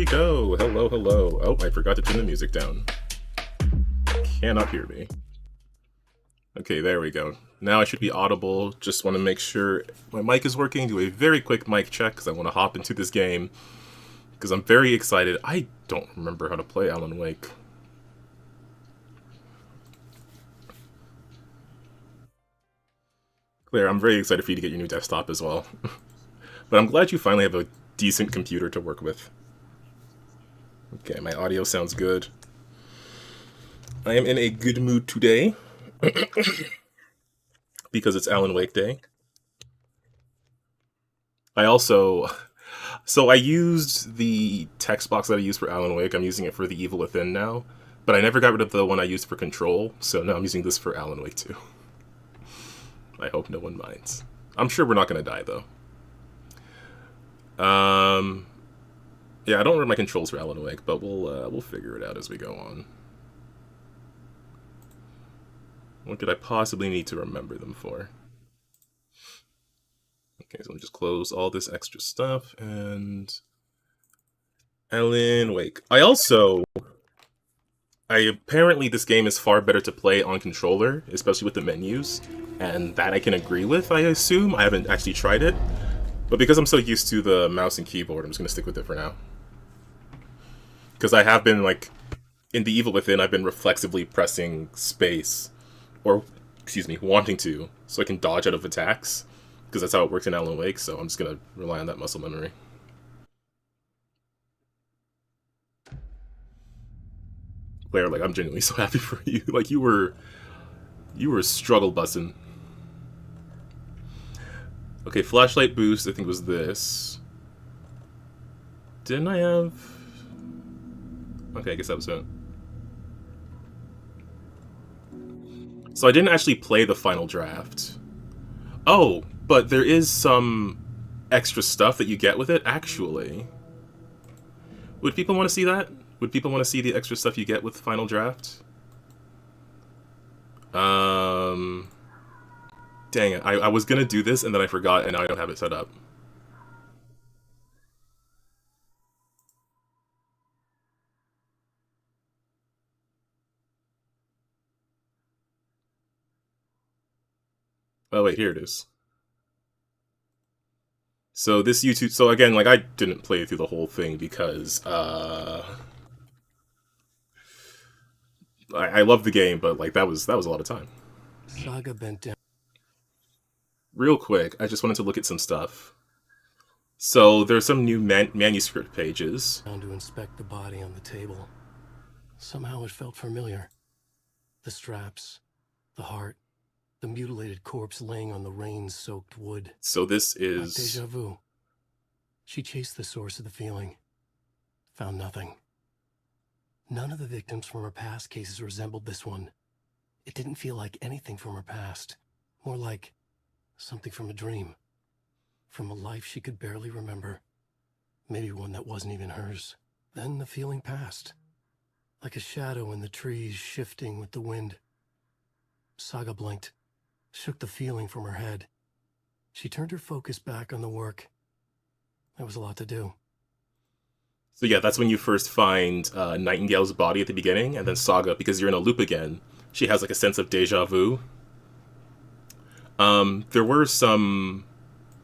go. Hello, hello. Oh, I forgot to turn the music down. Cannot hear me. Okay, there we go. Now I should be audible. Just want to make sure my mic is working. Do a very quick mic check because I want to hop into this game. Because I'm very excited. I don't remember how to play Alan Wake. Claire, I'm very excited for you to get your new desktop as well. But I'm glad you finally have a decent computer to work with. Okay, my audio sounds good. I am in a good mood today. Because it's Alan Wake Day. I used the text box that I used for Alan Wake. I'm using it for The Evil Within now. But I never got rid of the one I used for Control, so now I'm using this for Alan Wake 2. I hope no one minds. I'm sure we're not going to die, though. Yeah, I don't remember my controls for Alan Wake, but we'll figure it out as we go on. What could I possibly need to remember them for? Okay, so let me just close all this extra stuff, and Alan Wake. Apparently this game is far better to play on controller, especially with the menus, and that I can agree with, I assume. I haven't actually tried it, but because I'm so used to the mouse and keyboard, I'm just going to stick with it for now. Because I have been, like, in The Evil Within, I've been reflexively pressing space, or, excuse me, wanting to, so I can dodge out of attacks, because that's how it works in Alan Wake, so I'm just going to rely on that muscle memory. Claire, like, I'm genuinely so happy for you. Like, you were struggle bussing. Okay, flashlight boost, I think was this. Didn't I have... Okay, I guess that was it. So I didn't actually play the final draft. Oh, but there is some extra stuff that you get with it, actually. Would people want to see that? Would people want to see the extra stuff you get with the final draft? Dang it, I was gonna do this and then I forgot and now I don't have it set up. Oh wait, here it is. So this YouTube, so again, like I didn't play through the whole thing because I love the game, but like that was a lot of time. Saga bent down. Real quick, I just wanted to look at some stuff. So there's some new manuscript pages. Down to inspect the body on the table. Somehow it felt familiar. The straps, the heart, the mutilated corpse laying on the rain-soaked wood. So this Like is... déjà vu. She chased the source of the feeling. Found nothing. None of the victims from her past cases resembled this one. It didn't feel like anything from her past. More like something from a dream. From a life she could barely remember. Maybe one that wasn't even hers. Then the feeling passed. Like a shadow in the trees shifting with the wind. Saga blinked. Shook the feeling from her head. She turned her focus back on the work. There was a lot to do. So yeah, that's when you first find Nightingale's body at the beginning, and then Saga, because you're in a loop again, she has like a sense of déjà vu. There were some...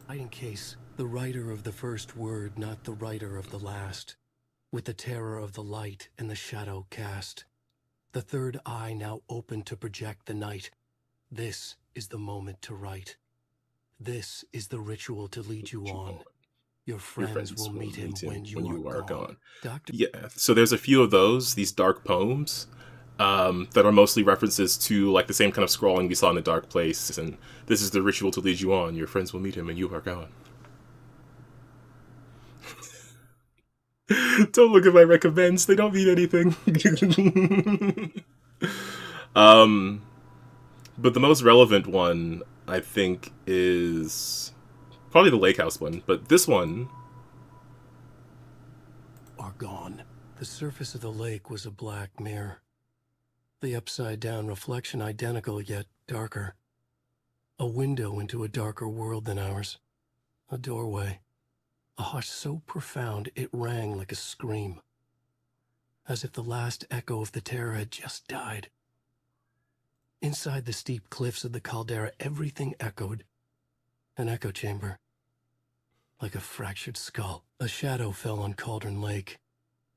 In case, the writer of the first word, not the writer of the last. With the terror of the light and the shadow cast. The third eye now open to project the night. This is the moment to write. This is the ritual to lead you on. Your friends will meet him when you are gone. Yeah, so there's a few of those, these dark poems, that are mostly references to like the same kind of scrawling we saw in The Dark Place, and this is the ritual to lead you on. Your friends will meet him when you are gone. Don't look at my recommends, they don't mean anything. But the most relevant one, I think, is probably the Lakehouse one, but this one... Are gone. The surface of the lake was a black mirror. The upside-down reflection identical yet darker. A window into a darker world than ours. A doorway. a hush so profound it rang like a scream, as if the last echo of the terror had just died. Inside the steep cliffs of the caldera, everything echoed. An echo chamber. Like a fractured skull, a shadow fell on Cauldron Lake.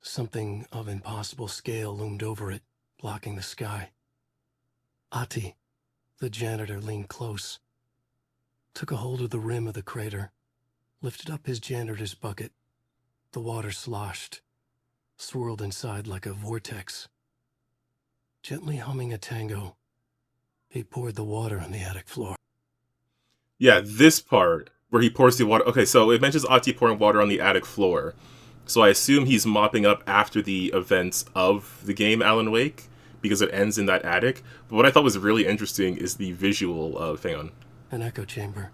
Something of impossible scale loomed over it, blocking the sky. Ati, the janitor, leaned close, took a hold of the rim of the crater, lifted up his janitor's bucket. The water sloshed, swirled inside like a vortex. Gently humming a tango, he poured the water on the attic floor. Yeah, this part where he pours the water. Okay, so it mentions Ati pouring water on the attic floor. So I assume he's mopping up after the events of the game Alan Wake, because it ends in that attic. But what I thought was really interesting is the visual of, hang on. An echo chamber.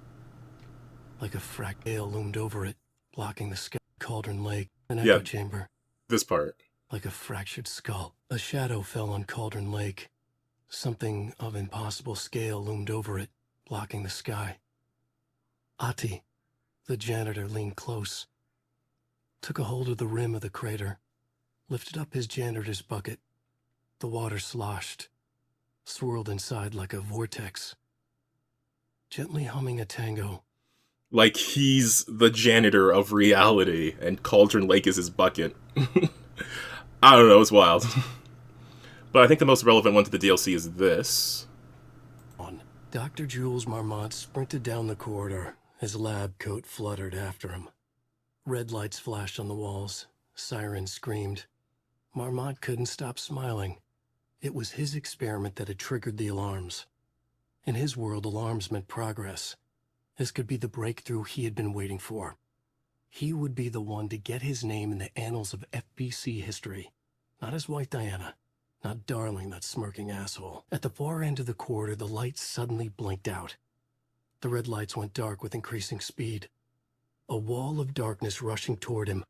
Like a fractal loomed over it, blocking the sky. Cauldron Lake. An echo chamber. This part. Like a fractured skull. A shadow fell on Cauldron Lake. Something of impossible scale loomed over it, blocking the sky. Ati, the janitor, leaned close, took a hold of the rim of the crater, lifted up his janitor's bucket. The water sloshed, swirled inside like a vortex. Gently humming a tango. Like he's the janitor of reality, and Cauldron Lake is his bucket. I don't know, it's wild. But I think the most relevant one to the DLC is this. Dr. Jules Marmont sprinted down the corridor. His lab coat fluttered after him. Red lights flashed on the walls. Sirens screamed. Marmont couldn't stop smiling. It was his experiment that had triggered the alarms. In his world, alarms meant progress. This could be the breakthrough he had been waiting for. He would be the one to get his name in the annals of FBC history. Not as White Diana. Not Darling, that smirking asshole. At the far end of the corridor, the lights suddenly blinked out. The red lights went dark with increasing speed. A wall of darkness rushing toward him.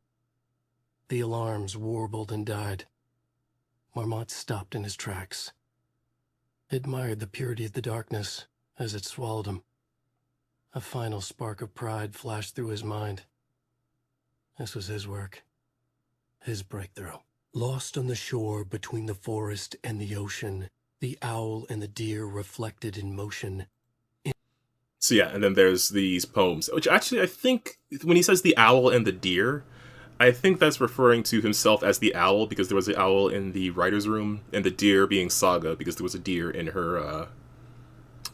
The alarms warbled and died. Marmont stopped in his tracks. Admired the purity of the darkness as it swallowed him. A final spark of pride flashed through his mind. This was his work. His breakthrough. Lost on the shore between the forest and the ocean, the owl and the deer reflected in motion. So yeah, and then there's these poems, which actually I think, when he says the owl and the deer, I think that's referring to himself as the owl, because there was the owl in the writer's room, and the deer being Saga, because there was a deer in her,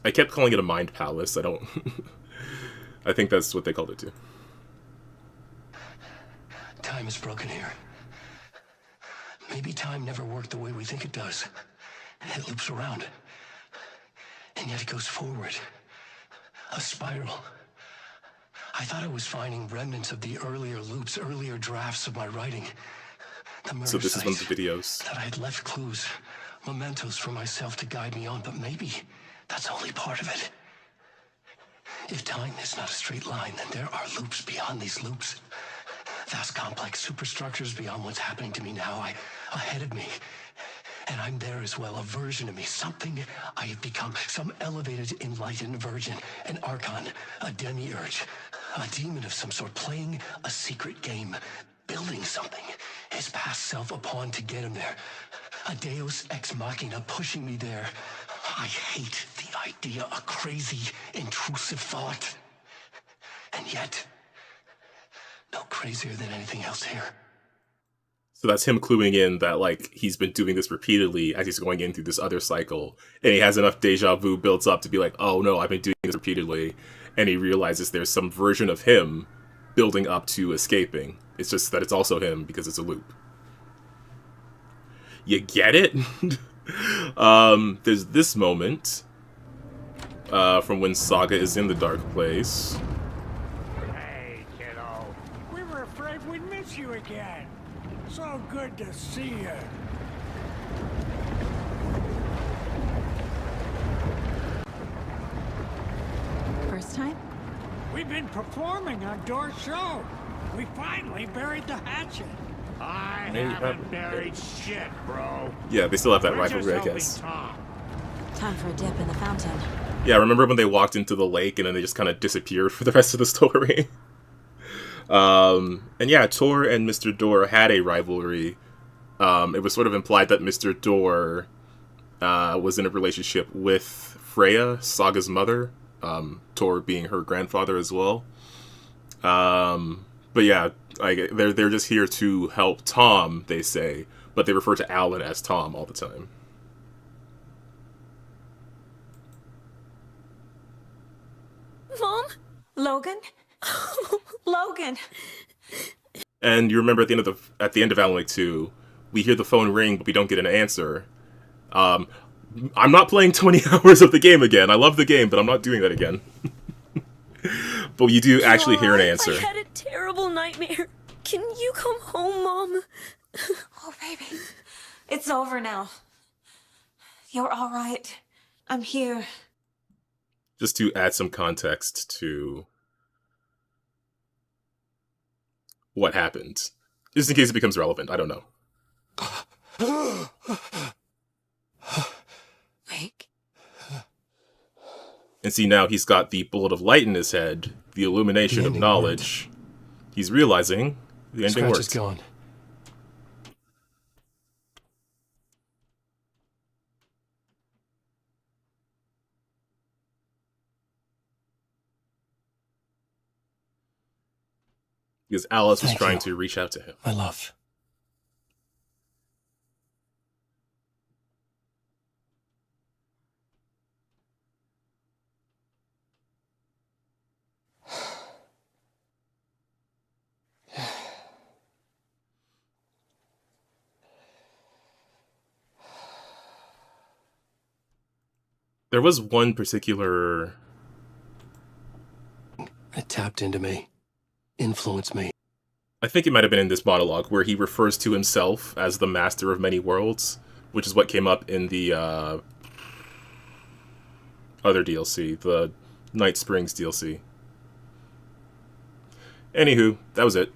I kept calling it a mind palace, I don't... I think that's what they called it too. Time is broken here. Maybe time never worked the way we think it does. It loops around. And yet it goes forward. A spiral. I thought I was finding remnants of the earlier loops, earlier drafts of my writing. So this is one of the videos. That I had left clues, mementos for myself to guide me on, but maybe that's only part of it. If time is not a straight line, then there are loops beyond these loops. Vast complex superstructures beyond what's happening to me now, ahead of me. And I'm there as well, a version of me, something I have become, some elevated, enlightened virgin, an archon, a demiurge, a demon of some sort, playing a secret game, building something, his past self a pawn to get him there, a deus ex machina pushing me there. I hate the idea, a crazy, intrusive thought. And yet, no crazier than anything else here. So that's him cluing in that, like, he's been doing this repeatedly as he's going in through this other cycle. And he has enough deja vu built up to be like, oh no, I've been doing this repeatedly. And he realizes there's some version of him building up to escaping. It's just that it's also him because it's a loop. You get it? There's this moment from when Saga is in the dark place. Hey, kiddo. We were afraid we'd miss you again. So good to see you. First time? We've been performing on Door's show. We finally buried the hatchet. I haven't buried shit, bro. Yeah, they still have that We're rivalry, I just guess. helping Tom. Time for a dip in the fountain. Yeah, remember when they walked into the lake and then they just kind of disappeared for the rest of the story? And yeah, Tor and Mr. Door had a rivalry. It was sort of implied that Mr. Door was in a relationship with Freya, Saga's mother, Tor being her grandfather as well. But yeah, they're just here to help Tom, they say, but they refer to Alan as Tom all the time. Mom? Logan? Logan! And you remember at the end of Alan Wake 2, we hear the phone ring, but we don't get an answer. I'm not playing 20 hours of the game again. I love the game, but I'm not doing that again. But you do actually hear an answer. I had a terrible nightmare. Can you come home, Mom? Oh, baby. It's over now. You're all right. I'm here. Just to add some context to what happened. Just in case it becomes relevant. I don't know. Wake. And see, now he's got the bullet of light in his head, the illumination of knowledge. He's realizing the ending Scratch worked. is gone. Because Alice was Thank trying you. to reach out to him. My love. There was one particular... It tapped into me. Influenced me. I think it might have been in this monologue where he refers to himself as the master of many worlds, which is what came up in the other DLC, the Night Springs DLC. Anywho, that was it.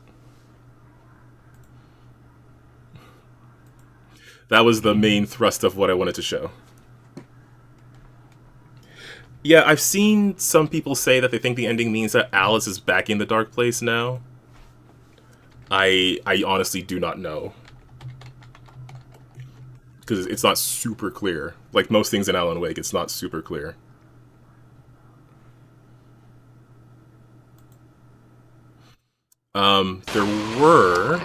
That was the main thrust of what I wanted to show. Yeah, I've seen some people say that they think the ending means that Alice is back in the dark place now. I honestly do not know. Because it's not super clear. Like most things in Alan Wake, it's not super clear. There were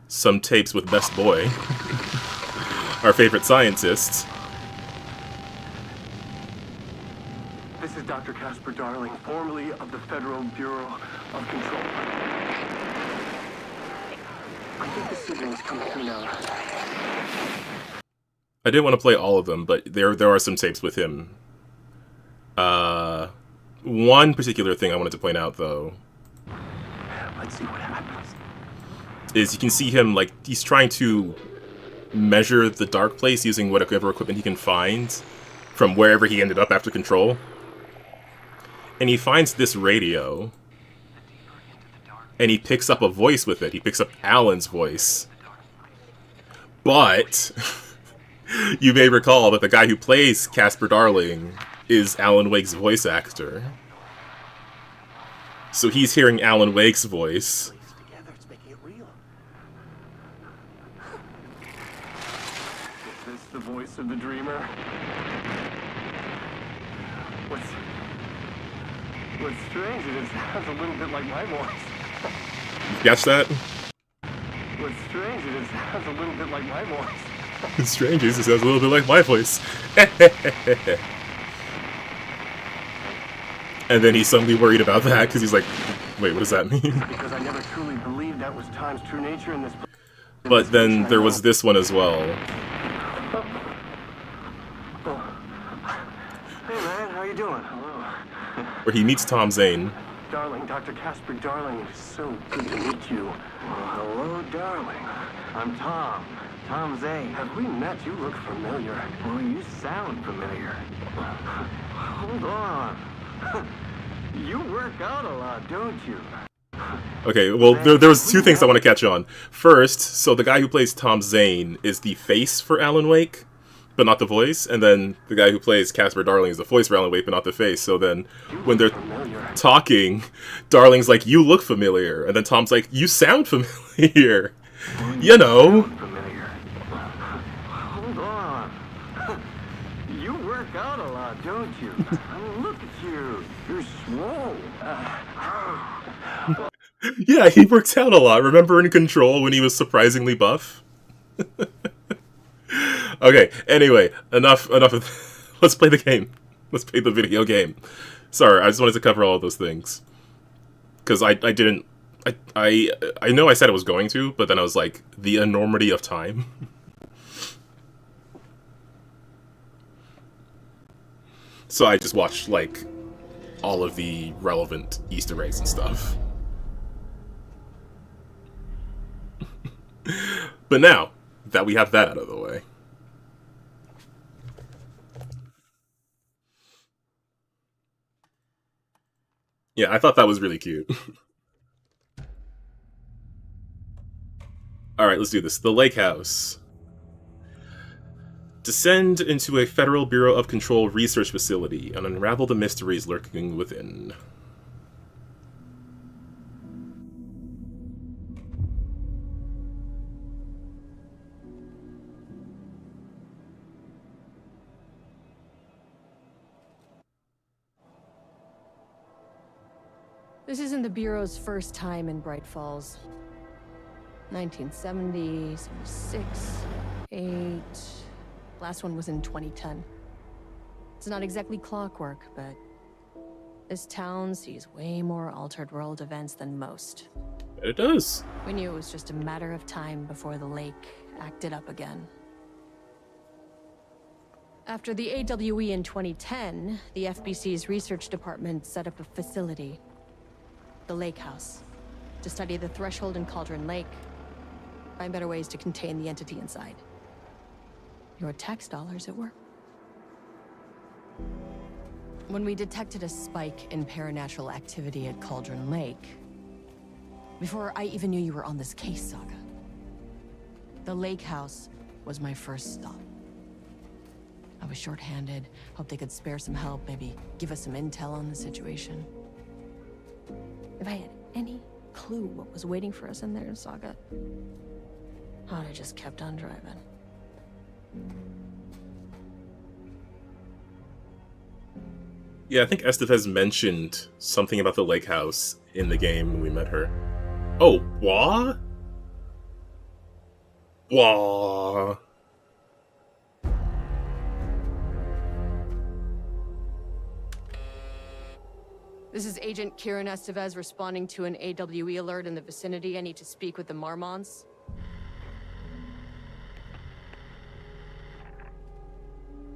some tapes with Best Boy, our favorite scientist. This is Dr. Casper Darling, formerly of the Federal Bureau of Control. I think the signal's coming through now. I didn't want to play all of them, but there are some tapes with him. One particular thing I wanted to point out, though, Let's see what happens. is you can see him, like, he's trying to measure the dark place using whatever equipment he can find from wherever he ended up after Control. And he finds this radio, and he picks up a voice with it. He picks up Alan's voice. But you may recall that the guy who plays Casper Darling is Alan Wake's voice actor. So he's hearing Alan Wake's voice. Together, it's making it real. Is this the voice of the dreamer? What's strange is it sounds a little bit like my voice. Guess that? What's strange is it sounds a little bit like my voice. It's strange, it sounds a little bit like my voice. And then he's suddenly worried about that, because he's like, wait, what does that mean? Because I never truly believed that was time's true nature in this. But then there was this one as well. Hey man, how you doing? Hello. Where he meets Tom Zane. Darling, Dr. Casper Darling, it is so good to meet you. Hello, darling. I'm Tom. Tom Zane. Have we met? You look familiar. Well, you sound familiar. Hold on. You work out a lot, don't you? Okay, well, there was two things I want to catch on. First, so the guy who plays Tom Zane is the face for Alan Wake, but not the voice, and then the guy who plays Casper Darling is the voice for Alan Wake, but not the face. So then, when they're talking, Darling's like, "You look familiar," and then Tom's like, "You sound familiar." You know. Familiar. Hold on. You work out a lot, don't you? I mean, look at you. You're swole. Yeah, he works out a lot. Remember in Control when he was surprisingly buff? Okay, anyway, enough of let's play the game. Let's play the video game. Sorry, I just wanted to cover all of those things. Because I didn't... I know I said I was going to, but then I was like, the enormity of time. So I just watched, like, all of the relevant Easter eggs and stuff. But now that we have that out of the way, yeah, I thought that was really cute. Alright, let's do this. The Lakehouse. Descend into a Federal Bureau of Control research facility and unravel the mysteries lurking within. This isn't the Bureau's first time in Bright Falls. 1970, 76, 8... Last one was in 2010. It's not exactly clockwork, but this town sees way more altered world events than most. It does. We knew it was just a matter of time before the lake acted up again. After the AWE in 2010, the FBC's research department set up a facility, the Lakehouse, to study the threshold in Cauldron Lake, find better ways to contain the entity inside. Your tax dollars at work. When we detected a spike in paranatural activity at Cauldron Lake, before I even knew you were on this case, Saga, the Lakehouse was my first stop. I was short-handed, hoped they could spare some help, maybe give us some intel on the situation. If I had any clue what was waiting for us in there, Saga, I would have just kept on driving. Yeah, I think Estevez mentioned something about the lake house in the game when we met her. Oh, what? Wah. This is Agent Kieran Estevez responding to an AWE alert in the vicinity. I need to speak with the Marmons.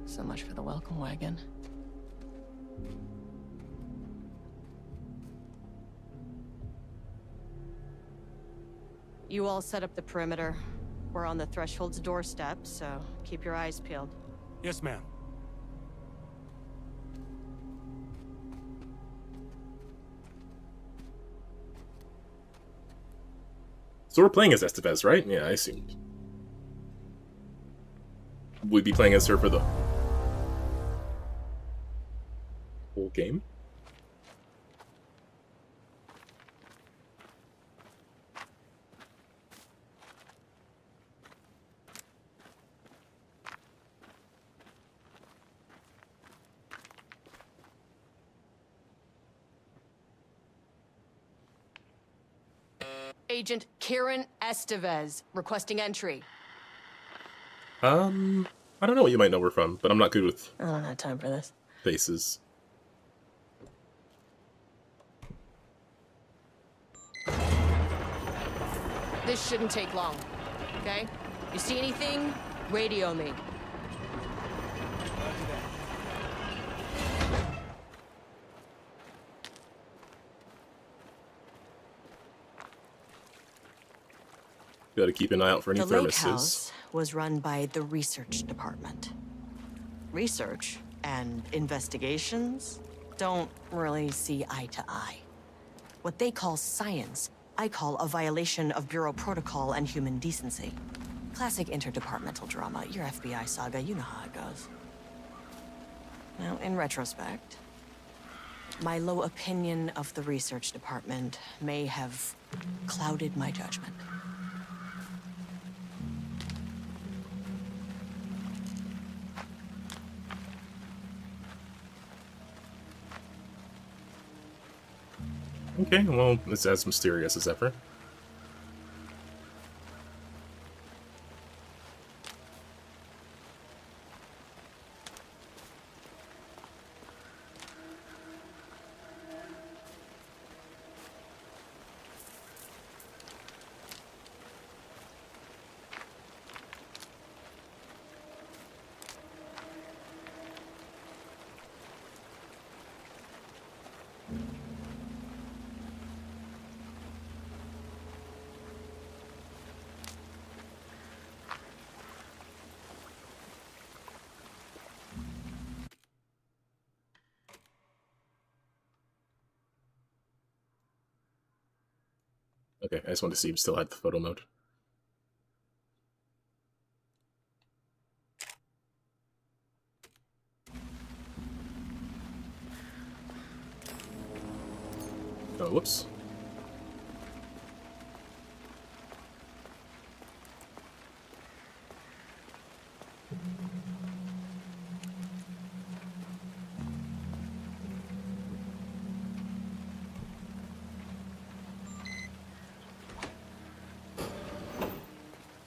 So much for the welcome wagon. You all set up the perimeter. We're on the Threshold's doorstep, so keep your eyes peeled. Yes, ma'am. So we're playing as Estevez, right? Yeah, I assumed. We'd be playing as her for the whole game? Agent Kieran Estevez, requesting entry. I don't know what you might know her from, but I'm not good with I don't have time for this. faces. This shouldn't take long, okay? You see anything, radio me. Gotta keep an eye out for any The thermoses. Lakehouse was run by the research department. Research and investigations don't really see eye to eye. What they call science, I call a violation of Bureau protocol and human decency. Classic interdepartmental drama. Your FBI saga, you know how it goes. Now, in retrospect, my low opinion of the research department may have clouded my judgment. Okay, well, it's as mysterious as ever. Okay, I just wanted to see if you still had the photo mode. Oh, whoops.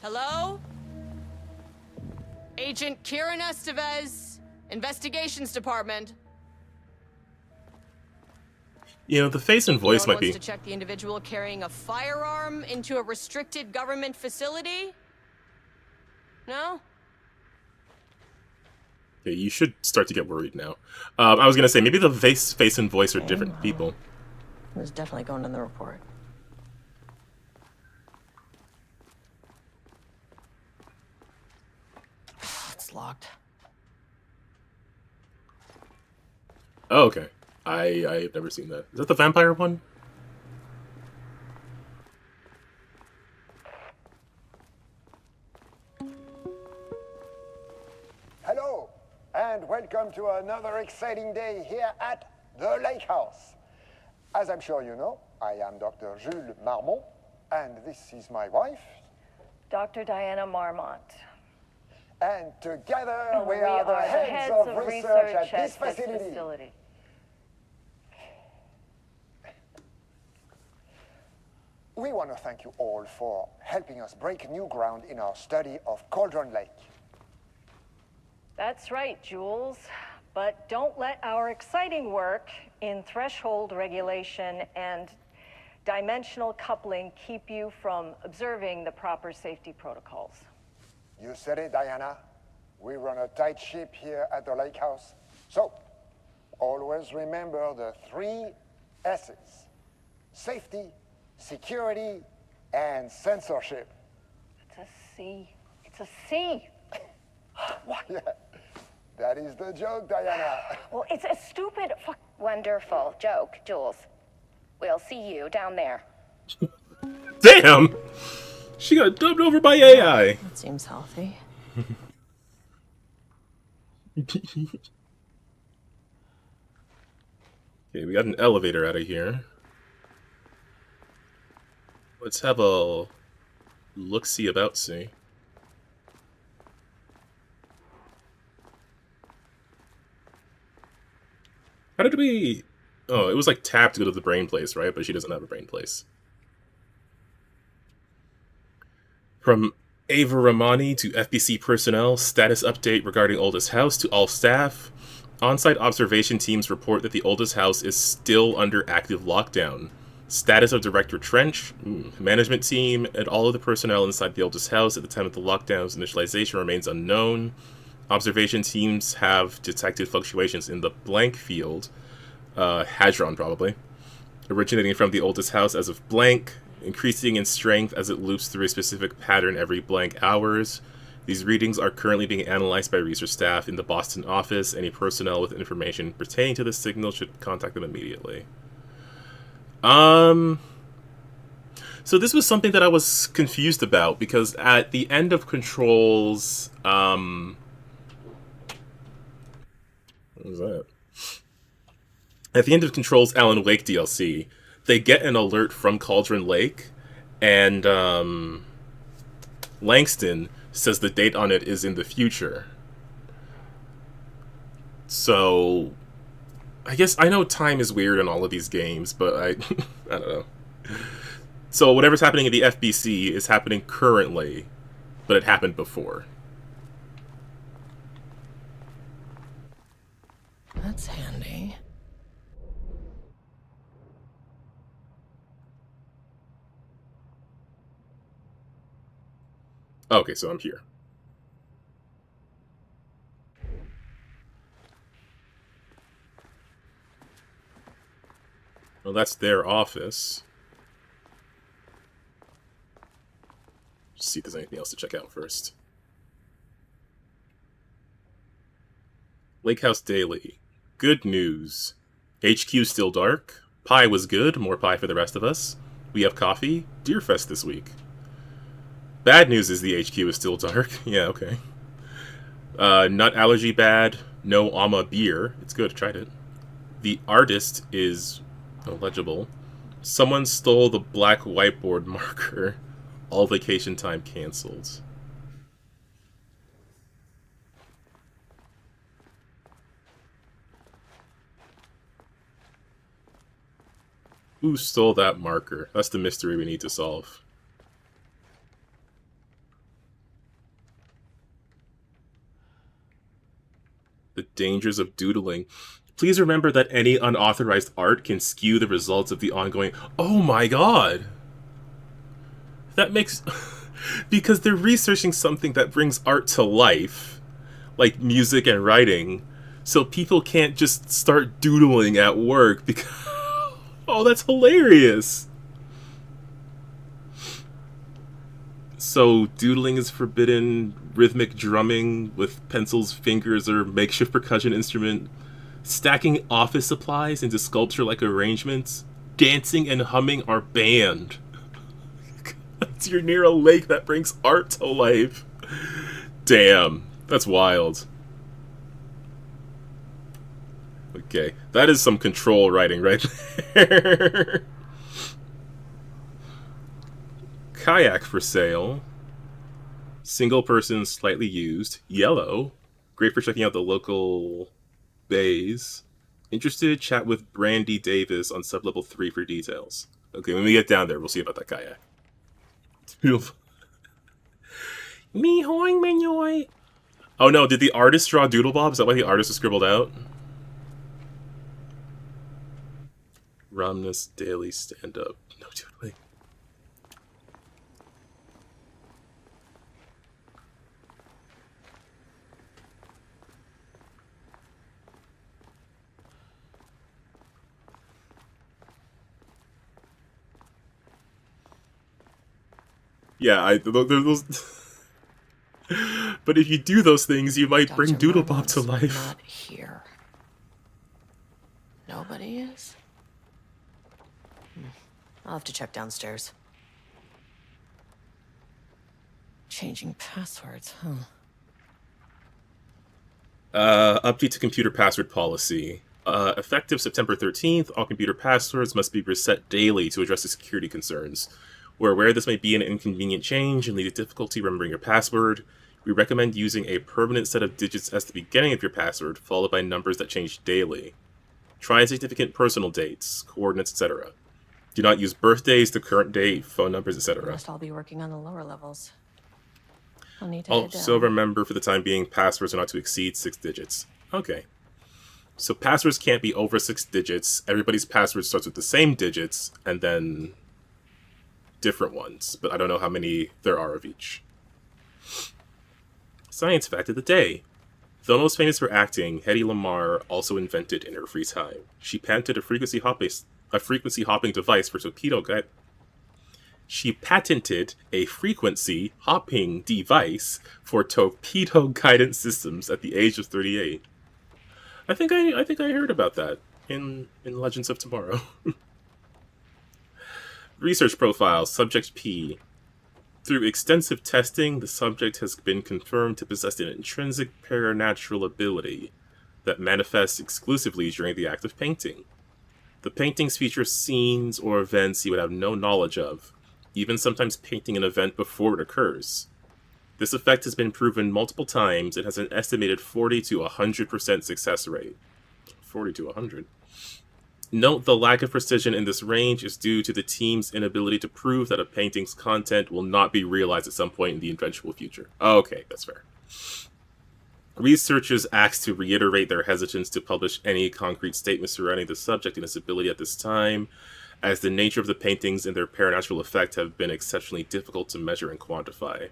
Hello? Agent Kieran Estevez, Investigations Department. You know, the face and voice Anyone might be... wants to check the individual carrying a firearm into a restricted government facility? No? Okay, you should start to get worried now. I was gonna say, maybe the face and voice are different people. It was definitely going in the report. It's locked. Oh, okay. I've never seen that. Is that the vampire one? Hello, and welcome to another exciting day here at the Lakehouse. As I'm sure you know, I am Dr. Jules Marmont, and this is my wife. Dr. Diana Marmont. And together we are the heads of research at this facility. We want to thank you all for helping us break new ground in our study of Cauldron Lake. That's right, Jules. But don't let our exciting work in threshold regulation and dimensional coupling keep you from observing the proper safety protocols. You said it, Diana. We run a tight ship here at the Lakehouse. So, always remember the 3 S's. Safety, security, and censorship. It's a C. It's a C. Yeah, that is the joke, Diana. Well, it's a stupid Wonderful joke, Jules. We'll see you down there. Damn! She got dubbed over by AI. That seems healthy. Okay, we got an elevator out of here. Let's have a look-see about-see. How did we... Oh, it was like tap to go to the brain place, right? But she doesn't have a brain place. From Ava Ramani to FBC personnel, status update regarding Oldest House to all staff. On-site observation teams report that the Oldest House is still under active lockdown. Status of Director Trench, management team, and all of the personnel inside the Oldest House at the time of the lockdown's initialization remains unknown. Observation teams have detected fluctuations in the blank field, hadron probably, originating from the Oldest House as of blank, increasing in strength as it loops through a specific pattern every blank hours. These readings are currently being analyzed by research staff in the Boston office. Any personnel with information pertaining to this signal should contact them immediately. So So this was something that I was confused about, because at the end of Control's, what was that? At the end of Control's Alan Wake DLC, they get an alert from Cauldron Lake, and Langston says the date on it is in the future. So, I guess, I know time is weird in all of these games, but I don't know. So whatever's happening in the FBC is happening currently, but it happened before. That's handy. Okay, so I'm here. Well, that's their office. Just see if there's anything else to check out first. Lakehouse Daily. Good news. HQ still dark. Pie was good. More pie for the rest of us. We have coffee. Deerfest this week. Bad news is the HQ is still dark. Yeah, okay. Nut allergy bad. No Ama beer. It's good. I tried it. The artist is illegible. Someone stole the black whiteboard marker. All vacation time canceled. Who stole that marker? That's the mystery we need to solve. The dangers of doodling. Please remember that any unauthorized art can skew the results of the ongoing... Oh my god! That makes... because they're researching something that brings art to life, like music and writing, so people can't just start doodling at work because... Oh, that's hilarious! So, doodling is forbidden, rhythmic drumming with pencils, fingers, or makeshift percussion instrument, stacking office supplies into sculpture-like arrangements, dancing and humming are banned. You're near a lake that brings art to life. Damn, that's wild. Okay, that is some Control writing right there. Kayak for sale. Single person, slightly used. Yellow. Great for checking out the local bays. Interested? Chat with Brandy Davis on sublevel 3 for details. Okay, when we get down there, we'll see about that kayak. Me hoing menoy. Oh no, did the artist draw Doodlebob? Is that why the artist was scribbled out? Romnus Daily Stand-Up. No doodling. Yeah, those... But if you do those things, you might bring Doodlebob to life. Not here. Nobody is? I'll have to check downstairs. Changing passwords, huh? Update to computer password policy. Effective September 13th, all computer passwords must be reset daily to address the security concerns. We're aware this might be an inconvenient change and lead to difficulty remembering your password. We recommend using a permanent set of digits as the beginning of your password, followed by numbers that change daily. Try significant personal dates, coordinates, etc. Do not use birthdays, the current date, phone numbers, etc. Must all be working on the lower levels. I'll need to Also remember, for the time being, passwords are not to exceed 6 digits. Okay. So passwords can't be over 6 digits. Everybody's password starts with the same digits, and then different ones. But I don't know how many there are of each. Science fact of the day. Though most famous for acting, Hedy Lamarr also invented in her free time. She patented a frequency hopping device for torpedo guide. She patented a frequency hopping device for torpedo guidance systems at the age of 38. I think I heard about that in Legends of Tomorrow. Research profile, Subject P. Through extensive testing, the subject has been confirmed to possess an intrinsic paranatural ability that manifests exclusively during the act of painting. The paintings feature scenes or events he would have no knowledge of, even sometimes painting an event before it occurs. This effect has been proven multiple times and has an estimated 40 to 100% success rate. 40 to 100. Note the lack of precision in this range is due to the team's inability to prove that a painting's content will not be realized at some point in the eventual future. Okay, that's fair. Researchers asked to reiterate their hesitance to publish any concrete statements surrounding the subject and its ability at this time, as the nature of the paintings and their paranatural effect have been exceptionally difficult to measure and quantify.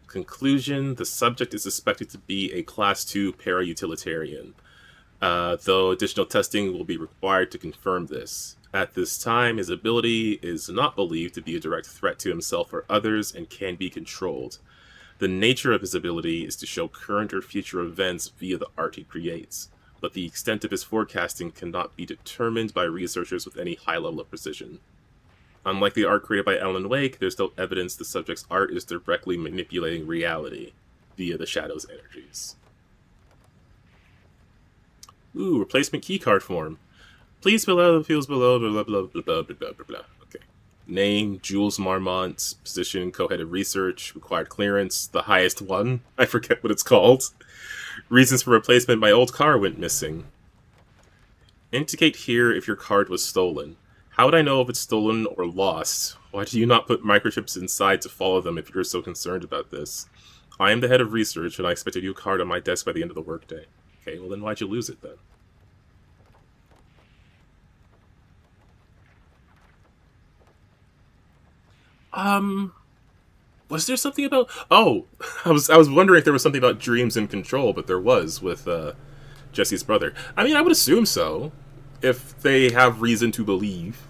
Conclusion, the subject is suspected to be a Class 2 para-utilitarian, though additional testing will be required to confirm this. At this time, his ability is not believed to be a direct threat to himself or others and can be controlled. The nature of his ability is to show current or future events via the art he creates, but the extent of his forecasting cannot be determined by researchers with any high level of precision. Unlike the art created by Alan Wake, there's no evidence the subject's art is directly manipulating reality via the shadow's energies. Ooh, replacement keycard form. Please fill out the fields below, blah, blah, blah, blah, blah, blah, blah, blah. Okay. Name, Jules Marmont, position, co-head of research, required clearance, the highest one. I forget what it's called. Reasons for replacement, my old car went missing. Indicate here if your card was stolen. How would I know if it's stolen or lost? Why do you not put microchips inside to follow them if you're so concerned about this? I am the head of research and I expect a new card on my desk by the end of the workday. Okay, well then why'd you lose it then? Was there something about... Oh, I was wondering if there was something about dreams and control, but there was with Jesse's brother. I mean, I would assume so, if they have reason to believe.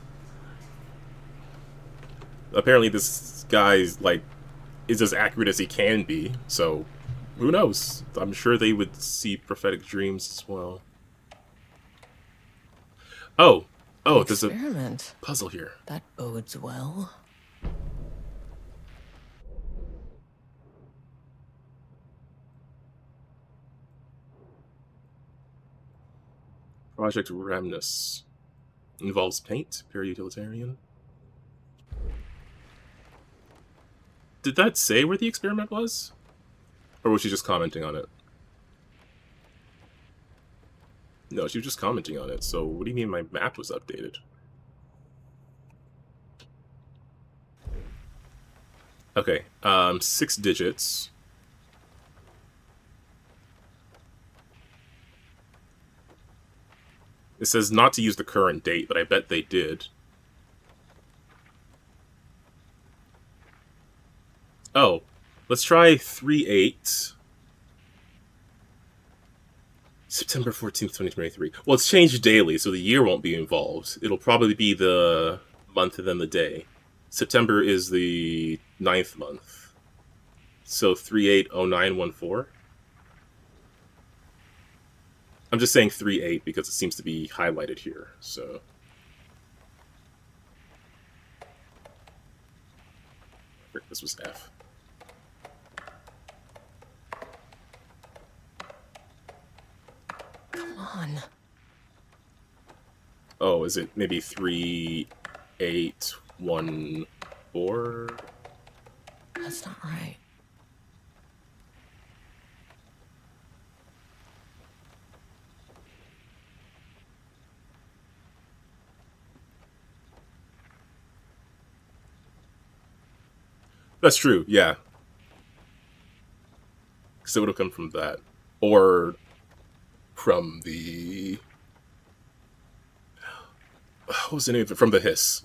Apparently this guy's, like, is as accurate as he can be, so who knows? I'm sure they would see prophetic dreams as well. Oh, there's a puzzle here. That bodes well. Project Ramnus. Involves paint, para-utilitarian. Did that say where the experiment was? Or was she just commenting on it? No, she was just commenting on it, so what do you mean my map was updated? Okay, 6 digits. It says not to use the current date, but I bet they did. Oh, let's try 3/8. September 14th, 2023. Well, it's changed daily, so the year won't be involved. It'll probably be the month and then the day. September is the 9th month. So 380914. I'm just saying 3/8 because it seems to be highlighted here, so... This was F. Come on. Oh, is it maybe 3814? That's not right. That's true, yeah. Because it would have come from that. Or from the... What was the name of it? From the Hiss.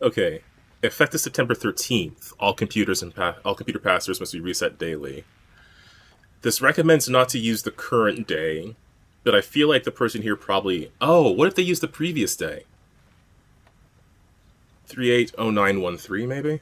Okay. Effective September 13th, all computer passwords must be reset daily. This recommends not to use the current day, but I feel like the person here probably... Oh, what if they use the previous day? 380913, maybe?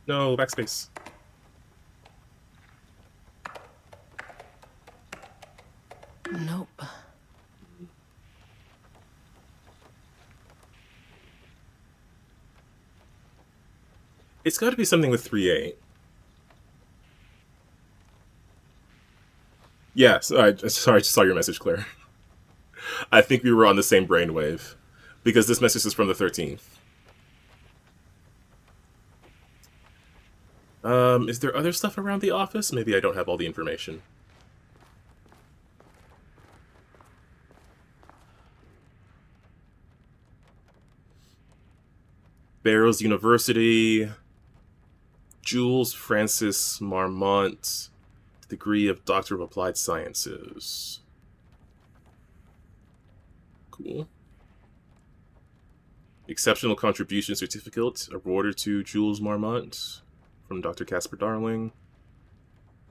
No, backspace. Nope. It's got to be something with 3A. Yeah, sorry, I just saw your message, Claire. I think we were on the same brainwave, because this message is from the 13th. Is there other stuff around the office? Maybe I don't have all the information. Barrows University, Jules Francis Marmont, degree of Doctor of Applied Sciences. Cool. Exceptional Contribution Certificate awarded to Jules Marmont from Dr. Casper Darling.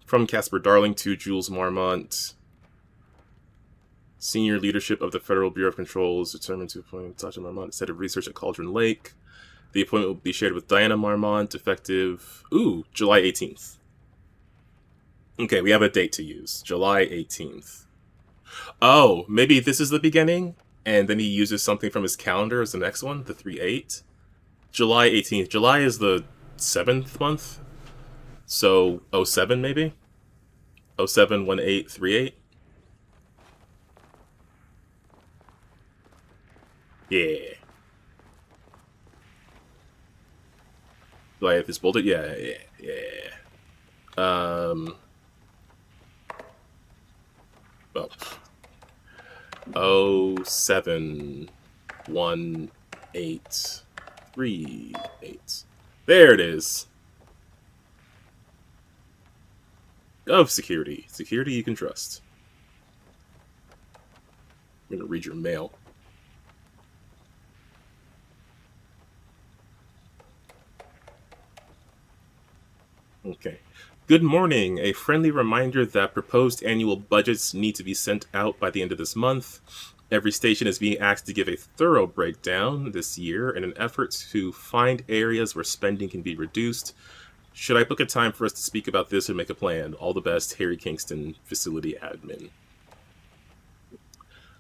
From Casper Darling to Jules Marmont. Senior leadership of the Federal Bureau of Control is determined to appoint Dr. Marmont as head of research at Cauldron Lake. The appointment will be shared with Diana Marmont, effective, July 18th. Okay, we have a date to use. July 18th. Oh, maybe this is the beginning, and then he uses something from his calendar as the next one, the 3/8. July 18th. July is the 7th month. So, 07 maybe? 071838. Yeah. Do I have this bolded? Yeah. Well. 071838. There it is. Of security. Security you can trust. I'm gonna read your mail. Okay. Good morning. A friendly reminder that proposed annual budgets need to be sent out by the end of this month. Every station is being asked to give a thorough breakdown this year in an effort to find areas where spending can be reduced. Should I book a time for us to speak about this and make a plan? All the best, Harry Kingston, Facility Admin.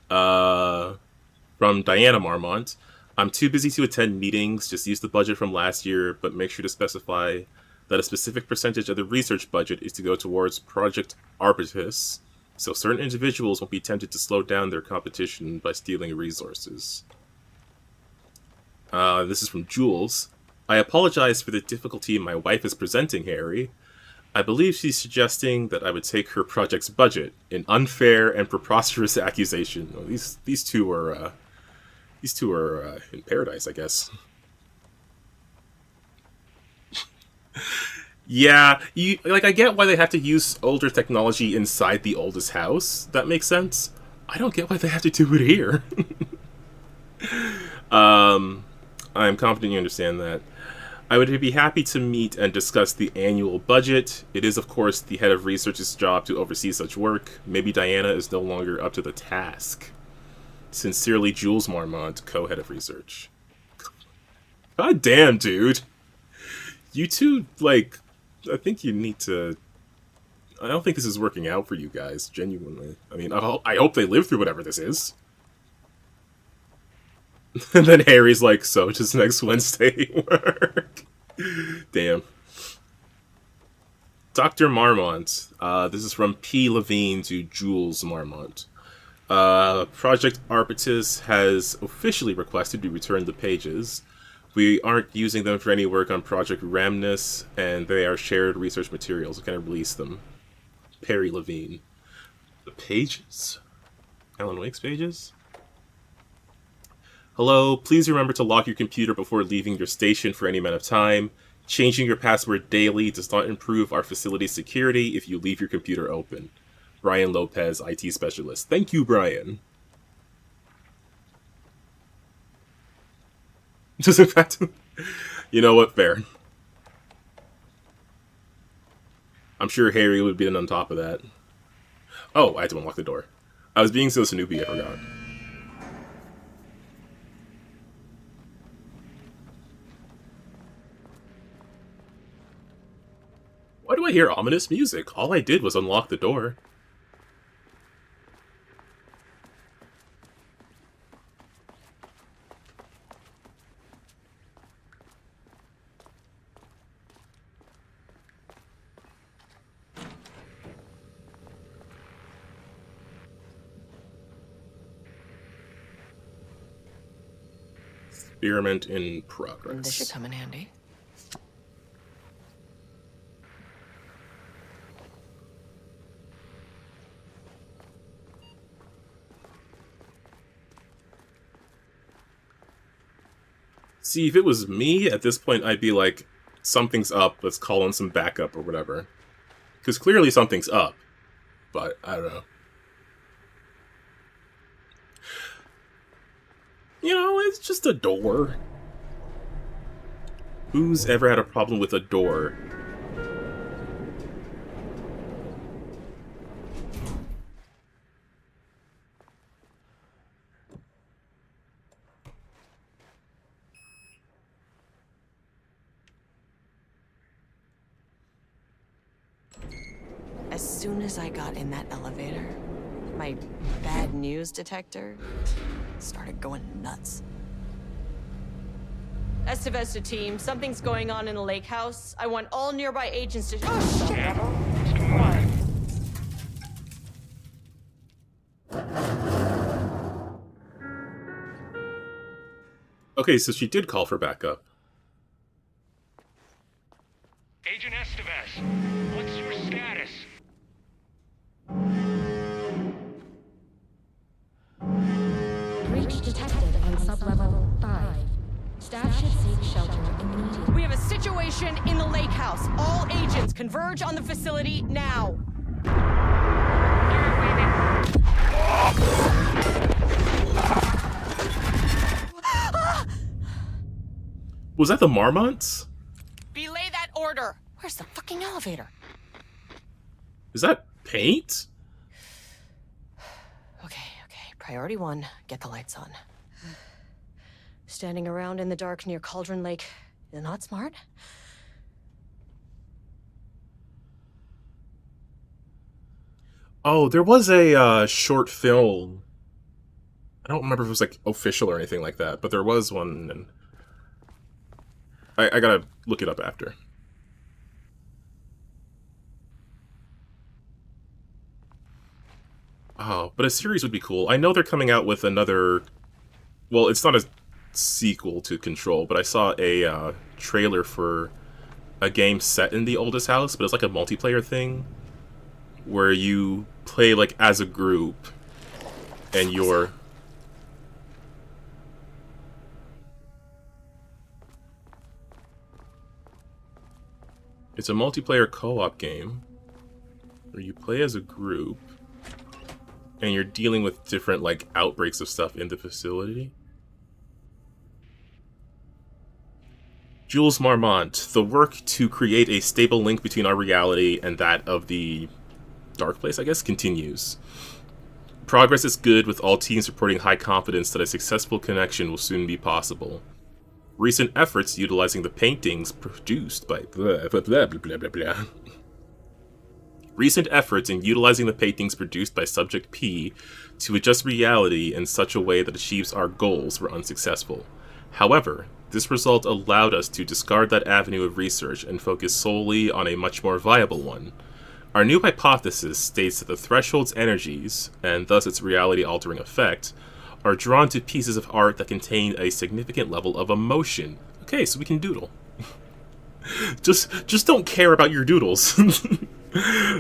From Diana Marmont. I'm too busy to attend meetings. Just use the budget from last year, but make sure to specify that a specific percentage of the research budget is to go towards Project Arbitus, so certain individuals won't be tempted to slow down their competition by stealing resources. This is from Jules. I apologize for the difficulty my wife is presenting, Harry. I believe she's suggesting that I would take her project's budget, an unfair and preposterous accusation. Well, these two are in paradise, I guess. Yeah, I get why they have to use older technology inside the oldest house. That makes sense. I don't get why they have to do it here. I'm confident you understand that. I would be happy to meet and discuss the annual budget. It is, of course, the head of research's job to oversee such work. Maybe Diana is no longer up to the task. Sincerely, Jules Marmont, co-head of research. God damn, dude. You two, I think you need to... I don't think this is working out for you guys, genuinely. I mean, I hope they live through whatever this is. And then Harry's like, so does next Wednesday work? Damn. Dr. Marmont. This is from P. Levine to Jules Marmont. Project Arbitus has officially requested we return the pages. We aren't using them for any work on Project Ramnus, and they are shared research materials. We can release them. Perry Levine. The pages? Alan Wake's pages? Hello, please remember to lock your computer before leaving your station for any amount of time. Changing your password daily does not improve our facility's security if you leave your computer open. Brian Lopez, IT Specialist. Thank you, Brian. Just in fact, you know what? Fair. I'm sure Harry would be on top of that. Oh, I had to unlock the door. I was being so snoopy, I forgot. Why do I hear ominous music? All I did was unlock the door. Experiment in progress. This should come in handy. See, if it was me, at this point, I'd be like, something's up, let's call in some backup or whatever. Because clearly something's up. But, I don't know. You know, it's just a door. Who's ever had a problem with a door? As soon as I got in that elevator, my bad news detector started going nuts. Estevesta team, something's going on in the lake house. I want all nearby agents to— Oh, shit! What's going on? Okay, so she did call for backup. Agent Estevez, what's your status? Breach detected on sublevel 5. Staff should seek shelter immediately. We have a situation in the lake house. All agents converge on the facility now. Was that the Marmonts? Belay that order. Where's the fucking elevator? Is that paint? Okay. Priority 1, get the lights on. Standing around in the dark near Cauldron Lake is not smart. Oh, there was a short film. I don't remember if it was like official or anything like that, but there was one, and I gotta look it up after. Oh, but a series would be cool. I know they're coming out with another... Well, it's not a sequel to Control, but I saw a trailer for a game set in the oldest house, but it's like a multiplayer thing where you play like as a group and you're... It's a multiplayer co-op game where you play as a group and you're dealing with different like outbreaks of stuff in the facility. Jules Marmont, the work to create a stable link between our reality and that of the Dark Place, I guess, continues. Progress is good, with all teams reporting high confidence that a successful connection will soon be possible. Recent efforts utilizing the paintings produced by Recent efforts in utilizing the paintings produced by Subject P to adjust reality in such a way that achieves our goals were unsuccessful. However, this result allowed us to discard that avenue of research and focus solely on a much more viable one. Our new hypothesis states that the Threshold's energies, and thus its reality-altering effect, are drawn to pieces of art that contain a significant level of emotion. Okay, so we can doodle. just don't care about your doodles.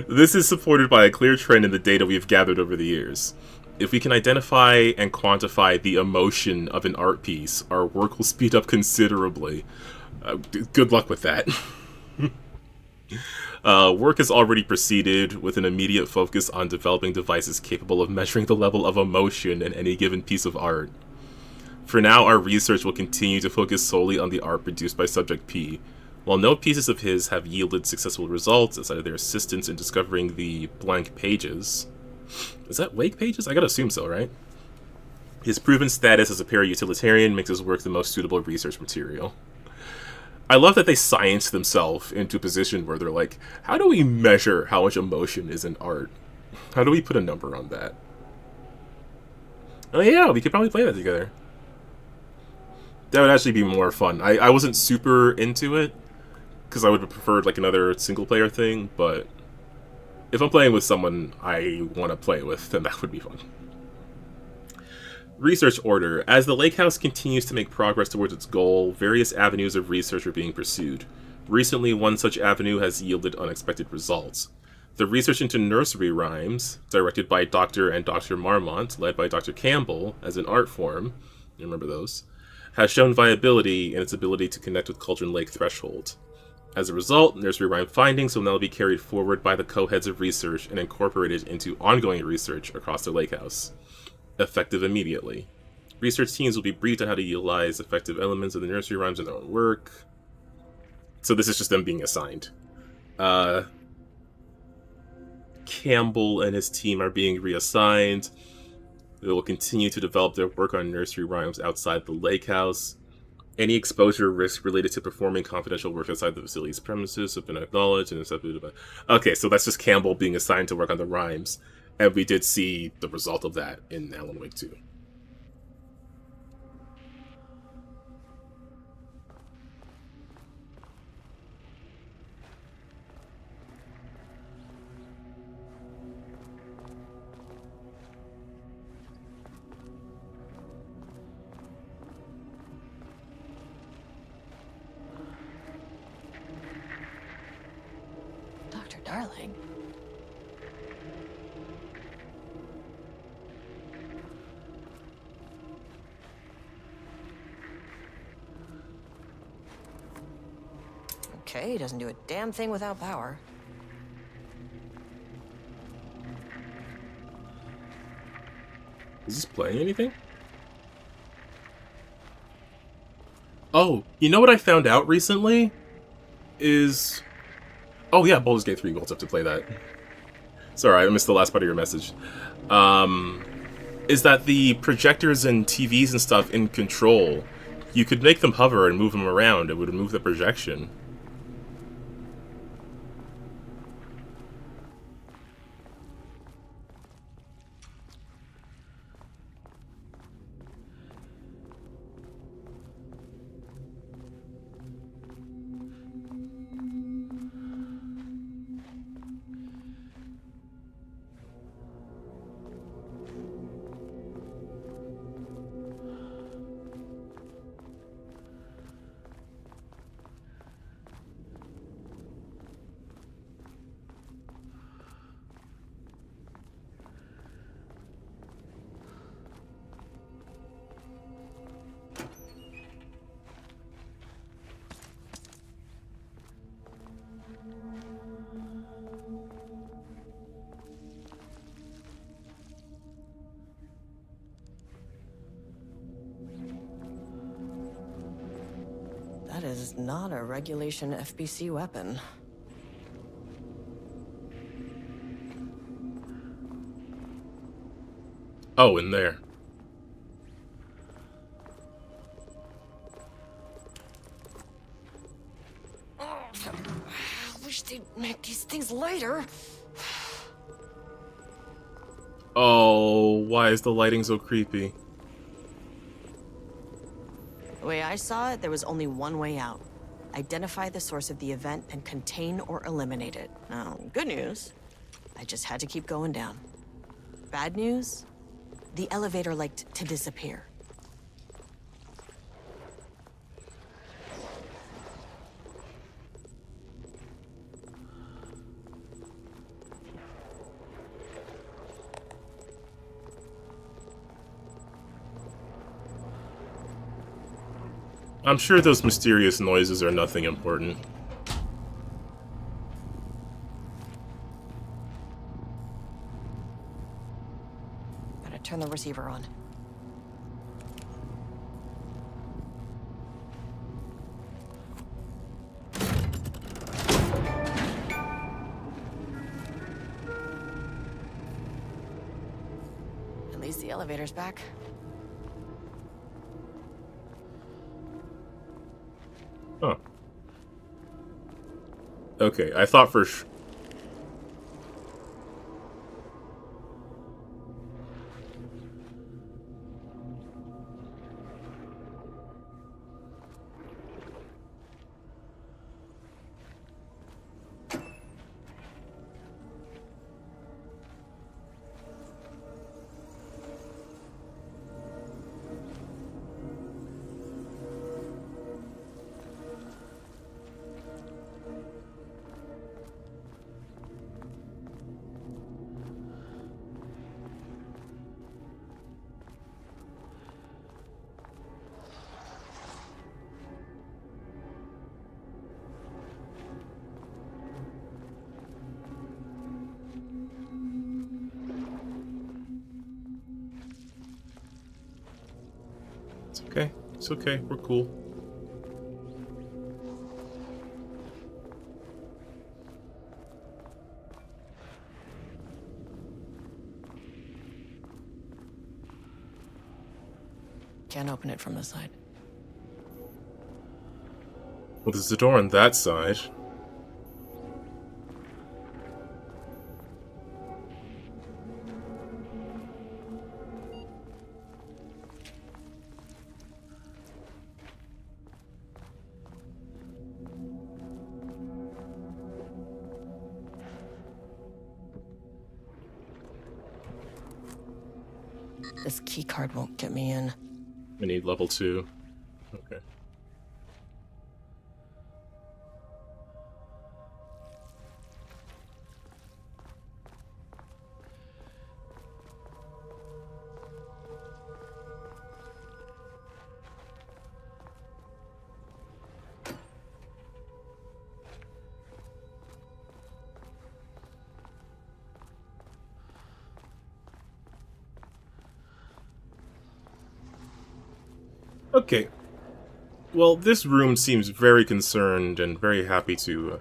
This is supported by a clear trend in the data we have gathered over the years. If we can identify and quantify the emotion of an art piece, our work will speed up considerably. Good luck with that. Work has already proceeded with an immediate focus on developing devices capable of measuring the level of emotion in any given piece of art. For now, our research will continue to focus solely on the art produced by Subject P. While no pieces of his have yielded successful results outside of their assistance in discovering the blank pages. Is that Wake pages? I gotta assume so, right? His proven status as a para-utilitarian makes his work the most suitable research material. I love that they science themselves into a position where they're like, how do we measure how much emotion is in art? How do we put a number on that? Oh yeah, we could probably play that together. That would actually be more fun. I wasn't super into it, because I would have preferred like another single-player thing, but if I'm playing with someone I want to play with, then that would be fun. Research order. As the Lakehouse continues to make progress towards its goal, various avenues of research are being pursued. Recently, one such avenue has yielded unexpected results. The research into nursery rhymes, directed by Dr. and Dr. Marmont, led by Dr. Campbell as an art form, you remember those, has shown viability in its ability to connect with Cauldron Lake threshold. As a result, nursery rhyme findings will now be carried forward by the co-heads of research and incorporated into ongoing research across the Lakehouse. Effective immediately. Research teams will be briefed on how to utilize effective elements of the nursery rhymes in their own work. So this is just them being assigned. Campbell and his team are being reassigned. They will continue to develop their work on nursery rhymes outside the Lakehouse. Any exposure risk related to performing confidential work outside the facility's premises have been acknowledged and accepted by... Okay, so that's just Campbell being assigned to work on the rhymes. And we did see the result of that in Alan Wake 2. Dr. Darling? Okay, he doesn't do a damn thing without power. Is this playing anything? Oh, you know what I found out recently? Is... Oh yeah, Baldur's Gate 3 Gold's up to play that. Sorry, I missed the last part of your message. Is that the projectors and TVs and stuff in Control, you could make them hover and move them around. It would move the projection. That is not a regulation FBC weapon. Oh, in there. I wish they'd make these things lighter. Oh, why is the lighting so creepy? The way I saw it, there was only one way out. Identify the source of the event and contain or eliminate it. Now, good news, I just had to keep going down. Bad news, the elevator liked to disappear. I'm sure those mysterious noises are nothing important. Gotta turn the receiver on. At least the elevator's back. Huh. Okay, I thought for sure. It's okay. It's okay. We're cool. Can't open it from the side. Well, there's a door on that side. This key card won't get me in. We need level 2. Okay. Okay. Well, this room seems very concerned and very happy to...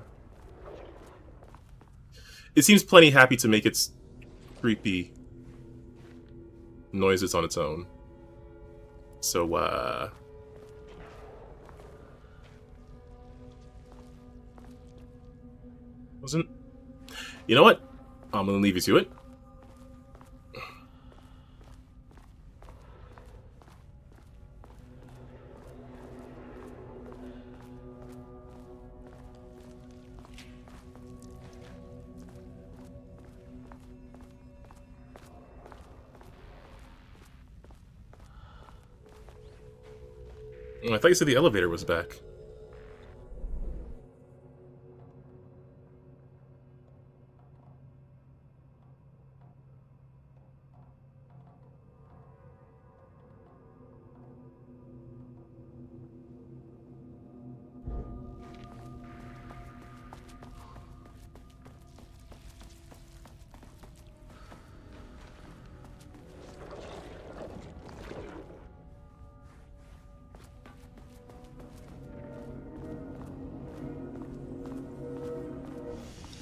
It seems plenty happy to make its creepy noises on its own. So, wasn't... You know what? I'm gonna leave you to it. I thought you said the elevator was back.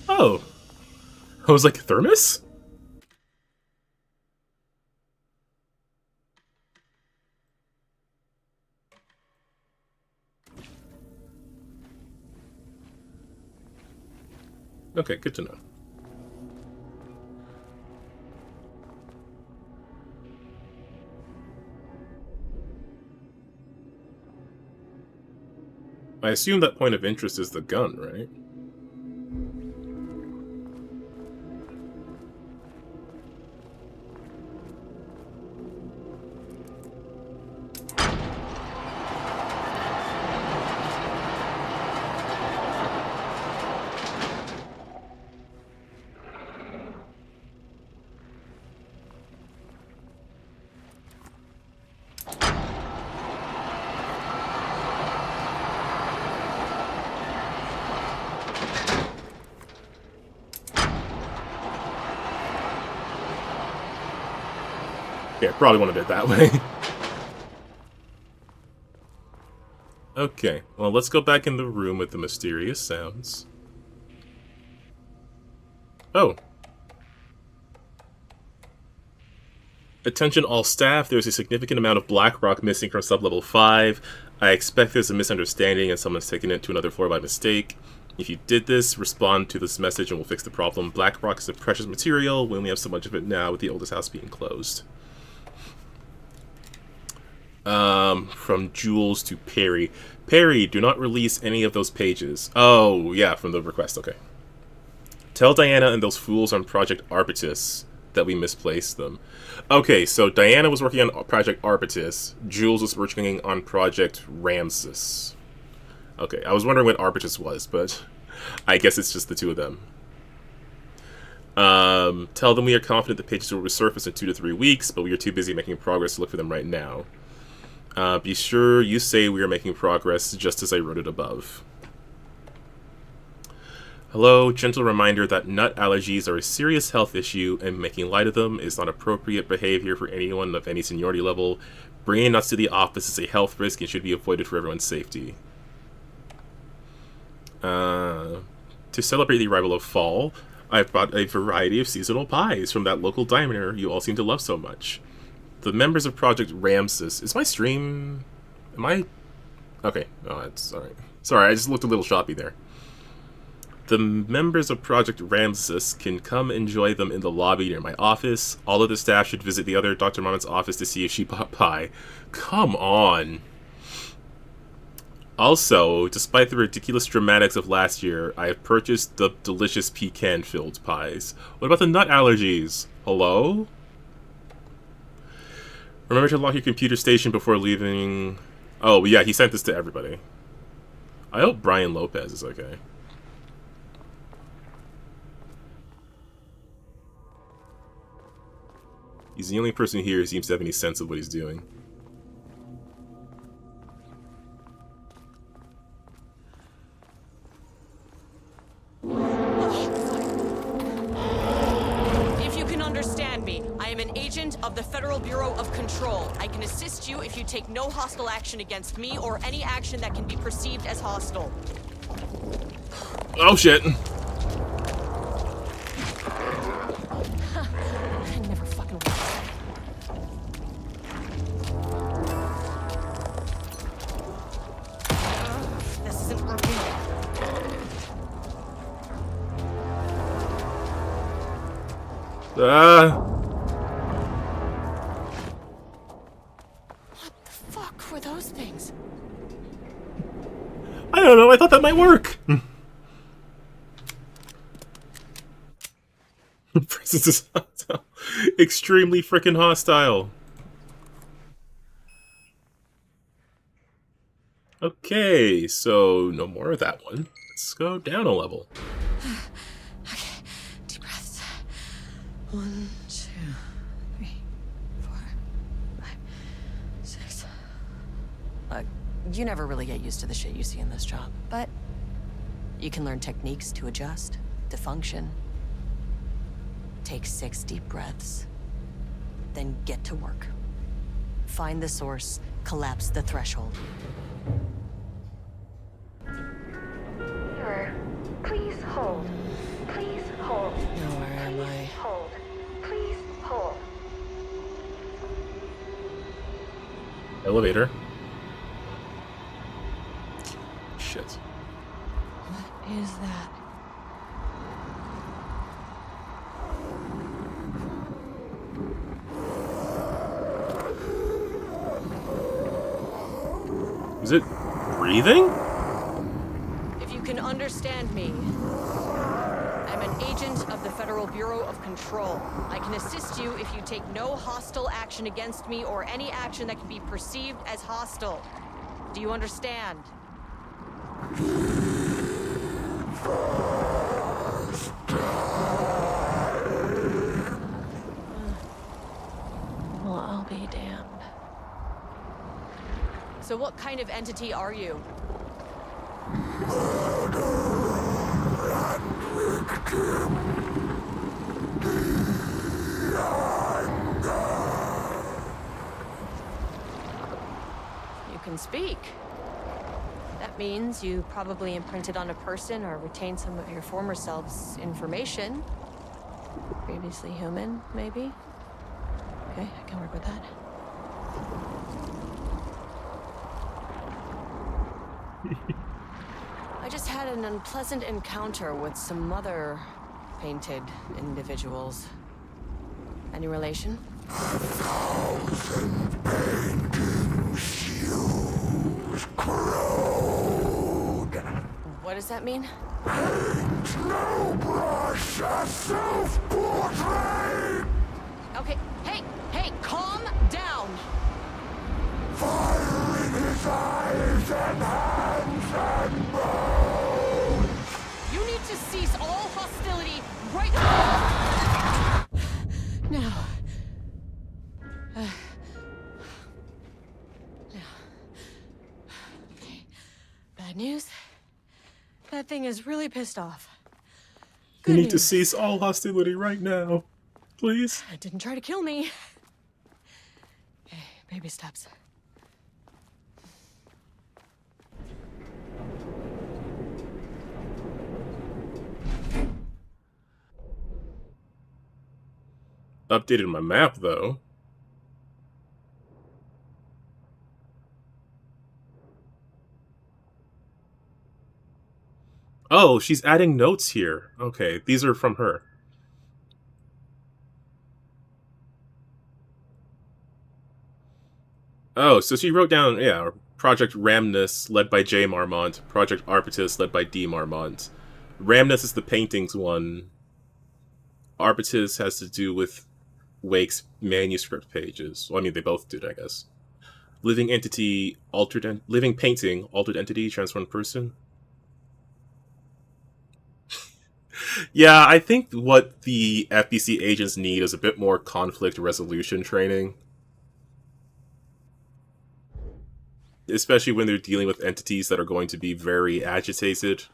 Oh. I was like, thermos? Okay, good to know. I assume that point of interest is the gun, right? Yeah, probably want to do it that way. Okay, well, let's go back in the room with the mysterious sounds. Oh. Attention all staff, there's a significant amount of black rock missing from sublevel 5. I expect there's a misunderstanding and someone's taken it to another floor by mistake. If you did this, respond to this message and we'll fix the problem. Black rock is a precious material. We only have so much of it now with the oldest house being closed. From Jules to Perry. Perry, do not release any of those pages. Oh, yeah, from the request, okay. Tell Diana and those fools on Project Arbitus that we misplaced them. Okay, so Diana was working on Project Arbitus. Jules was working on Project Ramses. Okay, I was wondering what Arbitus was, but I guess it's just the two of them. Tell them we are confident the pages will resurface in 2 to 3 weeks, but we are too busy making progress to look for them right now. Be sure you say we are making progress, just as I wrote it above. Hello, gentle reminder that nut allergies are a serious health issue, and making light of them is not appropriate behavior for anyone of any seniority level. Bringing nuts to the office is a health risk and should be avoided for everyone's safety. To celebrate the arrival of fall, I've brought a variety of seasonal pies from that local diner you all seem to love so much. The members of Project Ramses... Is my stream... Am I... Okay. Oh, that's alright. Sorry, I just looked a little shoppy there. The members of Project Ramses can come enjoy them in the lobby near my office. All of the staff should visit the other Dr. Mama's office to see if she bought pie. Come on! Also, despite the ridiculous dramatics of last year, I have purchased the delicious pecan-filled pies. What about the nut allergies? Hello? Remember to lock your computer station before leaving... Oh, yeah, he sent this to everybody. I hope Brian Lopez is okay. He's the only person here who seems to have any sense of what he's doing. If you can understand me, I am an agent of the Federal Bureau of Control. I can assist you if you take no hostile action against me or any action that can be perceived as hostile. Oh shit! What the fuck were those things? I don't know, I thought that might work! Presence is hostile. Extremely freaking hostile. Okay, so no more of that one. Let's go down a level. Okay, deep breaths. 1, 2, 3, 4, 5, 6. You never really get used to the shit you see in this job, but you can learn techniques to adjust, to function. Take 6 deep breaths, then get to work. Find the source, collapse the threshold. Please hold. Please hold. Now where am I? Hold. Please hold. Elevator. Shit. What is that? Is it breathing? If you can understand me, I'm an agent of the Federal Bureau of Control. I can assist you if you take no hostile action against me or any action that can be perceived as hostile. Do you understand? Well, I'll be damned. So what kind of entity are you? You can speak. That means you probably imprinted on a person or retained some of your former self's information. Previously human, maybe? Okay, I can work with that. I just had had an unpleasant encounter with some other painted individuals. Any relation? 1,000 paintings used corrode. What does that mean? Paint no brush, a self-portrait. Okay, hey, calm down. Fire in his eyes and hands and bones. You need to cease all hostility right now. Okay. Bad news. That thing is really pissed off. You need to cease all hostility right now. Please. It didn't try to kill me. Okay, baby steps. Updated my map, though. Oh, she's adding notes here. Okay, these are from her. Oh, so she wrote down, yeah, Project Ramnus, led by J. Marmont. Project Arbitus, led by D. Marmont. Ramnus is the paintings one. Arbitus has to do with Wake's manuscript pages. Well, I mean, they both did, I guess. Living entity, living painting, altered entity, transformed person. Yeah, I think what the FBC agents need is a bit more conflict resolution training. Especially when they're dealing with entities that are going to be very agitated.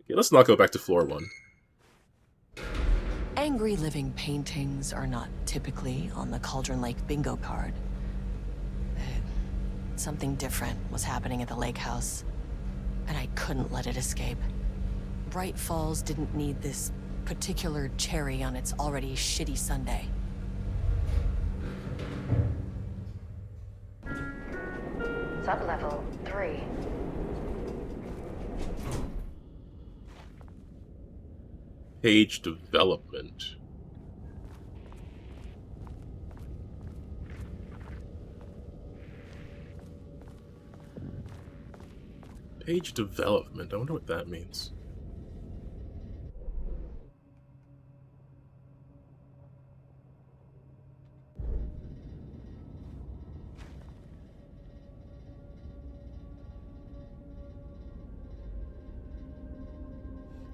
Okay, let's not go back to floor 1. Angry living paintings are not typically on the Cauldron Lake bingo card. Something different was happening at the Lakehouse, and I couldn't let it escape. Bright Falls didn't need this particular cherry on its already shitty sundae. Sublevel 3. Page development. Page development. I wonder what that means.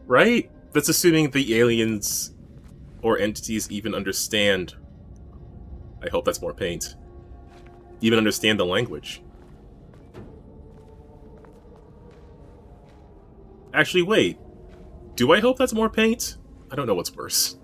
Right? That's assuming the aliens or entities even understand. I hope that's more paint. Even understand the language. Actually, wait. Do I hope that's more paint? I don't know what's worse.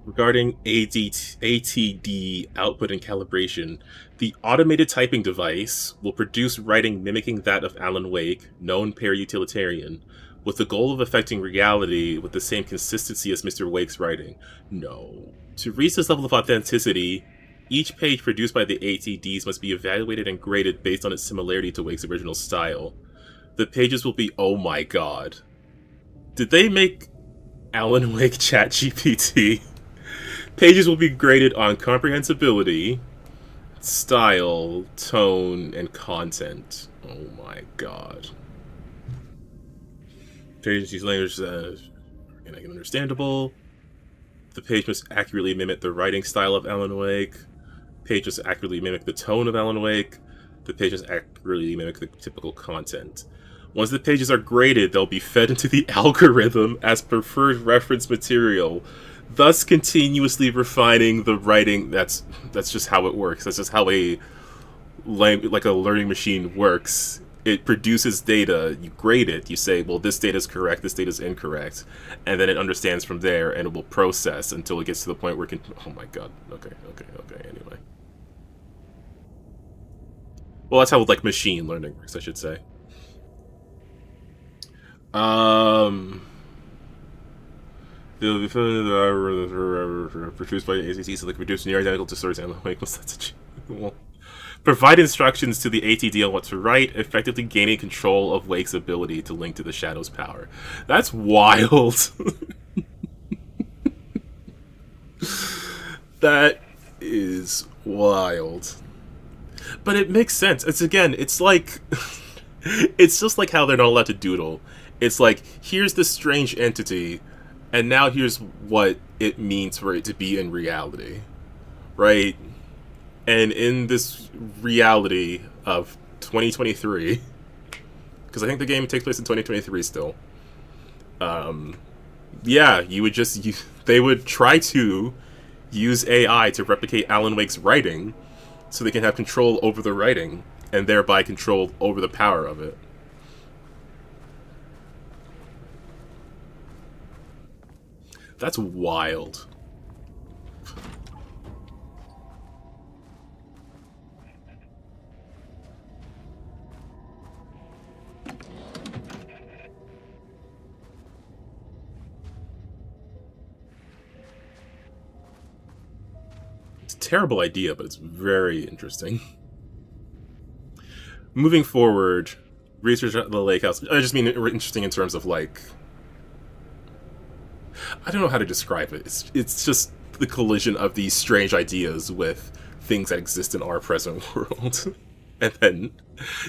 Regarding ATD output and calibration, the automated typing device will produce writing mimicking that of Alan Wake, known para-utilitarian, with the goal of affecting reality with the same consistency as Mr. Wake's writing. No. To reach this level of authenticity, each page produced by the ATDs must be evaluated and graded based on its similarity to Wake's original style. The pages will be, oh my god. Did they make Alan Wake ChatGPT? Pages will be graded on comprehensibility, style, tone, and content. Oh my god. Pages use language and understandable. The page must accurately mimic the writing style of Alan Wake. Pages accurately mimic the tone of Alan Wake. The pages accurately mimic the typical content. Once the pages are graded, they'll be fed into the algorithm as preferred reference material, thus continuously refining the writing. That's just how it works. That's just how a learning machine works. It produces data, you grade it, you say, well, this data is correct, this data is incorrect, and then it understands from there, and it will process until it gets to the point where it can... Oh my god. Okay, anyway. Well, that's how like machine learning works, I should say. Produced by ATT, so they can produce near identical to source and like what's that? Well, provide instructions to the ATD on what to write, effectively gaining control of Lake's ability to link to the Shadow's power. That's wild. That is wild. But it makes sense. It's like it's just like how they're not allowed to doodle. It's like, here's this strange entity, and now here's what it means for it to be in reality. Right? And in this reality of 2023, because I think the game takes place in 2023 still, yeah, they would try to use AI to replicate Alan Wake's writing so they can have control over the writing and thereby control over the power of it. That's wild. It's a terrible idea, but it's very interesting. Moving forward, research at the Lakehouse. I just mean interesting in terms of like, I don't know how to describe it. It's just the collision of these strange ideas with things that exist in our present world. And then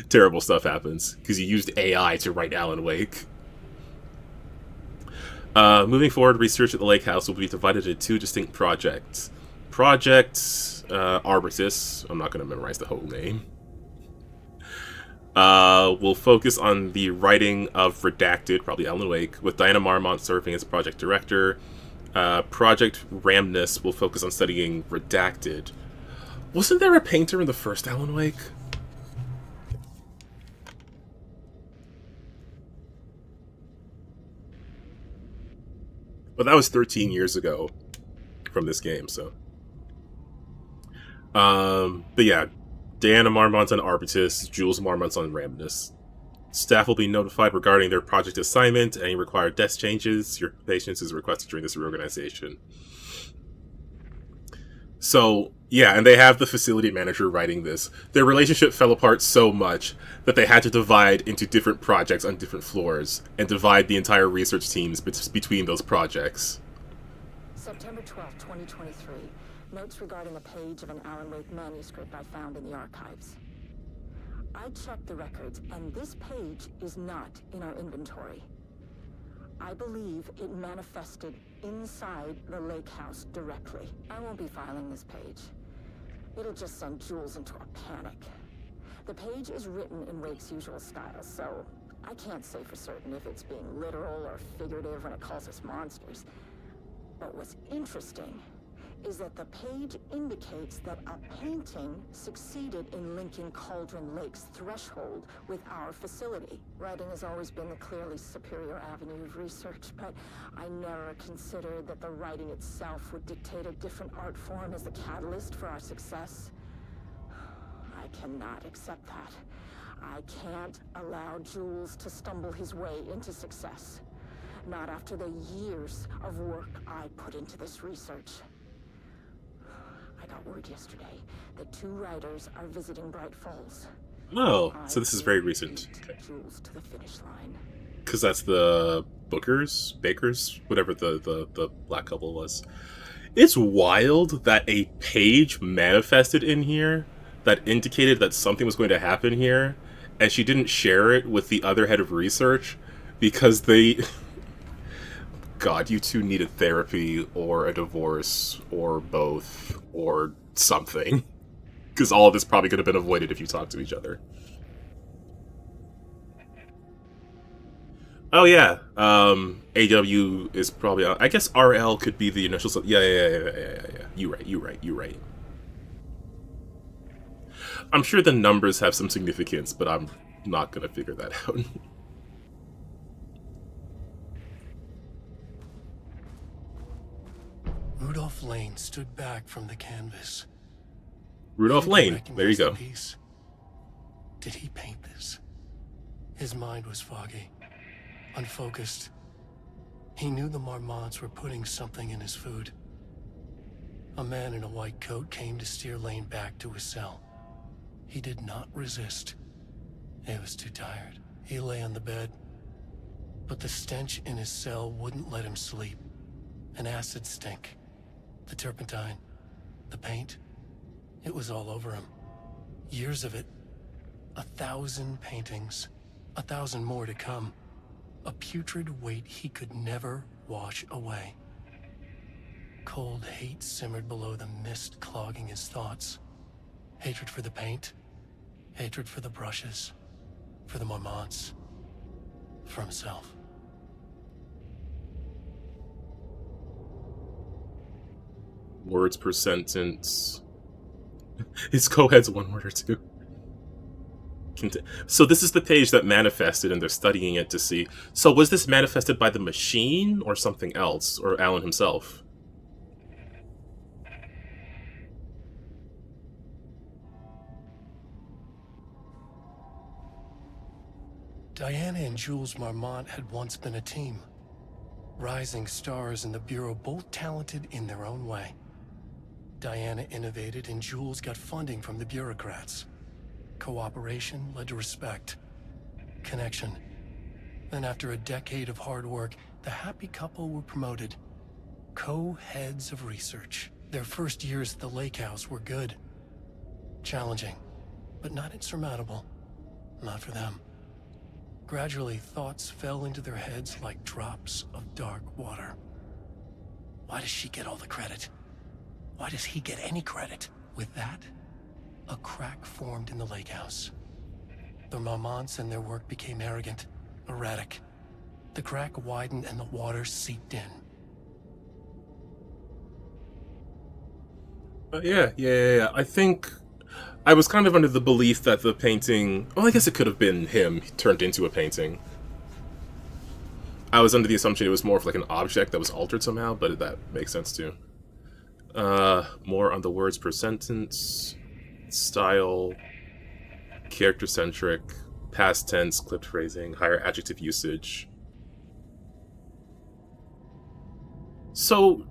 terrible stuff happens because you used AI to write Alan Wake. Moving forward, research at the Lakehouse will be divided into two distinct projects. Project Arbitus, I'm not going to memorize the whole name, will focus on the writing of Redacted, probably Alan Wake, with Diana Marmont serving as project director. Project Ramnus will focus on studying Redacted. Wasn't there a painter in the first Alan Wake? But that was 13 years ago from this game, so. But yeah, Diana Marmont's on Arbitus, Jules Marmont's on Ramnus. Staff will be notified regarding their project assignment. Any required desk changes, your patience is requested during this reorganization. So, yeah, and they have the facility manager writing this. Their relationship fell apart so much that they had to divide into different projects on different floors and divide the entire research teams between those projects. September 12, 2023. Notes regarding a page of an Alan Wake manuscript I found in the archives. I checked the records, and this page is not in our inventory. I believe it manifested inside the Lakehouse directly. I won't be filing this page. It'll just send Jules into a panic. The page is written in Wake's usual style, so I can't say for certain if it's being literal or figurative when it calls us monsters. But what's interesting is that the page indicates that a painting succeeded in linking Cauldron Lake's threshold with our facility. Writing has always been the clearly superior avenue of research, but I never considered that the writing itself would dictate a different art form as the catalyst for our success. I cannot accept that. I can't allow Jules to stumble his way into success. Not after the years of work I put into this research. I got word yesterday that 2 writers are visiting Bright Falls. Oh, so this is very recent. Okay. Jules to the finish line. Because that's the Bakers, whatever the black couple was. It's wild that a page manifested in here that indicated that something was going to happen here, and she didn't share it with the other head of research because they... God, you two needed therapy or a divorce or both or something. Because all of this probably could have been avoided if you talked to each other. Oh yeah, AW is probably... I guess RL could be the initial... Yeah. You right. I'm sure the numbers have some significance, but I'm not going to figure that out. Rudolph Lane stood back from the canvas. Rudolph Lane, there you go. Did he paint this? His mind was foggy, unfocused. He knew the Marmonts were putting something in his food. A man in a white coat came to steer Lane back to his cell. He did not resist. He was too tired. He lay on the bed, but the stench in his cell wouldn't let him sleep. An acid stink. The turpentine. The paint. It was all over him. Years of it. 1,000 paintings. 1,000 more to come. A putrid weight he could never wash away. Cold hate simmered below the mist clogging his thoughts. Hatred for the paint. Hatred for the brushes. For the Marmonts. For himself. Words per sentence. His co-head's one word or two. So this is the page that manifested, and they're studying it to see. So was this manifested by the machine or something else, or Alan himself? Diana and Jules Marmont had once been a team. Rising stars in the Bureau, both talented in their own way. Diana innovated and Jules got funding from the bureaucrats. Cooperation led to respect. Connection. Then after a decade of hard work, the happy couple were promoted. Co-heads of research. Their first years at the Lakehouse were good. Challenging, but not insurmountable. Not for them. Gradually, thoughts fell into their heads like drops of dark water. Why does she get all the credit? Why does he get any credit? With that, a crack formed in the Lakehouse. The Marmonts and their work became arrogant, erratic. The crack widened and the water seeped in. Yeah. I think I was kind of under the belief that the painting... Well, I guess it could have been him turned into a painting. I was under the assumption it was more of like an object that was altered somehow, but that makes sense too. More on the words per sentence, style, character-centric, past tense, clipped phrasing, higher adjective usage. So,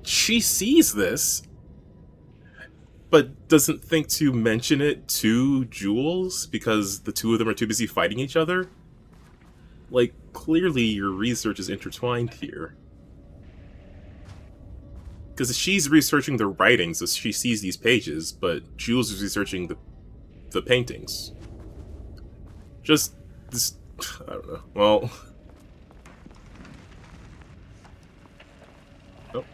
she sees this, but doesn't think to mention it to Jules because the two of them are too busy fighting each other? Like, clearly your research is intertwined here. Because she's researching the writings as she sees these pages, but Jules is researching the paintings. Just, this, I don't know. Well... Oh.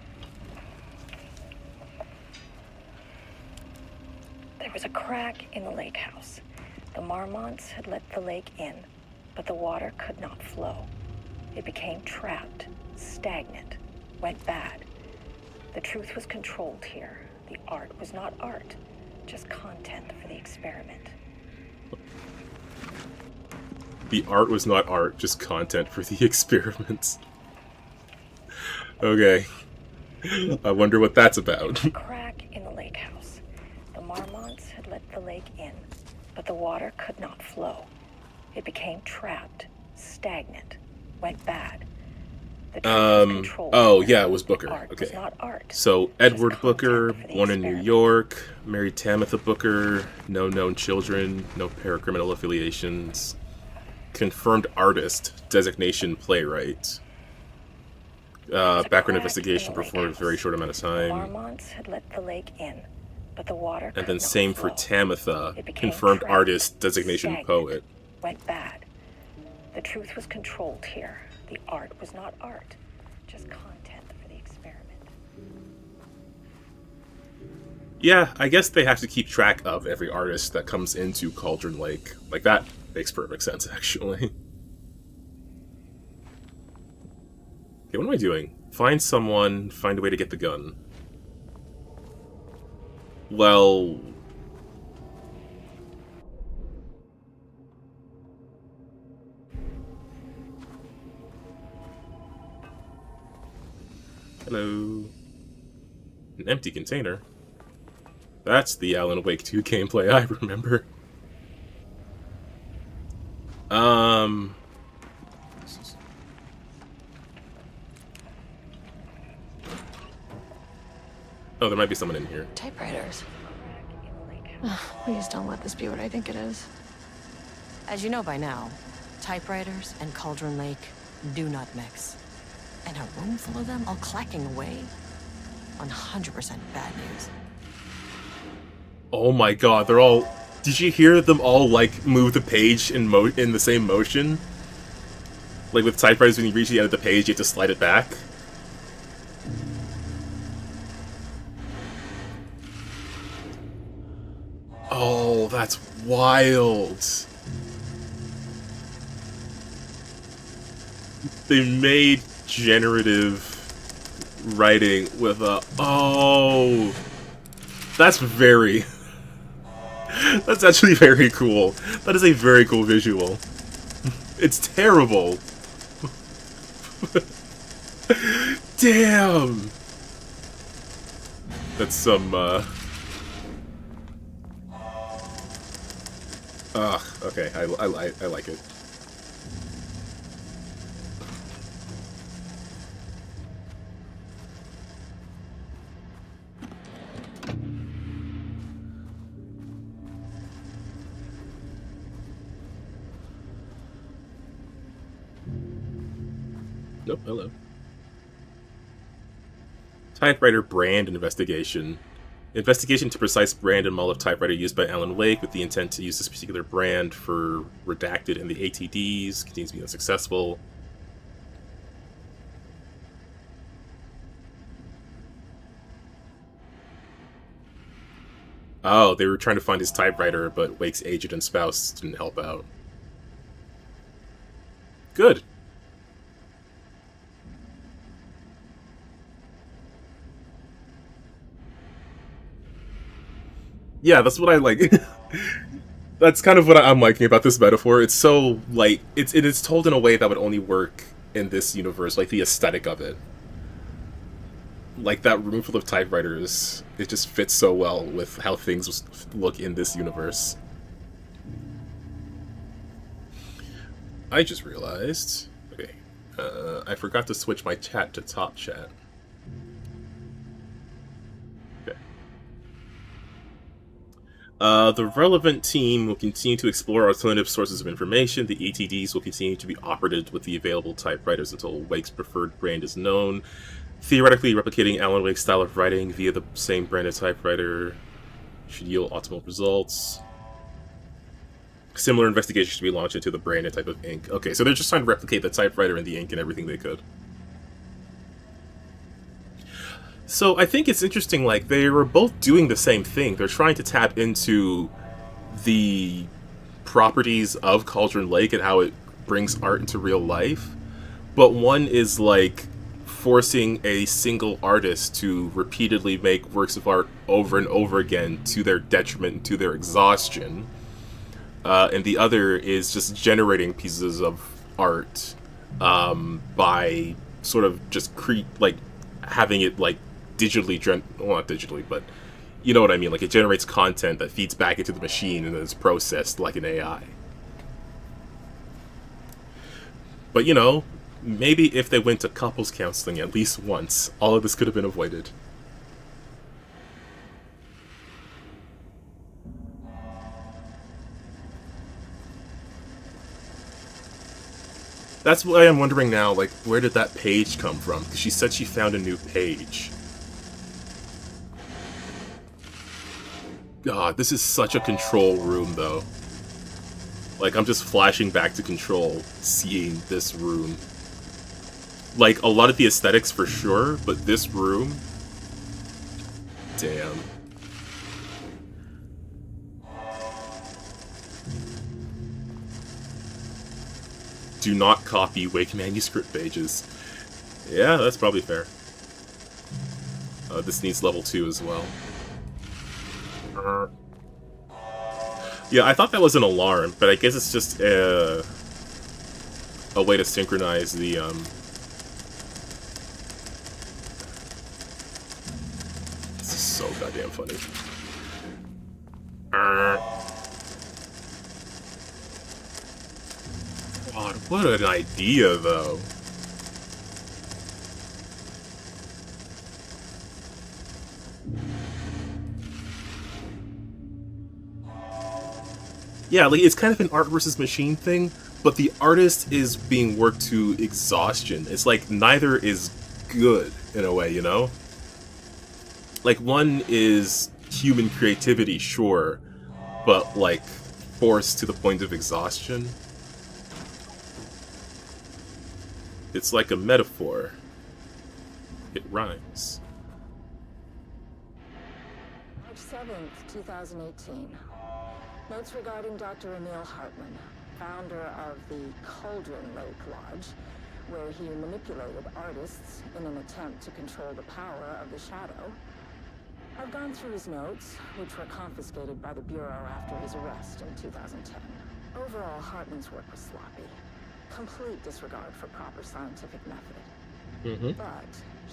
There was a crack in the lake house. The Marmonts had let the lake in, but the water could not flow. It became trapped, stagnant, went bad. The truth was controlled here. The art was not art, just content for the experiment. The art was not art, just content for the experiments. Okay. I wonder what that's about. A crack in the lake house. The Marmonts had let the lake in, but the water could not flow. It became trapped, stagnant, went bad. Oh, yeah, it was Booker. Okay. So, Edward Booker, born in New York, married Tamitha Booker, no known children, no paracriminal affiliations, confirmed artist, designation playwright. Background investigation performed a very short amount of time. Marmonts had let the lake in, but the water and then same for Tamitha, confirmed artist, designation poet. Went bad. The truth was controlled here. The art was not art, just content for the experiment. Yeah, I guess they have to keep track of every artist that comes into Cauldron Lake. Like, that makes perfect sense, actually. Okay, what am I doing? Find someone, find a way to get the gun. Well... Hello. An empty container. That's the Alan Wake 2 gameplay I remember. Oh, there might be someone in here. Typewriters. Please don't let this be what I think it is. As you know by now, typewriters and Cauldron Lake do not mix. And a room full of them all clacking away? 100% bad news. Oh my god, they're all... Did you hear them all, like, move the page in the same motion? Like with typewriters, when you reach the end of the page, you have to slide it back. Oh, that's wild. They made generative writing with a... Oh... That's very... That's actually very cool. That is a very cool visual. It's terrible. Damn! That's some, okay, I like it. Nope, hello. Typewriter brand investigation. Investigation to precise brand and model of typewriter used by Alan Wake with the intent to use this particular brand for redacted in the ATDs continues to be unsuccessful. Oh, they were trying to find his typewriter, but Wake's agent and spouse didn't help out. Good. Yeah, that's what I like. That's kind of what I'm liking about this metaphor. It's so, like, it's told in a way that would only work in this universe, like the aesthetic of it. Like that room full of typewriters, it just fits so well with how things look in this universe. I just realized, okay, I forgot to switch my chat to top chat. The relevant team will continue to explore alternative sources of information. The ETDs will continue to be operated with the available typewriters until Wake's preferred brand is known. Theoretically, replicating Alan Wake's style of writing via the same branded typewriter should yield optimal results. Similar investigations should be launched into the branded type of ink. Okay, so they're just trying to replicate the typewriter and the ink and everything they could. So I think it's interesting, like, they were both doing the same thing. They're trying to tap into the properties of Cauldron Lake and how it brings art into real life. But one is, like, forcing a single artist to repeatedly make works of art over and over again to their detriment and to their exhaustion. And the other is just generating pieces of art by sort of just having it, like, digitally, well, not digitally, but you know what I mean, like it generates content that feeds back into the machine and then is processed like an AI. But you know, maybe if they went to couples counseling at least once, all of this could have been avoided. That's why I'm wondering now, like, where did that page come from? Because she said she found a new page. God, this is such a Control room, though. Like, I'm just flashing back to Control, seeing this room. Like, a lot of the aesthetics for sure, but this room... Damn. Do not copy Wake manuscript pages. Yeah, that's probably fair. This needs level 2 as well. Yeah, I thought that was an alarm, but I guess it's just a way to synchronize the, This is so goddamn funny. God, what an idea, though. Yeah, like it's kind of an art versus machine thing, but the artist is being worked to exhaustion. It's like neither is good in a way, you know? Like one is human creativity, sure, but like forced to the point of exhaustion. It's like a metaphor. It rhymes. March 7th, 2018. Notes regarding Dr. Emil Hartman, founder of the Cauldron Lake Lodge, where he manipulated artists in an attempt to control the power of the shadow. I've gone through his notes, which were confiscated by the Bureau after his arrest in 2010. Overall, Hartman's work was sloppy. Complete disregard for proper scientific method. But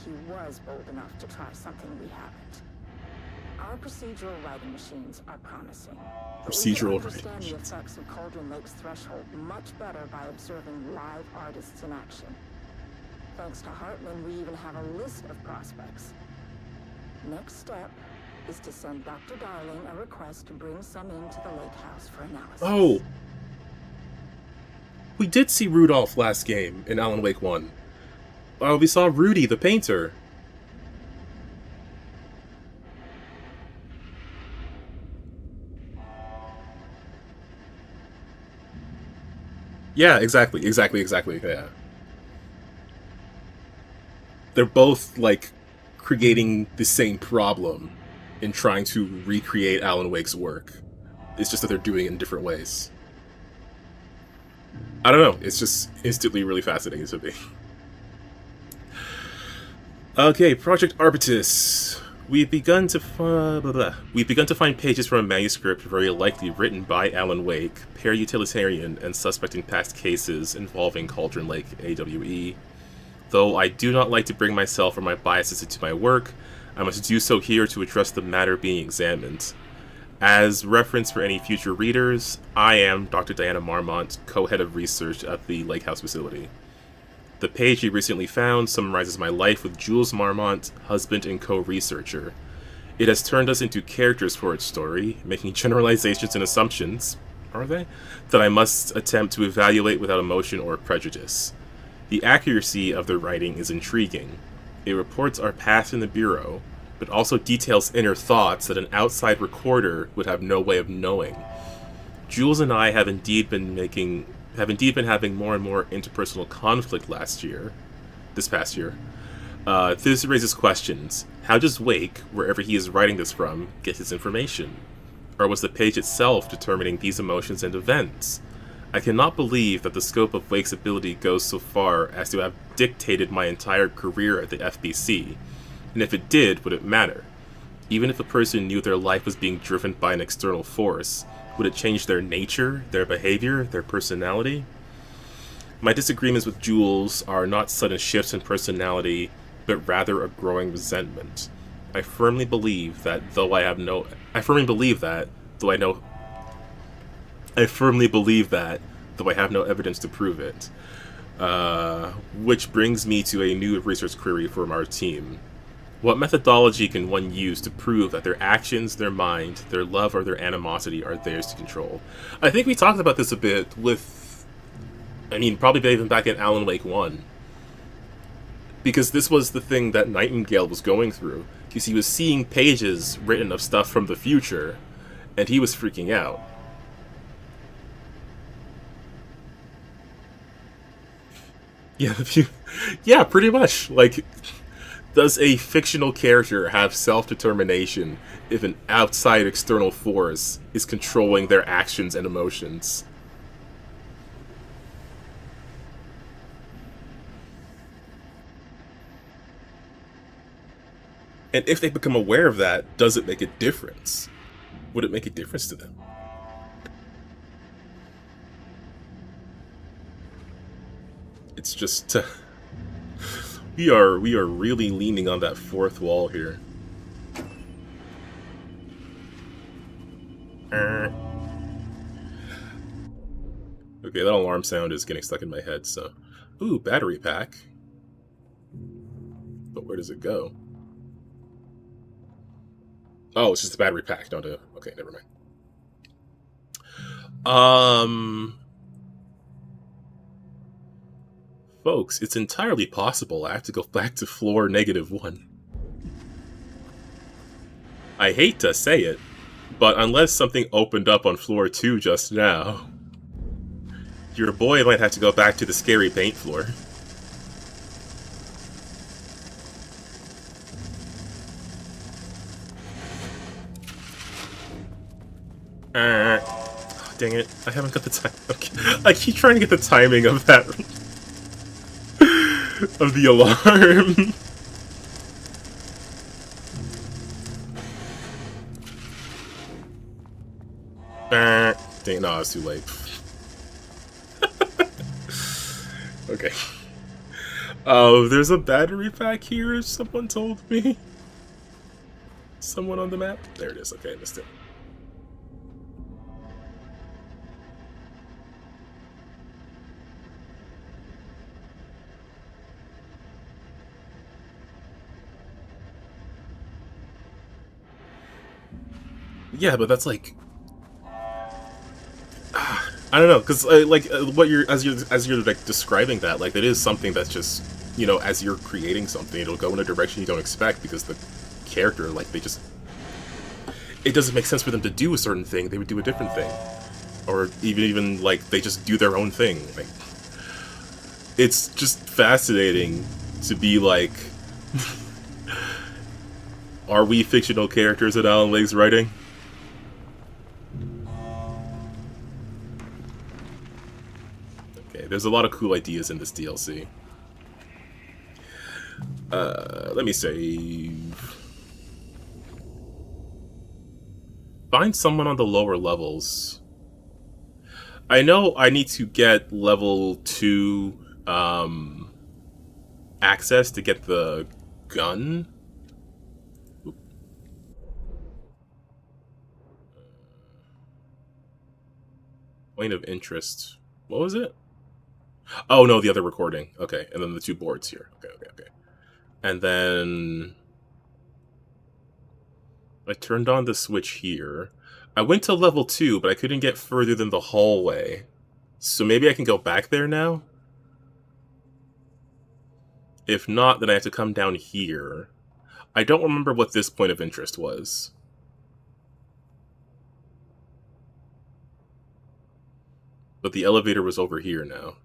he was bold enough to try something we haven't. Our procedural writing machines are promising. Procedural But we writing can understand the machines. effects of Cauldron Lake's threshold much better by observing live artists in action. Thanks to Hartman, we even have a list of prospects. Next step is to send Dr. Darling a request to bring some into the Lakehouse for analysis. Oh! We did see Rudolph last game in Alan Wake 1. We saw Rudy, the painter. Yeah, exactly, yeah. They're both, like, creating the same problem in trying to recreate Alan Wake's work. It's just that they're doing it in different ways. I don't know, it's just instantly really fascinating to me. Okay, Project Arbitus. We've begun to find pages from a manuscript very likely written by Alan Wake, para-utilitarian and suspecting past cases involving Cauldron Lake AWE. Though I do not like to bring myself or my biases into my work, I must do so here to address the matter being examined. As reference for any future readers, I am Dr. Diana Marmont, co-head of research at the Lakehouse facility. The page you recently found summarizes my life with Jules Marmont, husband and co-researcher. It has turned us into characters for its story, making generalizations and assumptions, are they? That I must attempt to evaluate without emotion or prejudice. The accuracy of the writing is intriguing. It reports our past in the Bureau, but also details inner thoughts that an outside recorder would have no way of knowing. Jules and I have indeed been having more and more interpersonal conflict this past year. This raises questions. How does Wake, wherever he is writing this from, get his information? Or was the page itself determining these emotions and events? I cannot believe that the scope of Wake's ability goes so far as to have dictated my entire career at the FBC. And if it did, would it matter? Even if a person knew their life was being driven by an external force, would it change their nature, their behavior, their personality? My disagreements with Jules are not sudden shifts in personality, but rather a growing resentment. I firmly believe that though I have no evidence to prove it. Which brings me to a new research query from our team. What methodology can one use to prove that their actions, their mind, their love, or their animosity are theirs to control? I think we talked about this a bit with, probably even back in Alan Wake 1. Because this was the thing that Nightingale was going through. Because he was seeing pages written of stuff from the future, and he was freaking out. Yeah, pretty much. Like, does a fictional character have self-determination if an outside external force is controlling their actions and emotions? And if they become aware of that, does it make a difference? Would it make a difference to them? It's just... We are really leaning on that fourth wall here. Okay, that alarm sound is getting stuck in my head, so... Ooh, battery pack. But where does it go? Oh, it's just a battery pack. Okay, never mind. Folks, it's entirely possible I have to go back to floor -1. I hate to say it, but unless something opened up on floor 2 just now, your boy might have to go back to the scary paint floor. Oh, dang it. I haven't got the time. Okay. I keep trying to get the timing of that. Of the alarm. Dang, no, it's too late. Okay. Oh, there's a battery pack here, someone told me. Someone on the map? There it is. Okay, I missed it. Yeah, but that's like, I don't know, because what you're as you're like describing that, like, it is something that's just, you know, as you're creating something, it'll go in a direction you don't expect because the character, like, it doesn't make sense for them to do a certain thing. They would do a different thing, or even like they just do their own thing. Like, it's just fascinating to be like, are we fictional characters in Alan Wake's writing? There's a lot of cool ideas in this DLC. Let me save. Find someone on the lower levels. I know I need to get level 2 access to get the gun. Point of interest. What was it? Oh, no, the other recording. Okay, and then the 2 boards here. Okay. And then I turned on the switch here. I went to level 2, but I couldn't get further than the hallway. So maybe I can go back there now? If not, then I have to come down here. I don't remember what this point of interest was. But the elevator was over here now.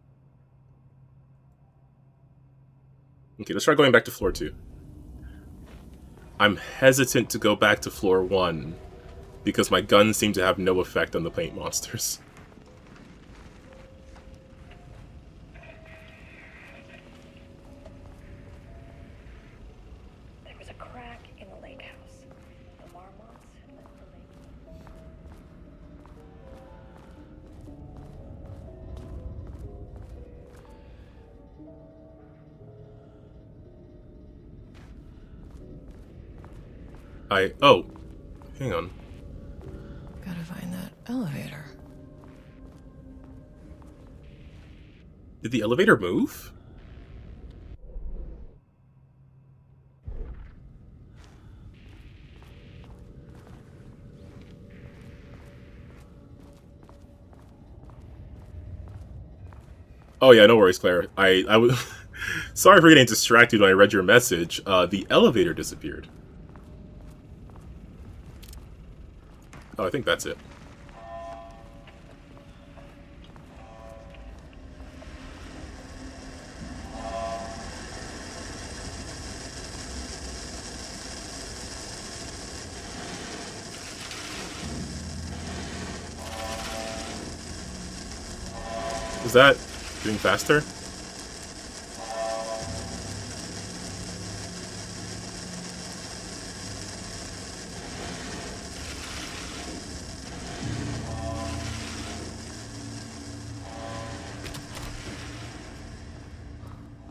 Okay, let's try going back to floor 2. I'm hesitant to go back to floor 1 because my guns seem to have no effect on the paint monsters. There was a crack in the lake house. The marmots left the lake. Oh, hang on. Gotta find that elevator. Did the elevator move? Oh yeah, no worries, Claire. I was sorry for getting distracted when I read your message. The elevator disappeared. Oh, I think that's it. Is that getting faster?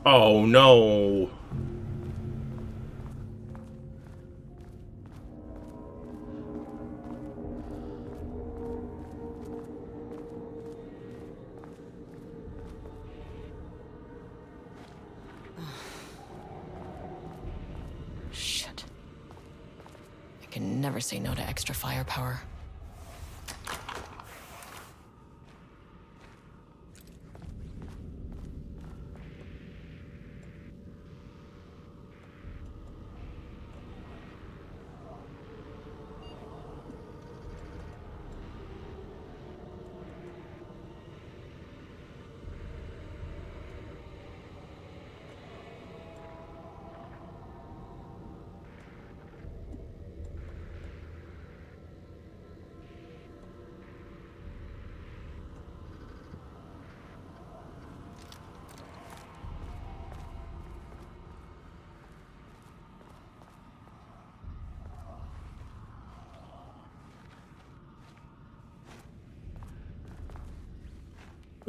Oh no. Shit. I can never say no to extra firepower.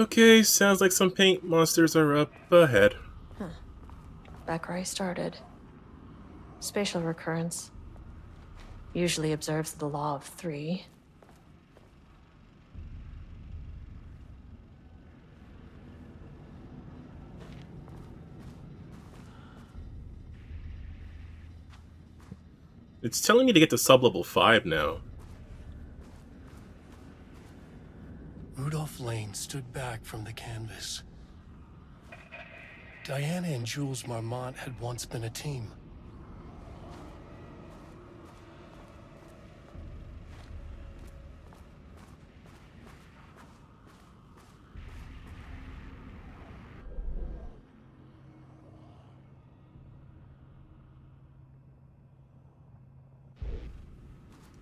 Okay, sounds like some paint monsters are up ahead. Back where I started. Spatial recurrence. Usually observes the law of 3. It's telling me to get to sublevel 5 now. Rudolph Lane stood back from the canvas. Diana and Jules Marmont had once been a team.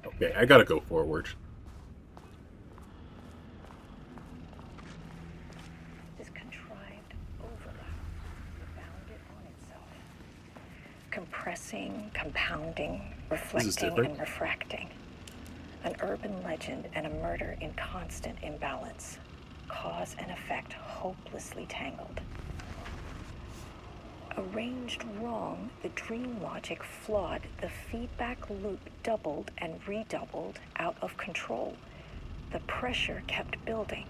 Okay, I gotta go forward. This contrived overlap bounded on itself, compressing, compounding, reflecting, and refracting. An urban legend and a murder in constant imbalance. Cause and effect hopelessly tangled. Arranged wrong, the dream logic flawed, the feedback loop doubled and redoubled, out of control. The pressure kept building,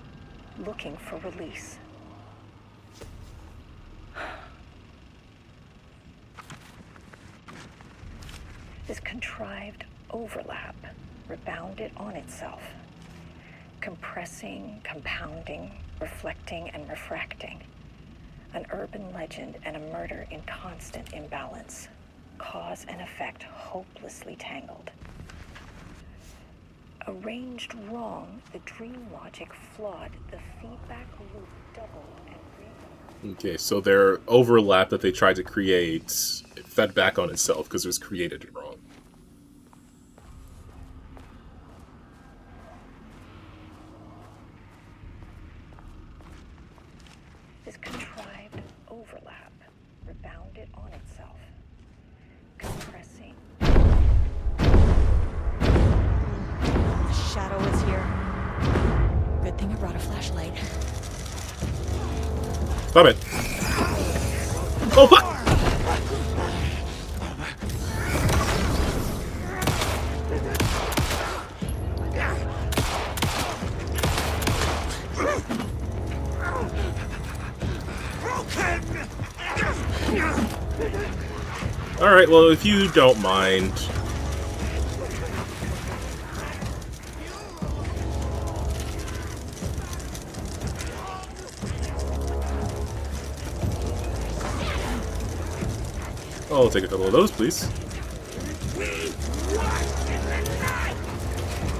looking for release. This contrived overlap rebounded on itself, compressing, compounding, reflecting, and refracting. An urban legend and a murder in constant imbalance. Cause and effect hopelessly tangled. Arranged wrong, the dream logic flawed, the feedback loop doubled and redoubled. Okay, so their overlap that they tried to create fed back on itself because it was created wrong. This contrived overlap rebounded on itself, compressing. The shadow is here. Good thing I brought a flashlight. Stop it! Oh fuck! Alright, well, if you don't mind. I'll take a couple of those, please.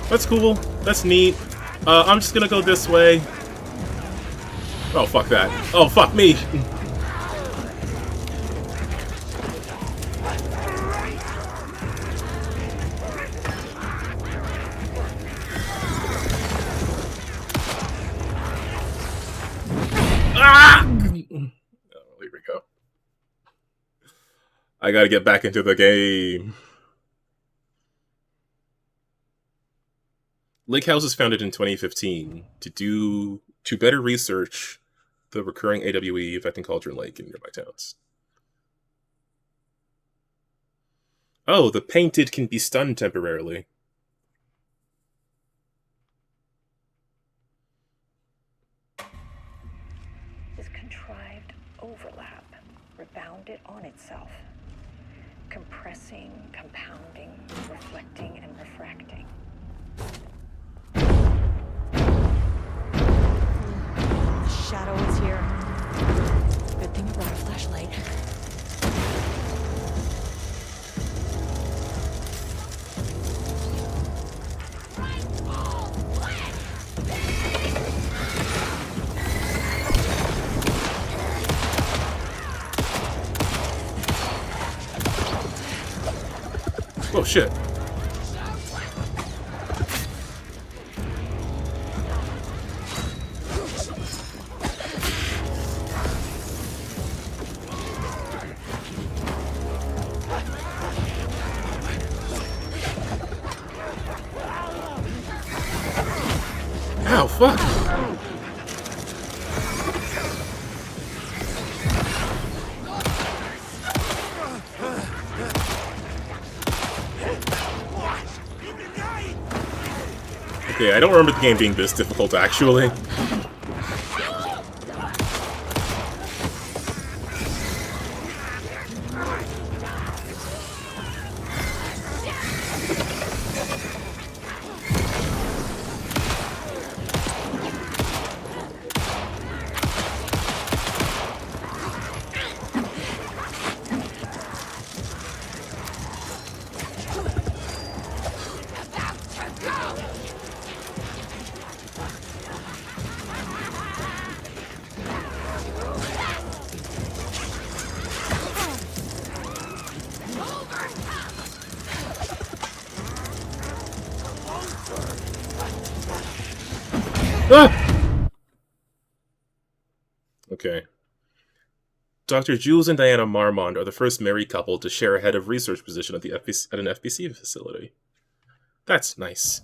That's cool. That's neat. I'm just gonna go this way. Oh, fuck that. Oh, fuck me! Ah! Oh, here we go. I gotta get back into the game. Lakehouse was founded in 2015 to better research the recurring AWE affecting Cauldron Lake in nearby towns. Oh, the painted can be stunned temporarily. This contrived overlap rebounded on itself, compressing, compounding, reflecting, and refracting. The shadow is here. Good thing I brought a flashlight. Oh shit. Ow, fuck! Okay, I don't remember the game being this difficult, actually. Ah! Okay. Dr. Jules and Diana Marmont are the first married couple to share a head of research position at an FBC facility. That's nice.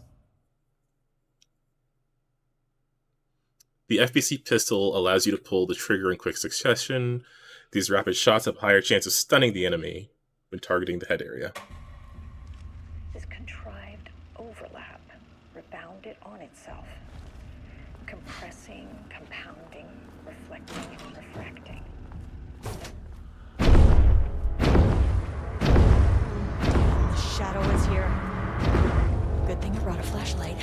The FBC pistol allows you to pull the trigger in quick succession. These rapid shots have a higher chance of stunning the enemy when targeting the head area. This contrived overlap rebounded on itself, compressing, compounding, reflecting, and refracting. The shadow is here. Good thing I brought a flashlight.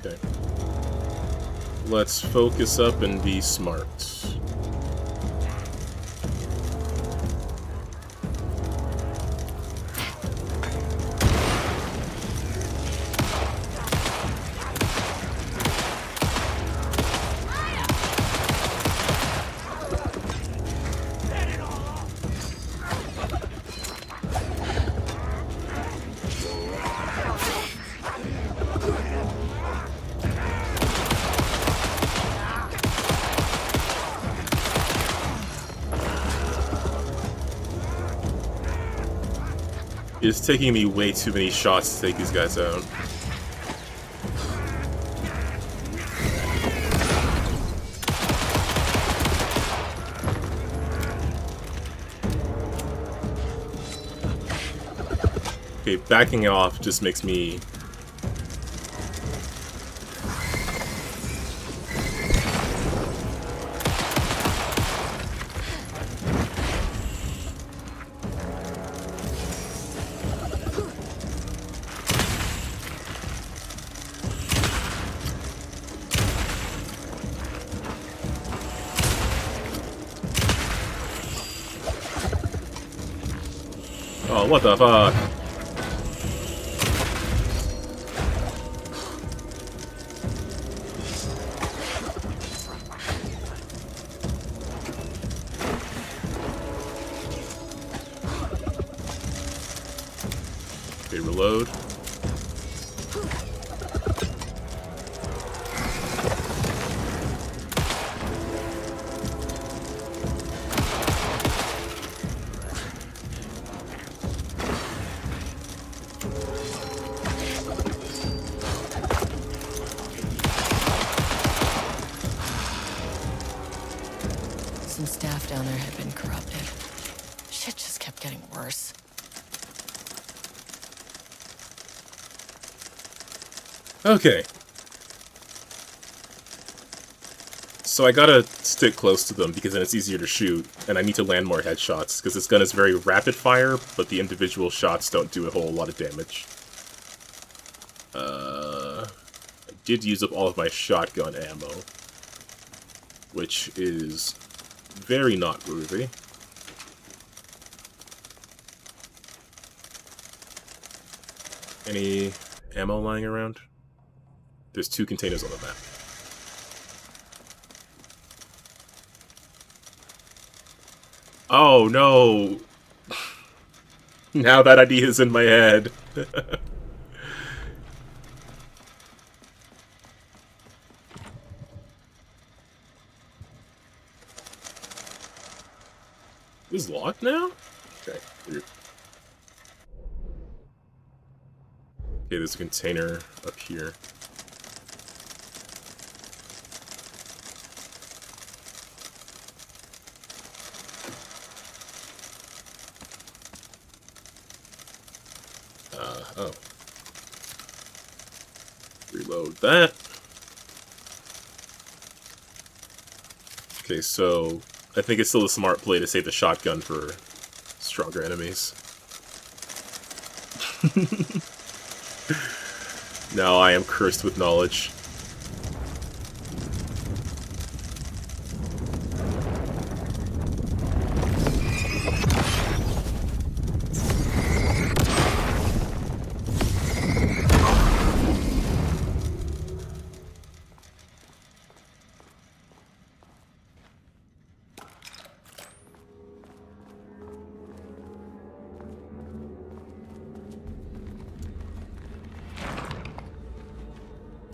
Okay. Let's focus up and be smart. It's taking me way too many shots to take these guys out. Okay, backing off just makes me... Oh, what the fuck? Okay, reload. Some staff down there had been corrupted. Shit just kept getting worse. Okay. So I gotta stick close to them because then it's easier to shoot, and I need to land more headshots, because this gun is very rapid fire, but the individual shots don't do a whole lot of damage. I did use up all of my shotgun ammo, which is very not groovy. Any ammo lying around? There's 2 containers on the map. Oh no! Now that idea is in my head. This is locked now? Okay, weird. Okay, there's a container up here. Oh. Reload that. Okay, so I think it's still a smart play to save the shotgun for stronger enemies. Now I am cursed with knowledge.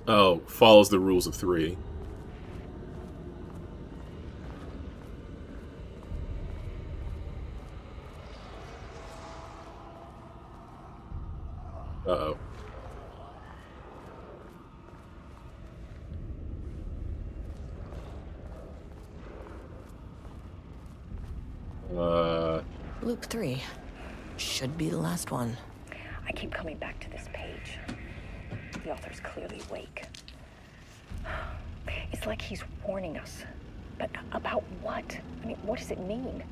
Oh, follows the rules of 3. Uh-oh. Loop 3. Should be the last one. I keep coming back to this page. The author's clearly awake. It's like he's warning us. But about what? I mean, what does it mean?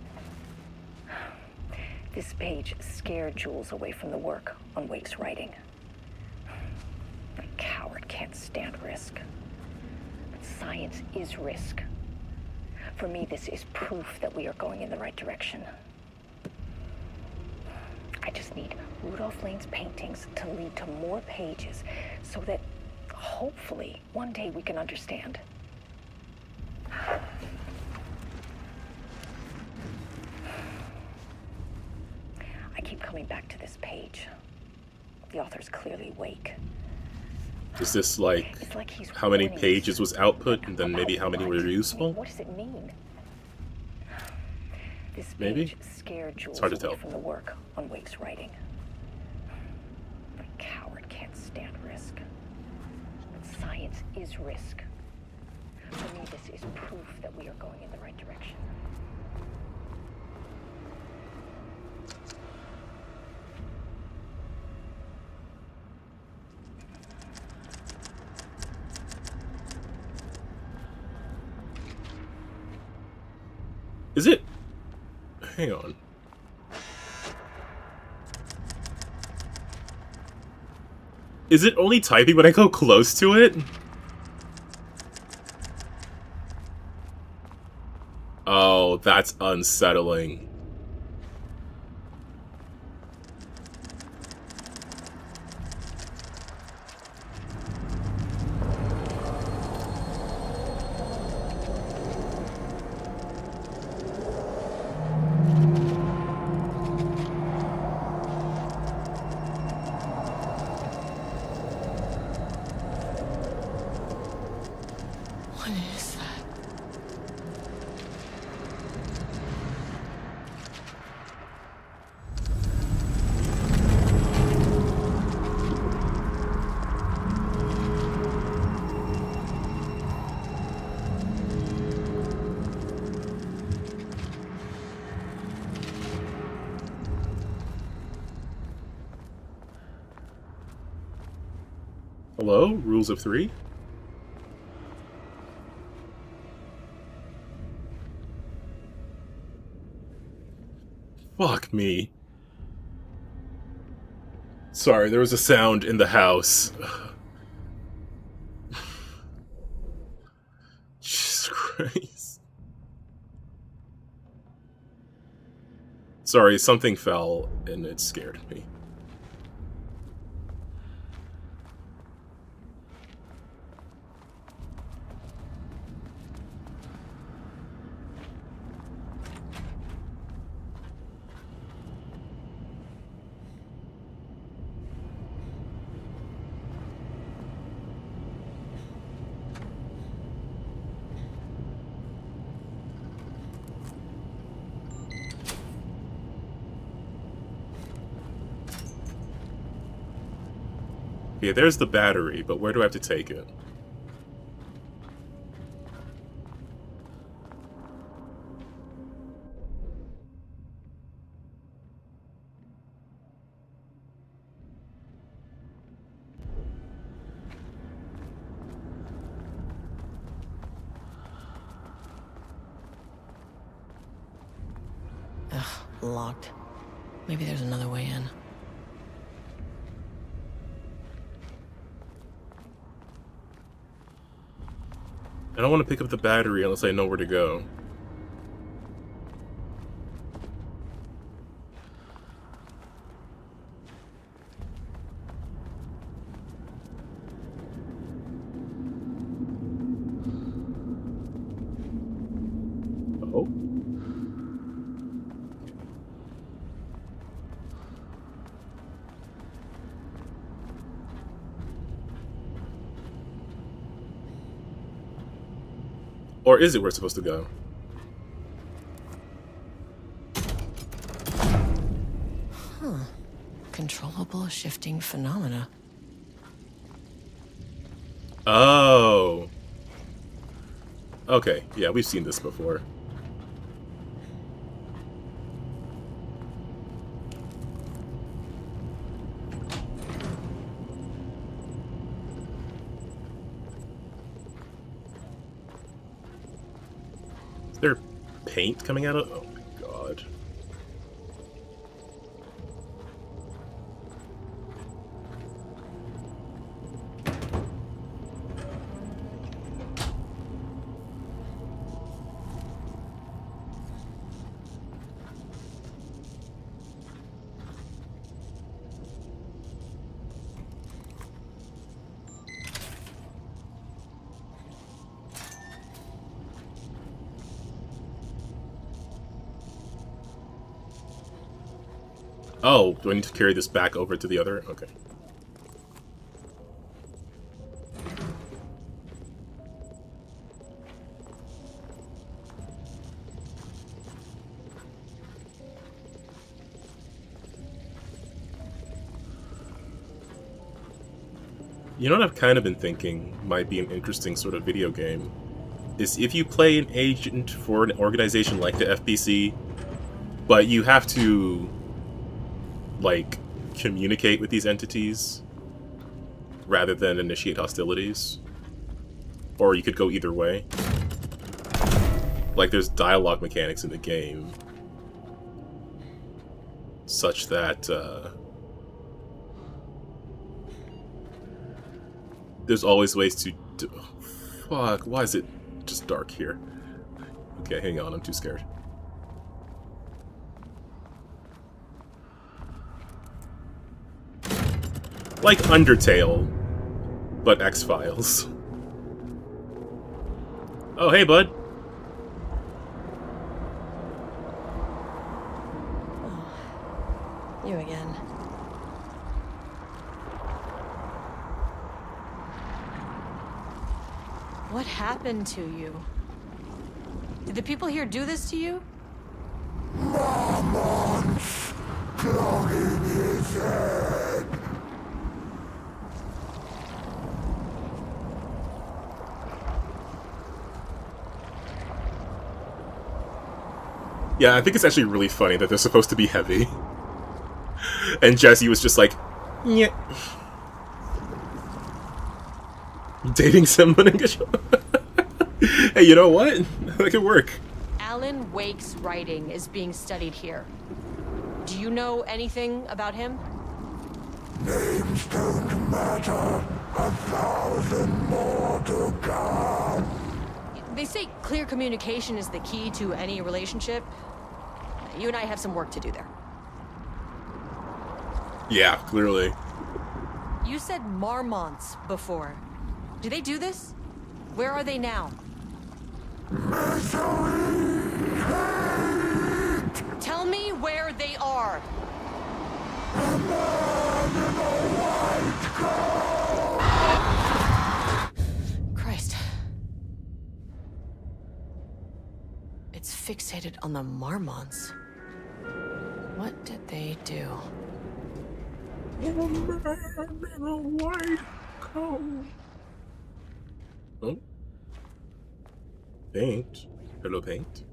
This page scared Jules away from the work on Wake's writing. A coward can't stand risk. But science is risk. For me, this is proof that we are going in the right direction. I just need Rudolph Lane's paintings to lead to more pages so that hopefully one day we can understand. I keep coming back to this page. The author's clearly awake. Is this like he's how many warning pages us. was output and then maybe how many were useful? What does it mean? This Maybe? page scared Jules hard to away tell. from the work on Wake's writing. A coward can't stand risk. But science is risk. For me, this is proof that we are going in the right direction. Is it? Hang on. Is it only typing when I go close to it? Oh, that's unsettling. What is that? Hello? Rules of 3? Fuck me. Sorry, there was a sound in the house. Jesus Christ. Sorry, something fell and it scared me. Yeah, there's the battery, but where do I have to take it? Locked. Maybe there's another way in. I don't want to pick up the battery unless I know where to go. Oh. Or is it where it's supposed to go? Huh. Controllable shifting phenomena. Oh. Okay, yeah, we've seen this before. Is there paint coming out of... Oh my god. Oh, do I need to carry this back over to the other? Okay. You know what I've kind of been thinking might be an interesting sort of video game? Is if you play an agent for an organization like the FBC, but you have to like communicate with these entities rather than initiate hostilities, or you could go either way. Like there's dialogue mechanics in the game such that there's always ways to do... Fuck, why is it just dark here? Okay, hang on, I'm too scared. Like Undertale, but X-Files. Oh, hey, bud. You again. What happened to you? Did the people here do this to you? Mammons clogging his head. Yeah, I think it's actually really funny that they're supposed to be heavy. And Jesse was just like, yeah. Dating someone in Hey, you know what? That could work. Alan Wake's writing is being studied here. Do you know anything about him? Names don't matter. 1,000 more to come. They say clear communication is the key to any relationship. You and I have some work to do there. Yeah, clearly. You said marmots before. Do they do this? Where are they now? Misery, hate. Tell me where they are. A man in a white coat. Christ. It's fixated on the marmots. What did they do? A man in a white coat. Oh. Paint. Hello, paint.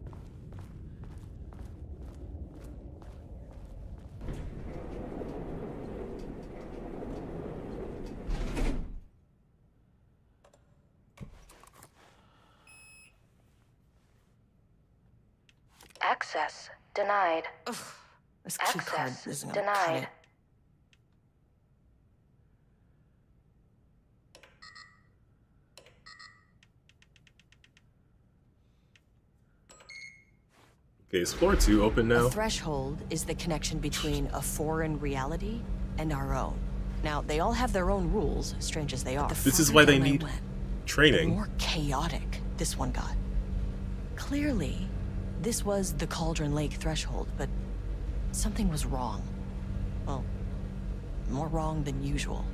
Access Denied. Ugh, this key card Access isn't gonna cut denied. it. Okay, is floor 2 open now? A threshold is the connection between a foreign reality and our own. Now, they all have their own rules, strange as they are. This is why they need training. The more chaotic this one got. Clearly, this was the Cauldron Lake threshold, but something was wrong. Well, more wrong than usual.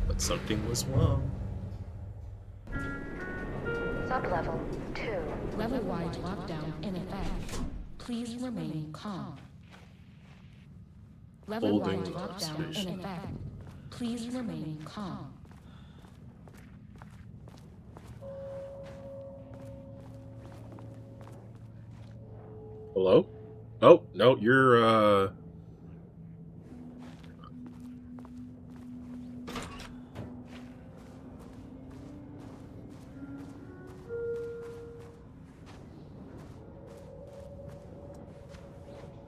But something was wrong. Sublevel 2. Level-wide lockdown in effect. Please remain calm. Level-wide Holding lockdown station. in effect. Please remain calm. Hello? Oh, no, you're,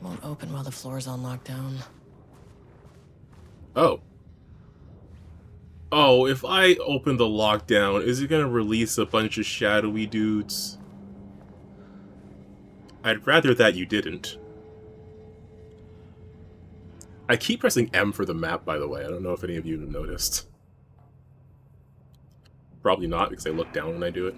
Won't open while the floor's on lockdown. Oh. Oh, if I open the lockdown, is it gonna release a bunch of shadowy dudes? I'd rather that you didn't. I keep pressing M for the map, by the way. I don't know if any of you have noticed. Probably not, because I look down when I do it.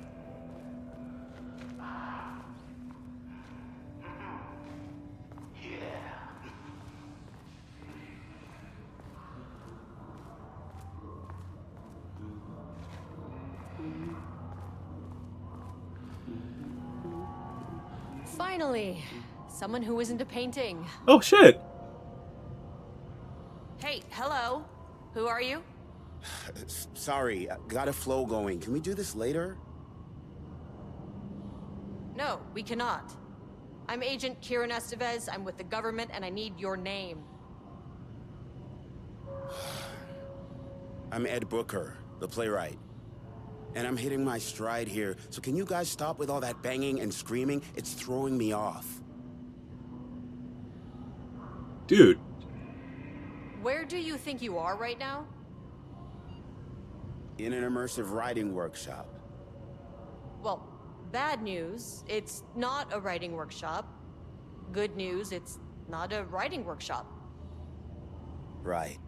Finally, someone who isn't a painting. Oh, shit! Hey, hello. Who are you? Sorry, got a flow going. Can we do this later? No, we cannot. I'm Agent Kieran Estevez. I'm with the government, and I need your name. I'm Ed Booker, the playwright. And I'm hitting my stride here, so can you guys stop with all that banging and screaming? It's throwing me off. Dude. Where do you think you are right now? In an immersive writing workshop. Well, bad news, it's not a writing workshop. Good news, it's not a writing workshop. Right.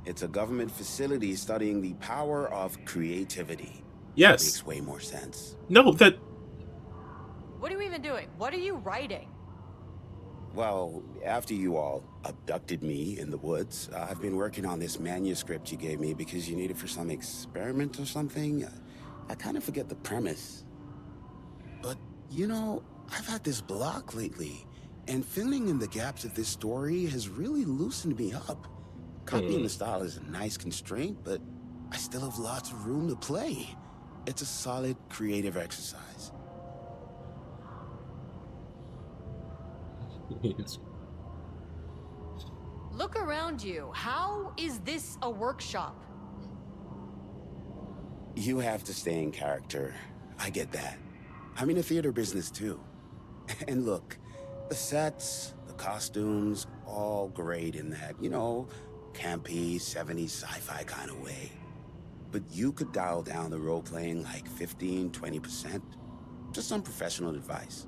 It's a government facility studying the power of creativity. Yes. Makes way more sense. No, that... What are you even doing? What are you writing? Well, after you all abducted me in the woods, I've been working on this manuscript you gave me because you need it for some experiment or something. I kind of forget the premise. But, you know, I've had this block lately, and filling in the gaps of this story has really loosened me up. Copying the style is a nice constraint, but I still have lots of room to play. It's a solid creative exercise. Look around you. How is this a workshop? You have to stay in character. I get that. I'm in the theater business too. And look, the sets, the costumes, all great in that, you know, campy, 70s sci-fi kind of way. But you could dial down the role-playing like 15, 20%. Just some professional advice.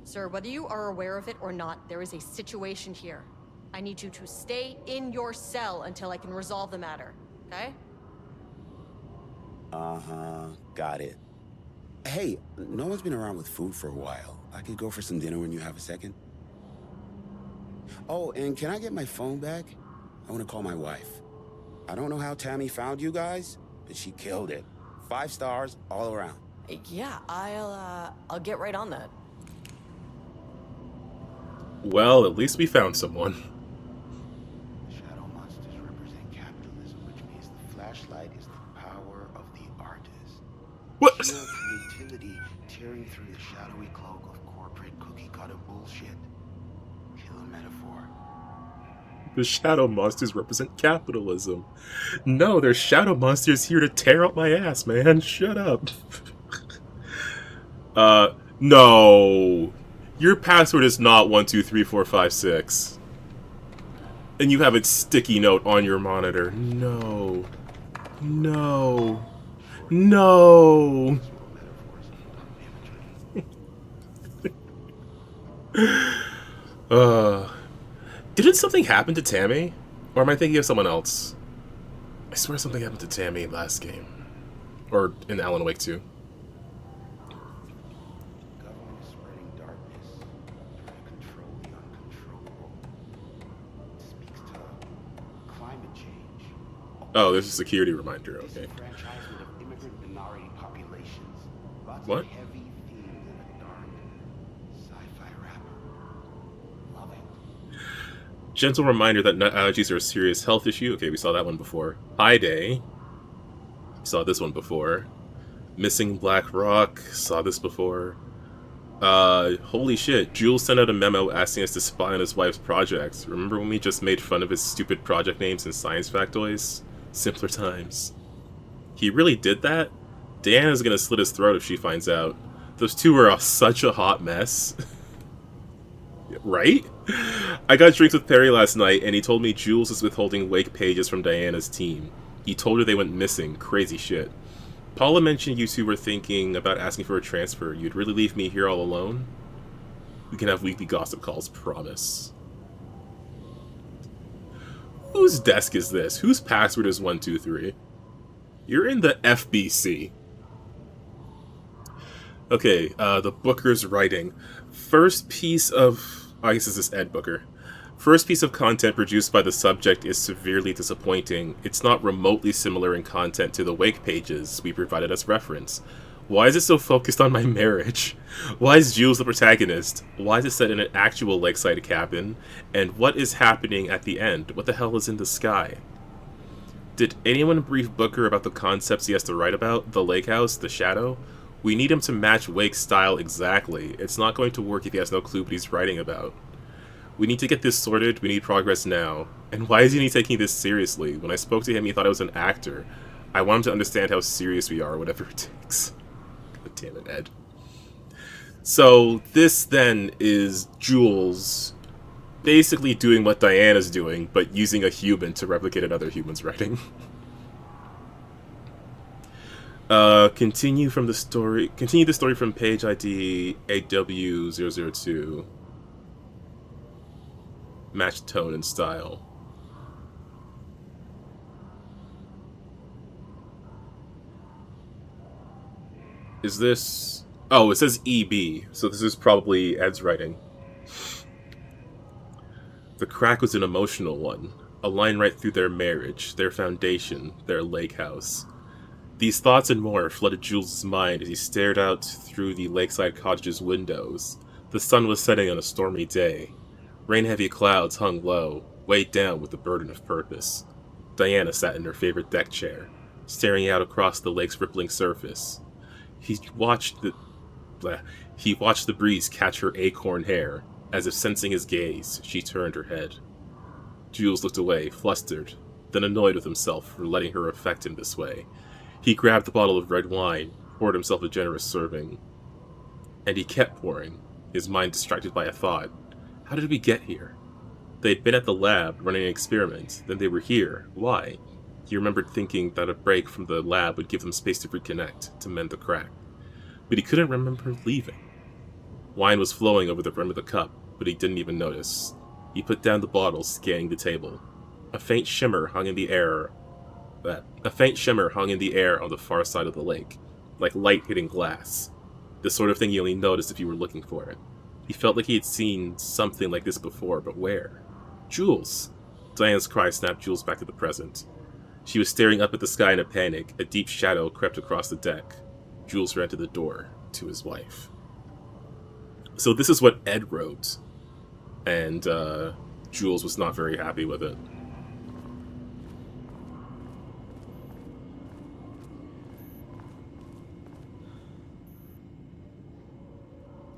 Sir, whether you are aware of it or not, there is a situation here. I need you to stay in your cell until I can resolve the matter, okay? Uh-huh, got it. Hey, no one's been around with food for a while. I could go for some dinner when you have a second. Oh, and can I get my phone back? I want to call my wife. I don't know how Tammy found you guys, but she killed it. 5 stars all around. Yeah, I'll get right on that. Well, at least we found someone. Shadow monsters represent capitalism, which means the flashlight is the power of the artist. What? Pure creativity tearing through the shadowy cloak of corporate cookie-cutter bullshit. Killer metaphor. The shadow monsters represent capitalism. No, there's shadow monsters here to tear up my ass, man. Shut up. No! Your password is not 123456. And you have a sticky note on your monitor. No. No. No! Didn't something happen to Tammy? Or am I thinking of someone else? I swear something happened to Tammy last game. Or in Alan Wake 2. Oh, there's a security reminder, okay. What? Gentle reminder that nut allergies are a serious health issue. Okay, we saw that one before. High Day. Saw this one before. Missing Black Rock. Saw this before. Holy shit. Jules sent out a memo asking us to spy on his wife's project. Remember when we just made fun of his stupid project names in Science Factoids? Simpler times. He really did that? Diana's gonna slit his throat if she finds out. Those two are such a hot mess. Right? I got drinks with Perry last night, and he told me Jules is withholding Wake pages from Diana's team. He told her they went missing. Crazy shit. Paula mentioned you two were thinking about asking for a transfer. You'd really leave me here all alone? We can have weekly gossip calls, promise. Whose desk is this? Whose password is 123? You're in the FBC. Okay, the Booker's writing. First piece of... I guess this is Ed Booker. First piece of content produced by the subject is severely disappointing. It's not remotely similar in content to the Wake pages we provided as reference. Why is it so focused on my marriage? Why is Jules the protagonist? Why is it set in an actual lakeside cabin? And what is happening at the end? What the hell is in the sky? Did anyone brief Booker about the concepts he has to write about? The lake house? The shadow? We need him to match Wake's style exactly. It's not going to work if he has no clue what he's writing about. We need to get this sorted. We need progress now. And why isn't he taking this seriously? When I spoke to him, he thought I was an actor. I want him to understand how serious we are, whatever it takes. God damn it, Ed. So, this then is Jules basically doing what Diana's doing, but using a human to replicate another human's writing. Continue the story from page ID AW002. Match tone and style. Is this... Oh, it says EB, so this is probably Ed's writing. The crack was an emotional one. A line right through their marriage, their foundation, their lake house. These thoughts and more flooded Jules' mind as he stared out through the lakeside cottage's windows. The sun was setting on a stormy day. Rain-heavy clouds hung low, weighed down with the burden of purpose. Diana sat in her favorite deck chair, staring out across the lake's rippling surface. He watched the breeze catch her acorn hair. As if sensing his gaze, she turned her head. Jules looked away, flustered, then annoyed with himself for letting her affect him this way. He grabbed the bottle of red wine, poured himself a generous serving. And he kept pouring, his mind distracted by a thought. How did we get here? They'd been at the lab, running an experiment, then they were here. Why? He remembered thinking that a break from the lab would give them space to reconnect, to mend the crack. But he couldn't remember leaving. Wine was flowing over the rim of the cup, but he didn't even notice. He put down the bottle, scanning the table. A faint shimmer hung in the air on the far side of the lake, like light hitting glass. The sort of thing you only noticed if you were looking for it. He felt like he had seen something like this before, but where? Jules! Diana's cry snapped Jules back to the present. She was staring up at the sky in a panic. A deep shadow crept across the deck. Jules ran to the door, to his wife. So this is what Ed wrote, and Jules was not very happy with it.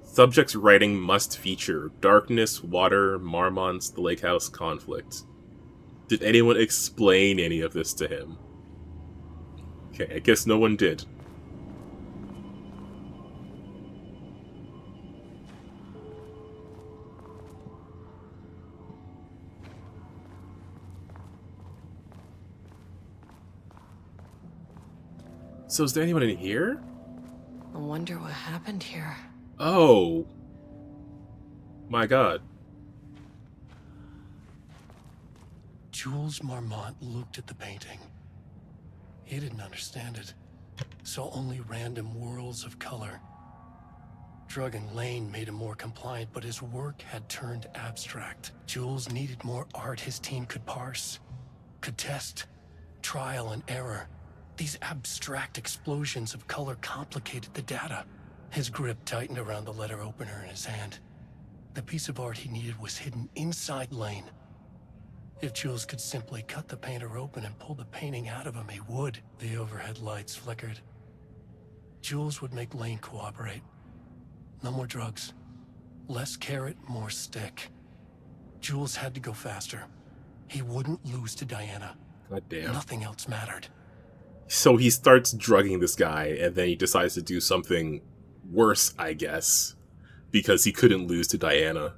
Subject's writing must feature darkness, water, Marmonts, the lake house conflict. Did anyone explain any of this to him? Okay, I guess no one did. So is there anyone in here? I wonder what happened here. Oh. My god. Jules Marmont looked at the painting. He didn't understand it. Saw only random whirls of color. Drugging Lane made him more compliant, but his work had turned abstract. Jules needed more art his team could parse, could test, trial and error. These abstract explosions of color complicated the data. His grip tightened around the letter opener in his hand. The piece of art he needed was hidden inside Lane. If Jules could simply cut the painter open and pull the painting out of him, he would. The overhead lights flickered. Jules would make Lane cooperate. No more drugs. Less carrot, more stick. Jules had to go faster. He wouldn't lose to Diana. God damn. Nothing else mattered. So he starts drugging this guy, and then he decides to do something worse, I guess, because he couldn't lose to Diana.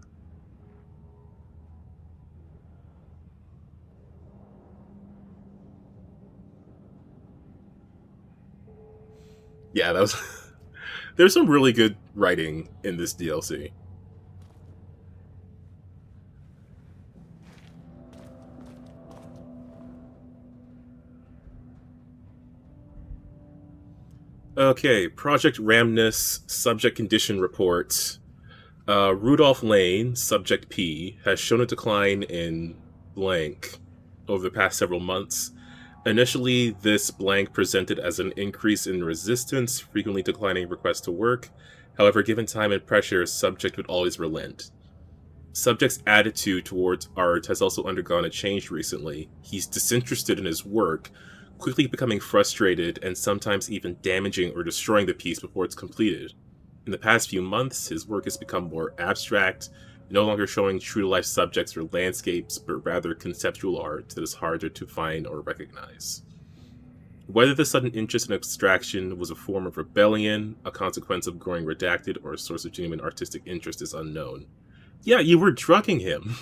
Yeah, that was... There's some really good writing in this DLC. Okay, Project Ramnus Subject Condition Report. Rudolph Lane, Subject P, has shown a decline in blank over the past several months. Initially, this blank presented as an increase in resistance, frequently declining requests to work. However, given time and pressure, subject would always relent. Subject's attitude towards art has also undergone a change recently. He's disinterested in his work, quickly becoming frustrated and sometimes even damaging or destroying the piece before it's completed. In the past few months, his work has become more abstract, no longer showing true-to-life subjects or landscapes, but rather conceptual art that is harder to find or recognize. Whether the sudden interest in abstraction was a form of rebellion, a consequence of growing redacted, or a source of genuine artistic interest is unknown. Yeah, you were drugging him!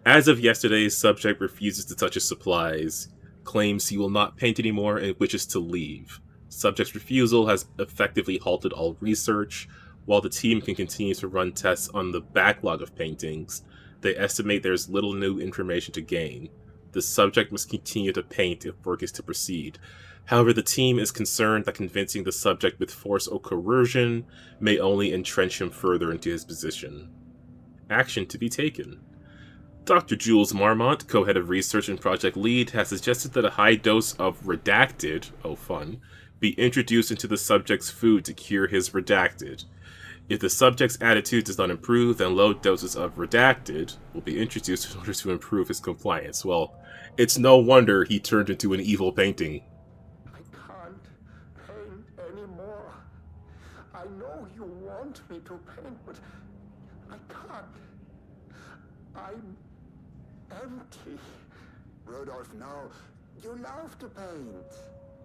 As of yesterday, subject refuses to touch his supplies, claims he will not paint anymore, and wishes to leave. Subject's refusal has effectively halted all research. While the team can continue to run tests on the backlog of paintings, they estimate there's little new information to gain. The subject must continue to paint if work is to proceed. However, the team is concerned that convincing the subject with force or coercion may only entrench him further into his position. Action to be taken. Dr. Jules Marmont, co-head of research and project lead, has suggested that a high dose of redacted, oh fun, be introduced into the subject's food to cure his redacted. If the subject's attitude does not improve, then low doses of redacted will be introduced in order to improve his compliance. Well, it's no wonder he turned into an evil painting. I can't paint anymore. I know you want me to paint, but I can't. I'm empty. Rudolph, no. You love to paint.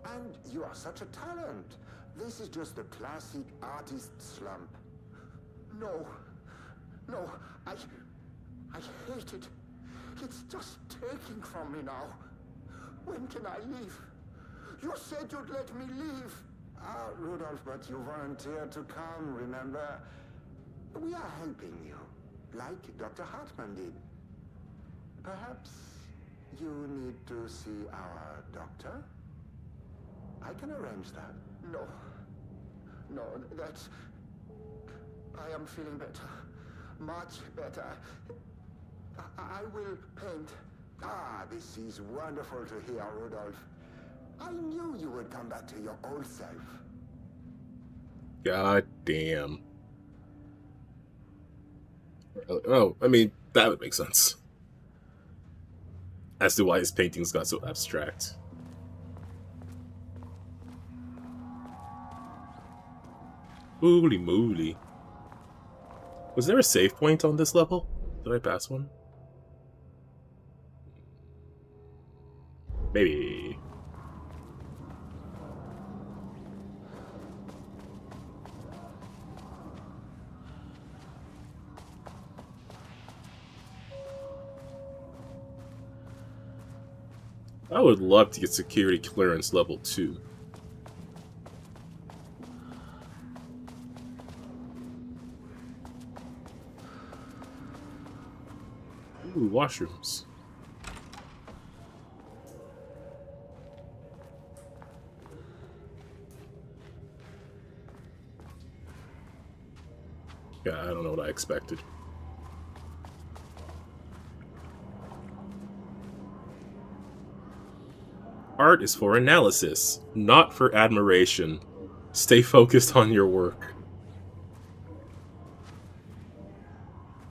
And you are such a talent. This is just the classic artist slump. No, I hate it. It's just taking from me now. When can I leave? You said you'd let me leave. Rudolph, but you volunteered to come, remember? We are helping you, like Dr. Hartman did. Perhaps you need to see our doctor? I can arrange that. No, that's... I am feeling better. Much better. I will paint. This is wonderful to hear, Rudolph. I knew you would come back to your old self. God damn. Oh, I mean, that would make sense. As to why his paintings got so abstract. Holy moly. Was there a save point on this level? Did I pass one? Maybe. I would love to get security clearance level 2. Ooh, washrooms. Yeah, I don't know what I expected. Art is for analysis, not for admiration. Stay focused on your work.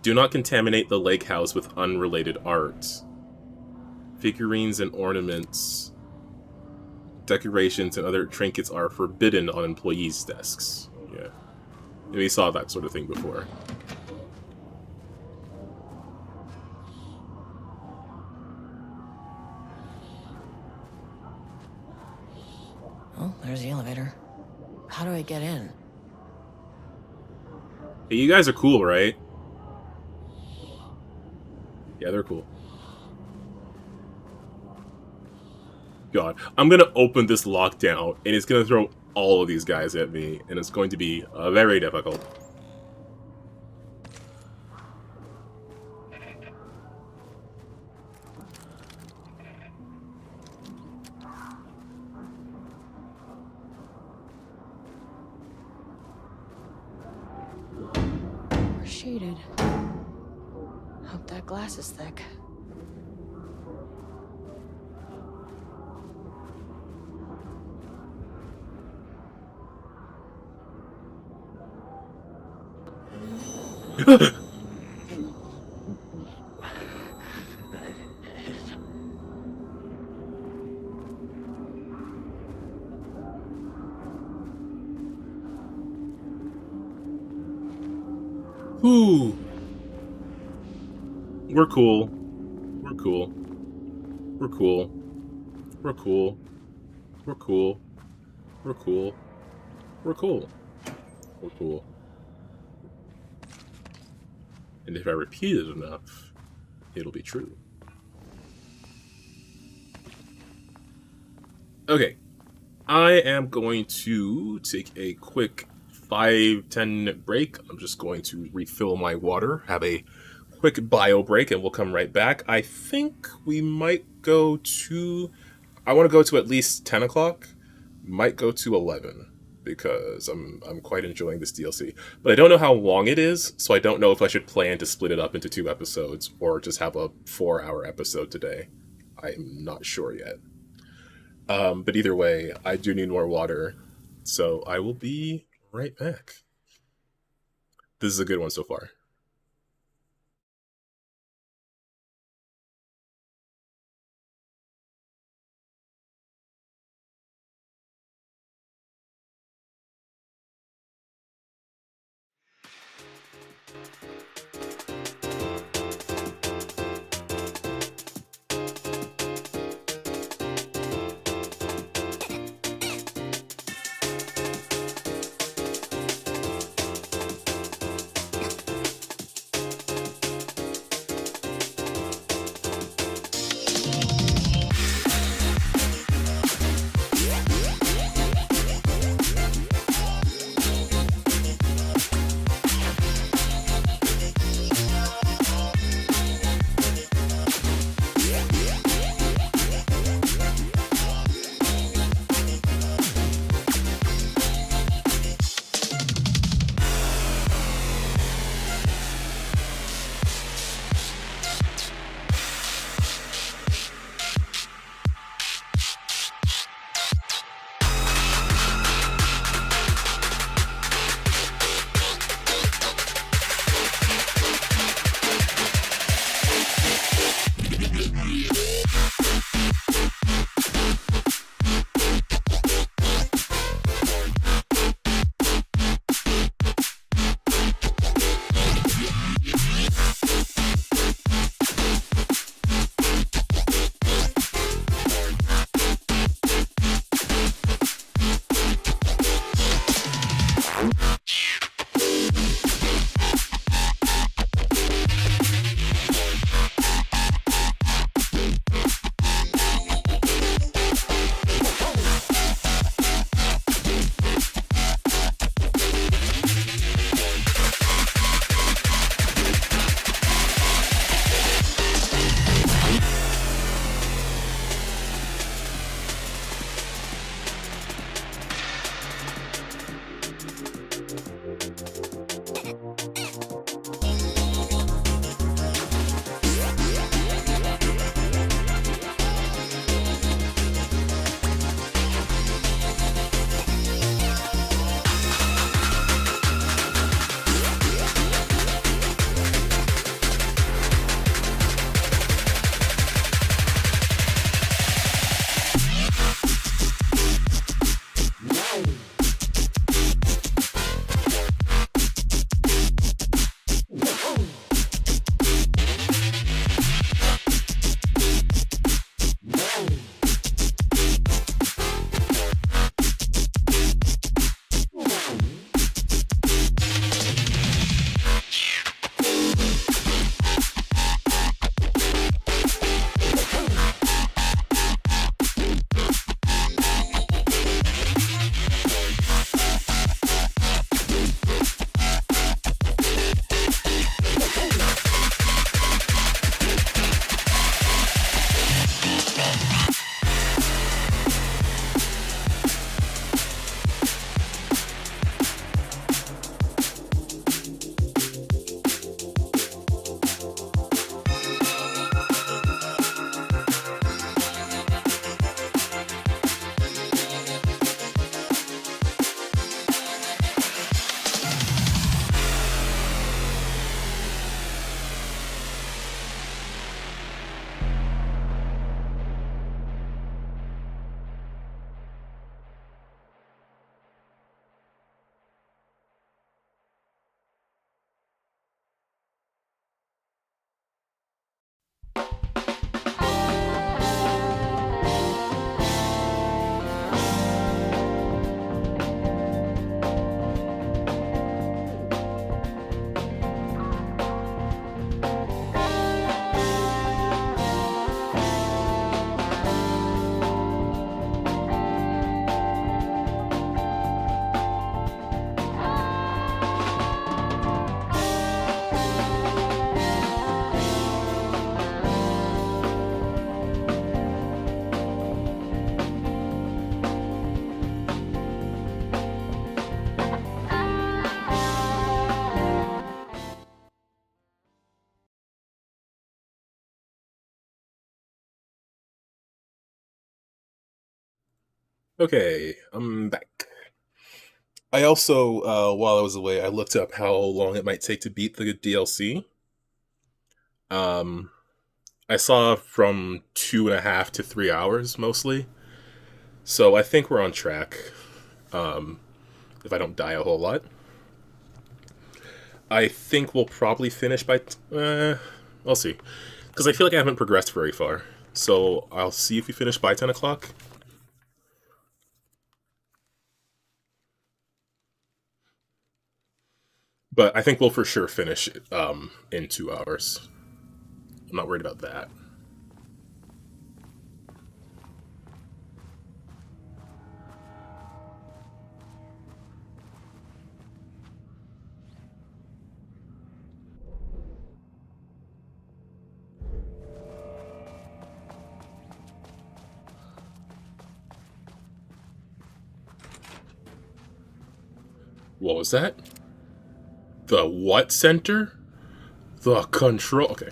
Do not contaminate the lake house with unrelated art. Figurines and ornaments, decorations, and other trinkets are forbidden on employees' desks. Yeah. We saw that sort of thing before. Oh, there's the elevator. How do I get in? Hey, you guys are cool, right? Yeah, they're cool. God, I'm gonna open this lockdown, and it's gonna throw all of these guys at me, and it's going to be very difficult. We're shaded. Hope that glass is thick. Ooh. We're cool. We're cool. We're cool. We're cool. We're cool. We're cool. We're cool. We're cool. And if I repeat it enough, it'll be true. Okay. I am going to take a quick 5-10 minute break. I'm just going to refill my water, have a quick bio break, and we'll come right back. I think we might go to... I want to go to at least 10 o'clock. Might go to 11, because I'm quite enjoying this DLC. But I don't know how long it is, so I don't know if I should plan to split it up into 2 episodes, or just have a 4-hour episode today. I'm not sure yet. But either way, I do need more water, so I will be right back. This is a good one so far. Okay, I'm back. I also, while I was away, I looked up how long it might take to beat the DLC. I saw from 2.5 to 3 hours mostly. So I think we're on track. If I don't die a whole lot. I think we'll probably finish by... I'll see. Because I feel like I haven't progressed very far. So I'll see if we finish by 10 o'clock. But I think we'll for sure finish in 2 hours. I'm not worried about that. What was that? The what center? The control... Okay.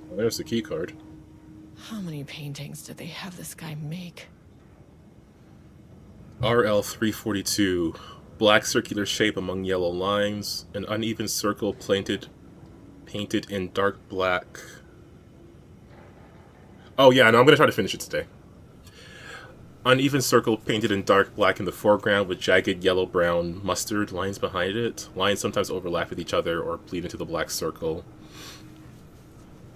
Well, there's the key card. How many paintings did they have this guy make? RL-342. Black circular shape among yellow lines. An uneven circle painted in dark black. Oh yeah, no, I'm going to try to finish it today. Uneven circle painted in dark black in the foreground with jagged yellow-brown mustard lines behind it. Lines sometimes overlap with each other or bleed into the black circle.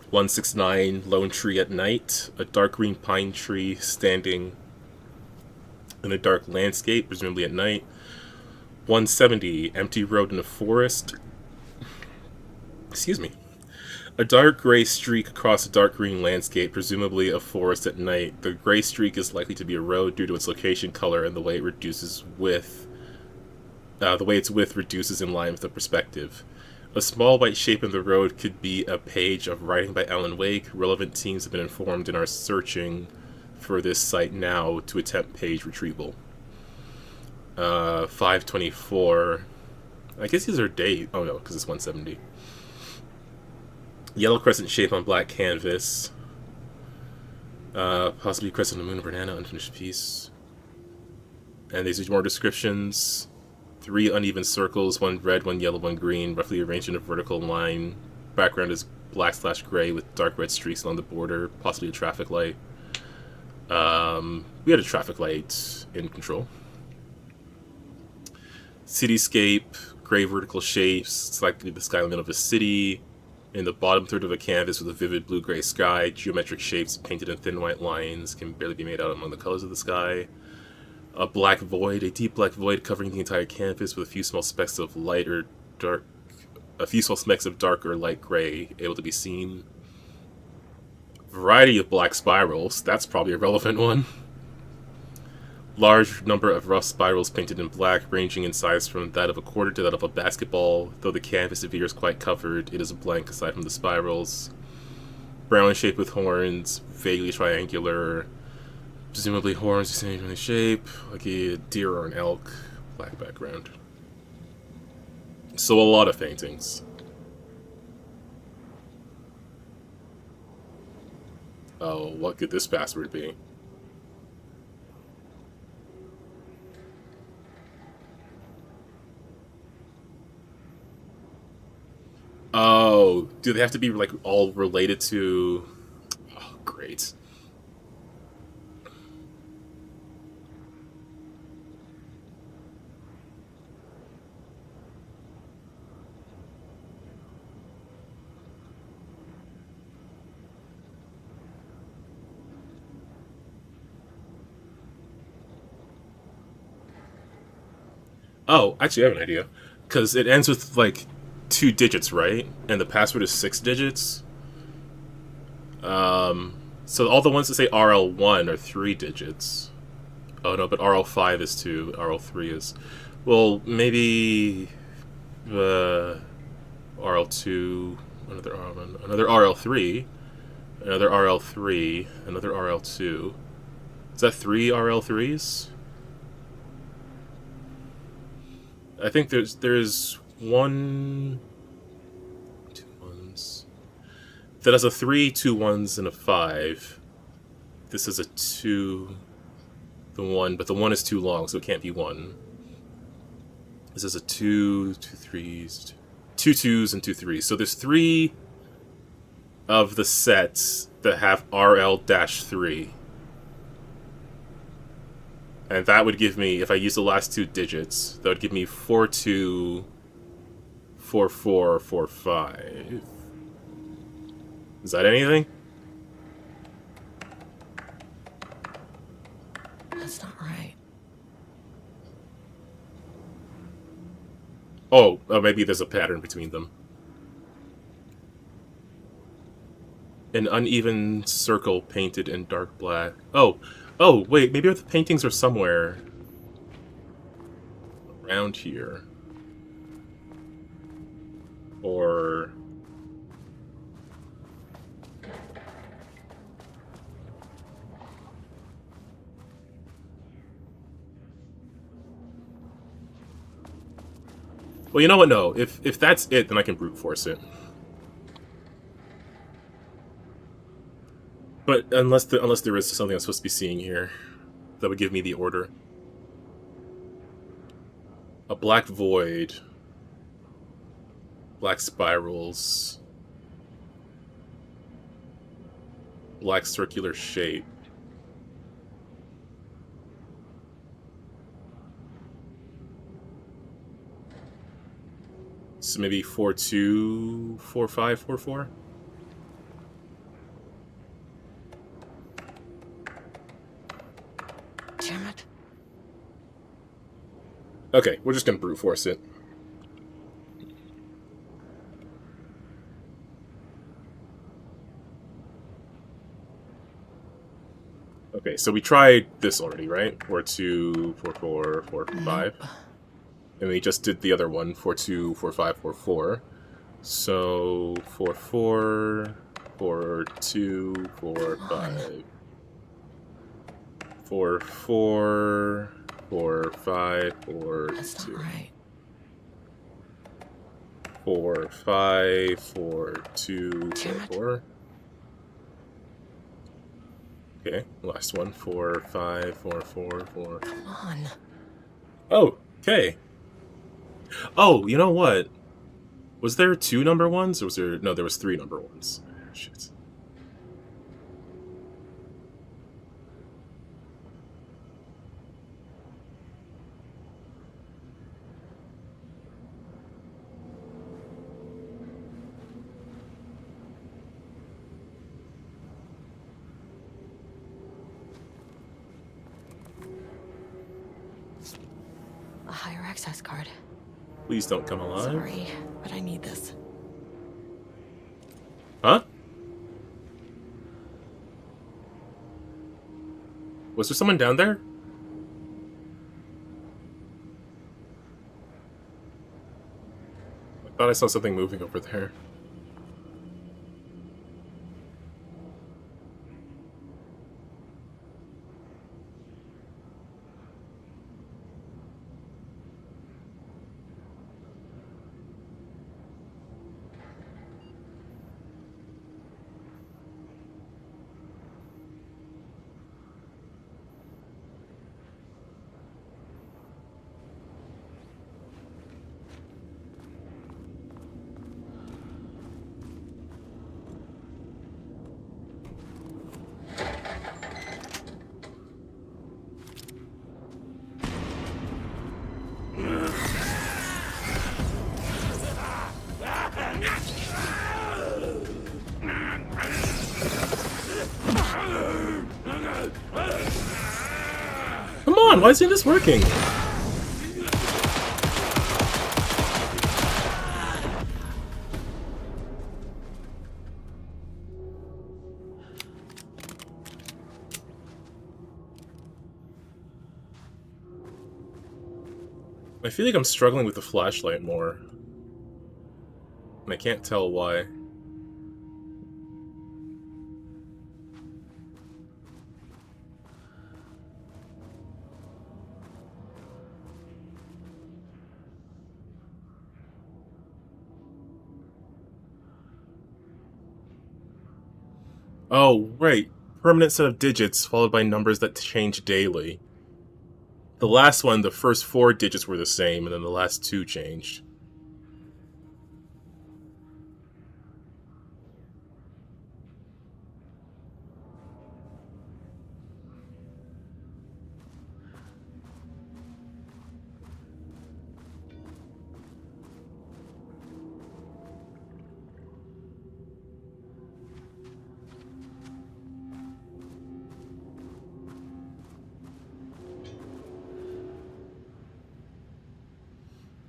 169, lone tree at night. A dark green pine tree standing in a dark landscape, presumably at night. 170, empty road in a forest. Excuse me. A dark gray streak across a dark green landscape, presumably a forest at night. The gray streak is likely to be a road due to its location, color, and the way it reduces width. The way its width reduces in line with the perspective. A small white shape in the road could be a page of writing by Alan Wake. Relevant teams have been informed and are searching for this site now to attempt page retrieval. 524. I guess these are day. Oh no, because it's 170. Yellow crescent shape on black canvas. Possibly crescent on the moon, banana, unfinished piece. And these are more descriptions. 3 uneven circles, 1 red, 1 yellow, 1 green, roughly arranged in a vertical line. Background is black/gray with dark red streaks along the border, possibly a traffic light. We had a traffic light in control. Cityscape, gray vertical shapes, it's likely the skyline of a city. In the bottom third of a canvas with a vivid blue-gray sky, geometric shapes painted in thin white lines can barely be made out among the colors of the sky. A black void, a deep black void covering the entire canvas with a few small specks of light or dark, a few small specks of dark or light gray able to be seen. Variety of black spirals, that's probably a relevant one. Large number of rough spirals painted in black, ranging in size from that of a quarter to that of a basketball. Though the canvas appears quite covered, it is a blank aside from the spirals. Brown shape with horns, vaguely triangular. Presumably horns the same shape, like a deer or an elk. Black background. So a lot of paintings. Oh, what could this password be? Oh, do they have to be like all related to... Oh, great. Oh, actually I have an idea. Because it ends with like 2 digits, right? And the password is 6 digits. So all the ones that say RL1 are 3 digits. Oh no, but RL5 is 2, RL3 is... Well, maybe... RL2, another RL1, another RL3, another RL3, another RL2. Is that 3 RL3s? I think there's one, two ones. That has a 3, 2 ones, and a 5. This is a 2, the 1, but the 1 is too long, so it can't be 1. This is a 2, 2 3s, 2 2s, and 2 3s. So there's 3 of the sets that have RL-3. And that would give me, if I use the last 2 digits, that would give me 4 2, 4 4, 4 5. Is that anything? That's not right. Oh, maybe there's a pattern between them. An uneven circle painted in dark black. Oh, wait, maybe the paintings are somewhere around here. Or... Well, you know what? No. If that's it, then I can brute force it. But unless there is something I'm supposed to be seeing here, that would give me the order. A black void. Black spirals. Black circular shape. So maybe 4 2, 4 5, 4 4? Damn it. Okay, we're just gonna brute force it. Okay, so we tried this already, right? 4 2, 4 4, 4 5. And we just did the other one, 4 2, 4 5, 4 4. So 4 4, 4 2, 4 5. 4 4, 4 5, 4 That's 2. not right. 4 5, 4 2, 4 4. Okay, last one. 4 5, 4 4, 4. Come on. Oh, okay. Oh, you know what? Was there 2 number ones? Or was there... No, there was 3 number ones. Shit. A higher access card. Please don't come alive. Sorry, but I need this. Huh? Was there someone down there? I thought I saw something moving over there. Come on, why isn't this working? I feel like I'm struggling with the flashlight more. And I can't tell why. Oh, right. Permanent set of digits followed by numbers that change daily. The last one, the first 4 digits were the same, and then the last 2 changed.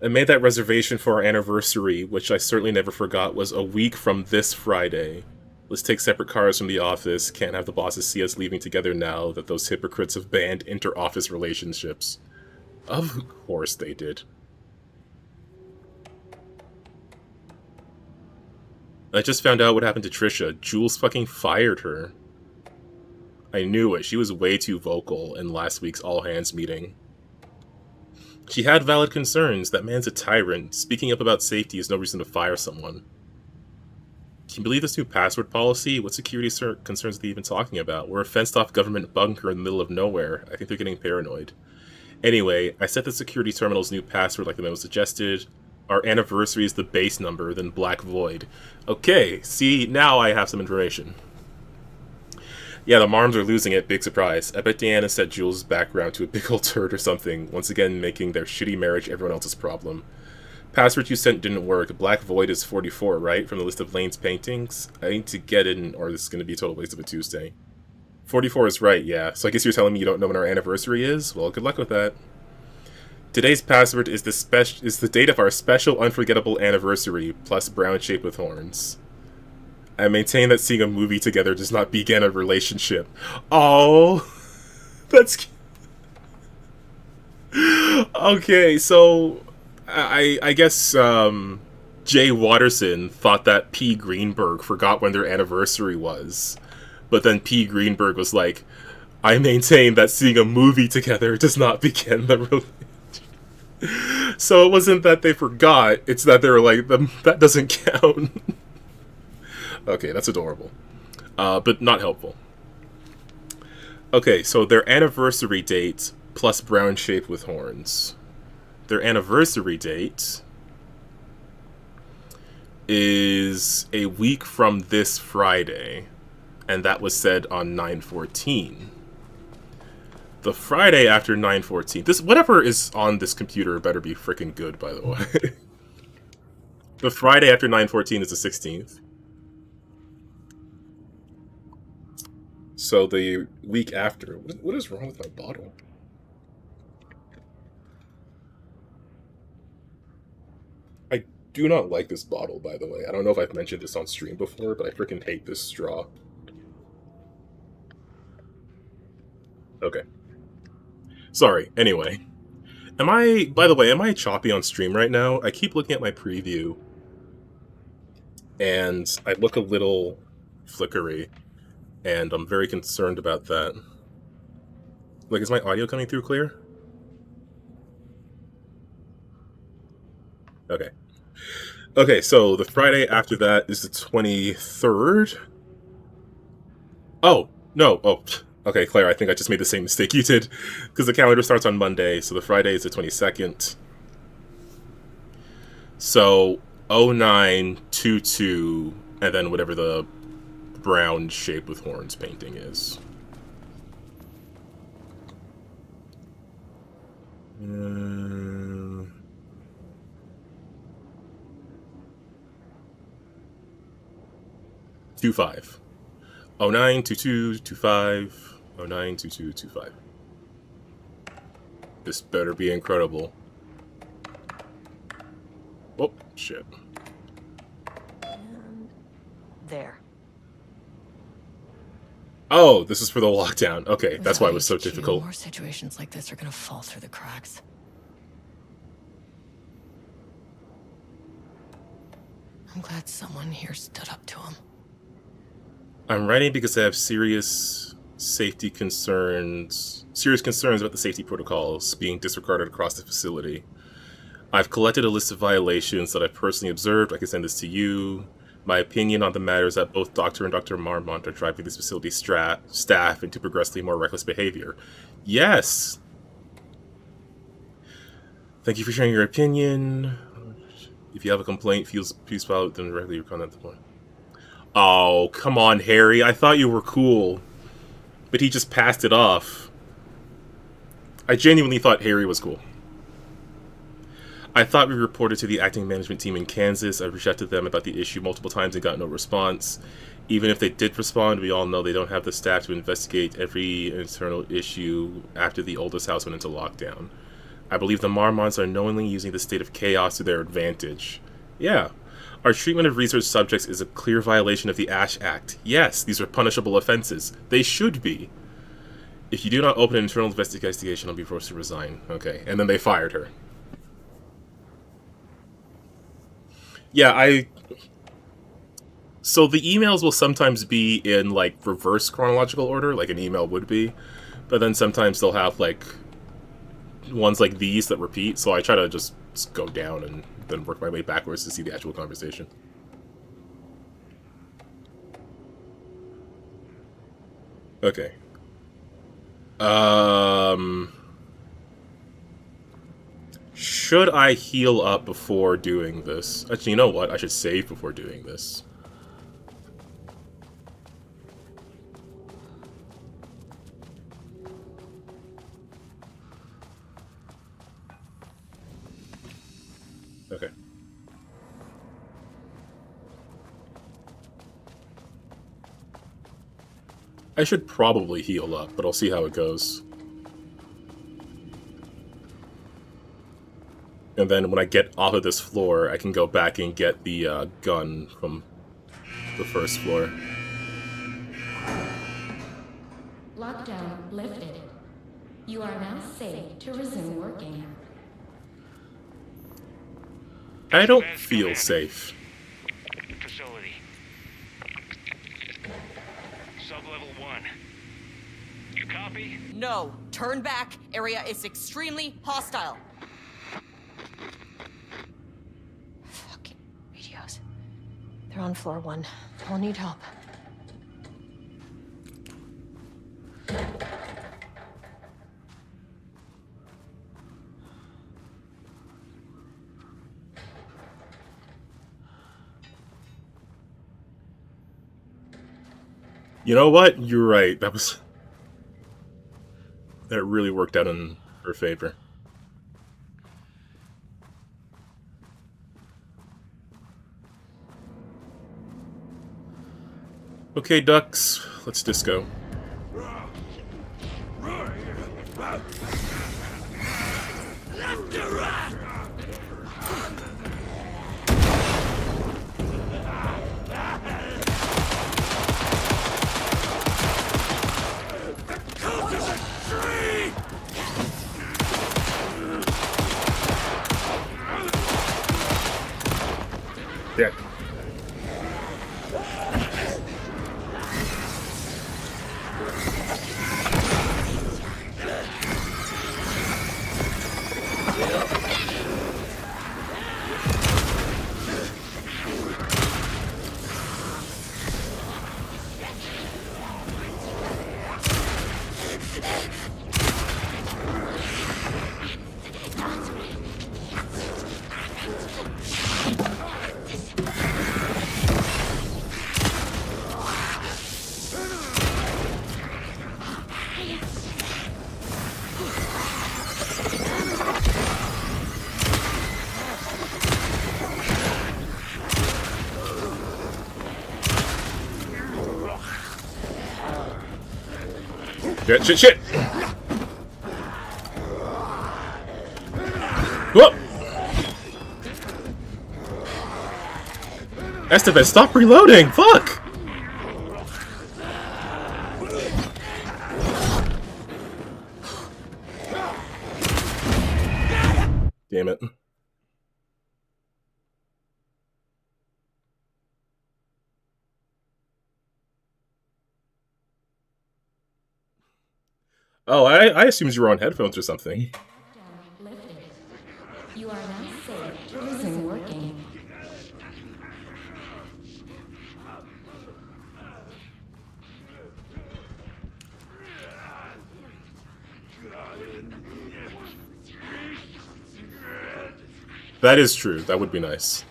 I made that reservation for our anniversary, which I certainly never forgot was a week from this Friday. Let's take separate cars from the office. Can't have the bosses see us leaving together now that those hypocrites have banned inter-office relationships. Of course they did. I just found out what happened to Trisha. Jules fucking fired her. I knew it. She was way too vocal in last week's all-hands meeting. She had valid concerns. That man's a tyrant. Speaking up about safety is no reason to fire someone. Can you believe this new password policy? What security concerns are they even talking about? We're a fenced-off government bunker in the middle of nowhere. I think they're getting paranoid. Anyway, I set the security terminal's new password like the memo suggested. Our anniversary is the base number, then Black Void. Okay, see, now I have some information. Yeah, the Marms are losing it, big surprise. I bet Deanna set Jules' background to a big old turd or something, once again making their shitty marriage everyone else's problem. Password you sent didn't work. Black Void is 44, right? From the list of Lane's paintings? I need to get in, or this is going to be a total waste of a Tuesday. 44 is right, yeah. So I guess you're telling me you don't know when our anniversary is? Well, good luck with that. Today's password is the date of our special unforgettable anniversary, plus brown shape with horns. I maintain that seeing a movie together does not begin a relationship. Oh, that's cute. Okay, so I guess Jay Watterson thought that P. Greenberg forgot when their anniversary was, but then P. Greenberg was like, I maintain that seeing a movie together does not begin the relationship. So it wasn't that they forgot, it's that they were like, that doesn't count. Okay, that's adorable. But not helpful. Okay, so their anniversary date plus brown shape with horns. Their anniversary date is a week from this Friday, and that was said on 9/14. The Friday after 9/14, this whatever is on this computer better be freaking good, by the way. The Friday after 9/14 is the 16th. So the week after, what is wrong with my bottle? I do not like this bottle, by the way. I don't know if I've mentioned this on stream before, but I freaking hate this straw. Okay. Sorry, anyway. By the way, am I choppy on stream right now? I keep looking at my preview, and I look a little flickery. And I'm very concerned about that. Like, is my audio coming through clear? Okay. Okay, so the Friday after that is the 23rd? Oh, no. Oh, okay, Claire, I think I just made the same mistake you did. Because the calendar starts on Monday, so the Friday is the 22nd. So, 0922, and then whatever the brown shape with horns painting is. Two 5. 092225 092225. This better be incredible. Oh, shit. And there. Oh, this is for the lockdown. Okay, that's why it was so difficult. More situations like this are gonna fall through the cracks. I'm glad someone here stood up to him. I'm writing because I have serious concerns about the safety protocols being disregarded across the facility. I've collected a list of violations that I've personally observed. I can send this to you. My opinion on the matter is that both Dr. and Dr. Marmont are driving this facility's staff into progressively more reckless behavior. Yes! Thank you for sharing your opinion. If you have a complaint, please file it then directly your contact the point. Oh, come on, Harry. I thought you were cool. But he just passed it off. I genuinely thought Harry was cool. I thought we reported to the acting management team in Kansas. I reached out to them about the issue multiple times and got no response. Even if they did respond, we all know they don't have the staff to investigate every internal issue after the oldest house went into lockdown. I believe the Marmonts are knowingly using the state of chaos to their advantage. Yeah. Our treatment of research subjects is a clear violation of the Ash Act. Yes, these are punishable offenses. They should be. If you do not open an internal investigation, I'll be forced to resign. Okay, and then they fired her. Yeah, So the emails will sometimes be in, like, reverse chronological order, like an email would be. But then sometimes they'll have, like, ones like these that repeat. So I try to just go down and then work my way backwards to see the actual conversation. Okay. Should I heal up before doing this? Actually, you know what? I should save before doing this. Okay. I should probably heal up, but I'll see how it goes. And then when I get off of this floor, I can go back and get the gun from the first floor. Lockdown lifted. You are now safe to resume working. I don't feel safe. Facility. Sub-level 1. You copy? No. Turn back. Area is extremely hostile. Fucking radios. They're on floor 1. I'll need help. You know what? You're right. That really worked out in her favor. Okay, ducks. Let's disco. Left to right! Yeah. Shit! Whoop! Estevez, stop reloading! Fuck! Damn it. Oh, I assumed you were on headphones or something. You are now safe to resume working. That is true. That would be nice.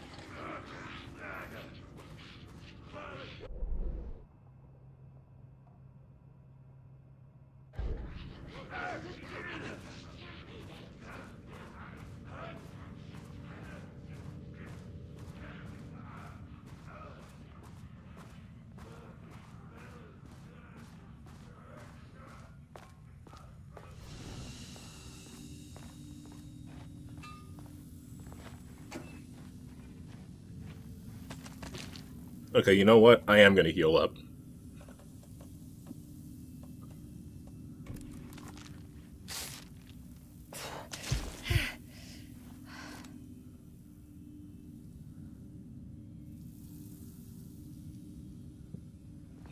Okay, you know what? I am gonna heal up.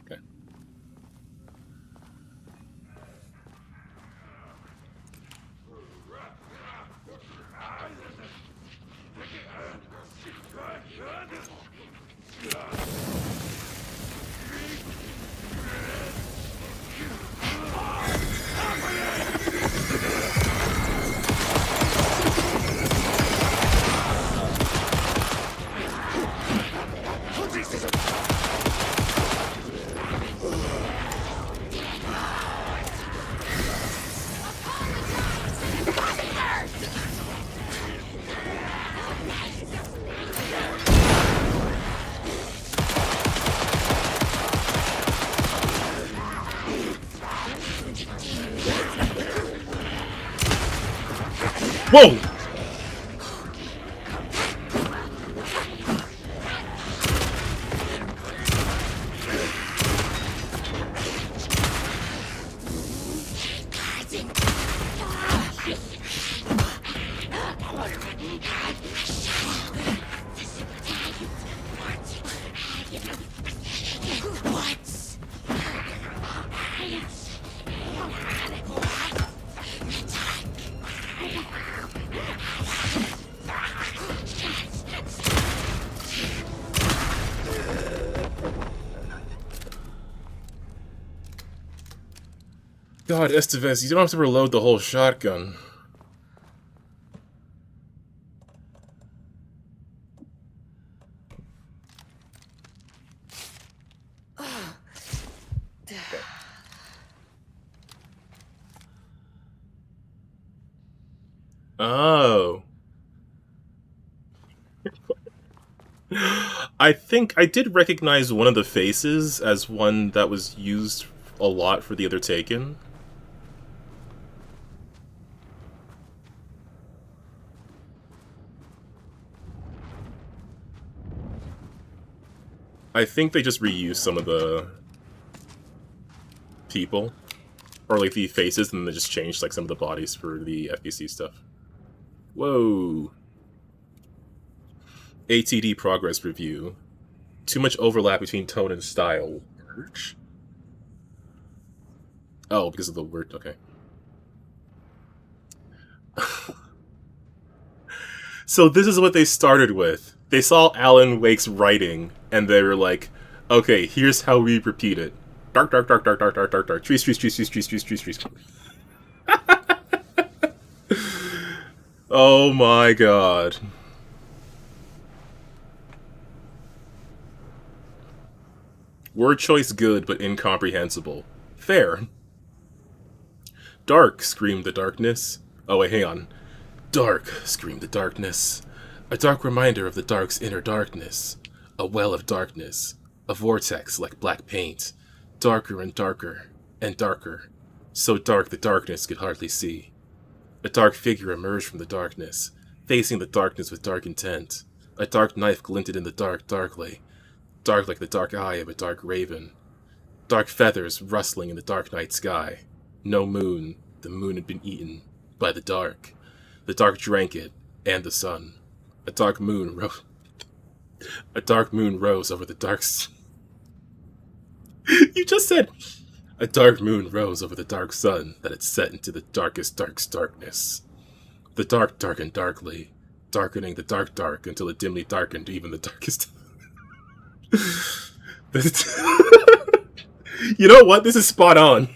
Okay. Whoa! God, Estevez, you don't have to reload the whole shotgun. Oh. I think I did recognize one of the faces as one that was used a lot for the other Taken. I think they just reused some of the people, or like the faces, and they just changed like some of the bodies for the FBC stuff. Whoa. ATD progress review. Too much overlap between tone and style. Oh, because of the word. Okay. So this is what they started with. They saw Alan Wake's writing, and they were like, okay, here's how we repeat it. Dark, dark, dark, dark, dark, dark, dark, dark. Trees, trees, trees, trees, trees, trees, trees, trees. Oh my god. Word choice good, but incomprehensible. Fair. Dark, screamed the darkness. Oh wait, hang on. Dark, screamed the darkness. A dark reminder of the dark's inner darkness. A well of darkness. A vortex like black paint. Darker and darker, and darker. So dark the darkness could hardly see. A dark figure emerged from the darkness, facing the darkness with dark intent. A dark knife glinted in the dark darkly. Dark like the dark eye of a dark raven. Dark feathers rustling in the dark night sky. No moon. The moon had been eaten by the dark. The dark drank it, and the sun. A dark moon rose. A dark moon rose over the dark. You just said. A dark moon rose over the dark sun that had set into the darkest darkness. The dark darkened darkly, darkening the dark dark until it dimly darkened even the darkest. You know what? This is spot on.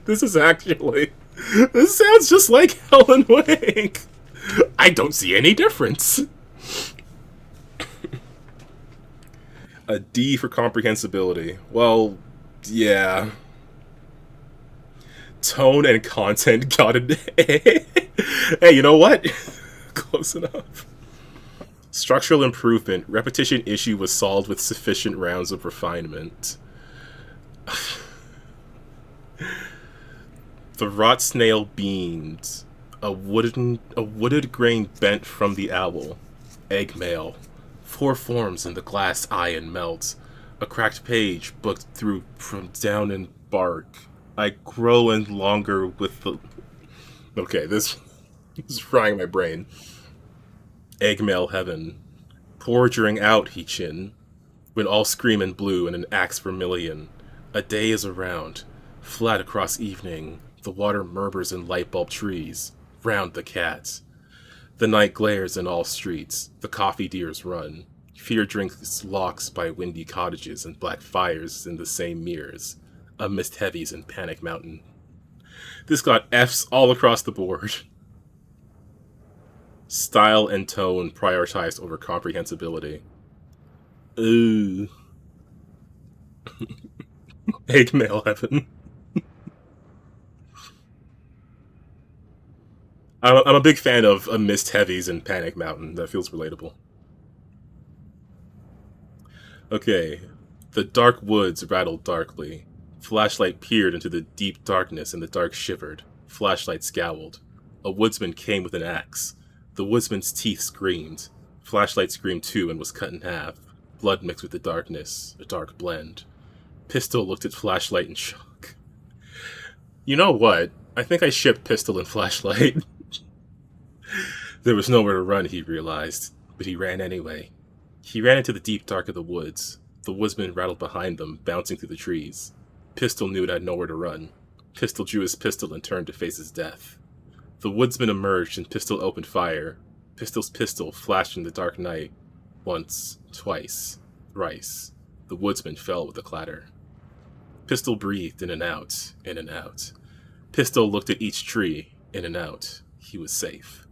This is actually This sounds just like Alan Wake. I don't see any difference. A D for comprehensibility. Well, yeah. Tone and content got an A. Hey, you know what? Close enough. Structural improvement. Repetition issue was solved with sufficient rounds of refinement. The rot snail beamed. A wooded grain bent from the owl. Egg male. 4 forms in the glass eye and melt. A cracked page booked through from down in bark. I grow in longer with the... Okay, this is frying my brain. Egg male heaven. Porgering out, he chin. When all scream in blue and an axe vermilion. A day is around. Flat across evening. The water murmurs in light bulb trees. Round the cats. The night glares in all streets. The coffee deers run. Fear drinks locks by windy cottages and black fires in the same mirrors. Amidst heavies in Panic Mountain. This got F's all across the board. Style and tone prioritized over comprehensibility. Ooh. Egg male heaven. I'm a big fan of Amidst Heavies and Panic Mountain. That feels relatable. Okay. The dark woods rattled darkly. Flashlight peered into the deep darkness and the dark shivered. Flashlight scowled. A woodsman came with an axe. The woodsman's teeth screamed. Flashlight screamed too and was cut in half. Blood mixed with the darkness. A dark blend. Pistol looked at Flashlight in shock. You know what? I think I shipped Pistol and Flashlight. There was nowhere to run, he realized, but he ran anyway. He ran into the deep dark of the woods. The woodsman rattled behind them, bouncing through the trees. Pistol knew it had nowhere to run. Pistol drew his pistol and turned to face his death. The woodsman emerged and Pistol opened fire. Pistol's pistol flashed in the dark night. Once, twice, thrice. The woodsman fell with a clatter. Pistol breathed in and out, in and out. Pistol looked at each tree, in and out. He was safe.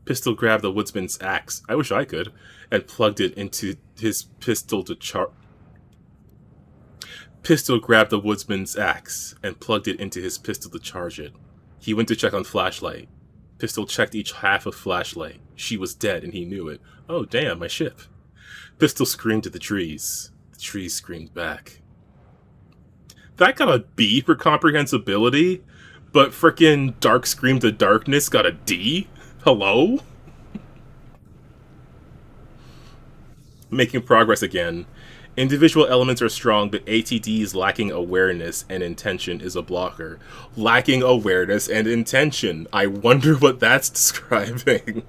Pistol grabbed the woodsman's axe, I wish I could, and plugged it into his pistol to Pistol grabbed the woodsman's axe and plugged it into his pistol to charge it. He went to check on Flashlight. Pistol checked each half of Flashlight. She was dead and he knew it. Oh damn, my ship. Pistol screamed at the trees. The trees screamed back. That got a B for comprehensibility, but frickin' Dark Scream to Darkness got a D? Hello? Making progress again. Individual elements are strong, but ATD's lacking awareness and intention is a blocker. Lacking awareness and intention. I wonder what that's describing.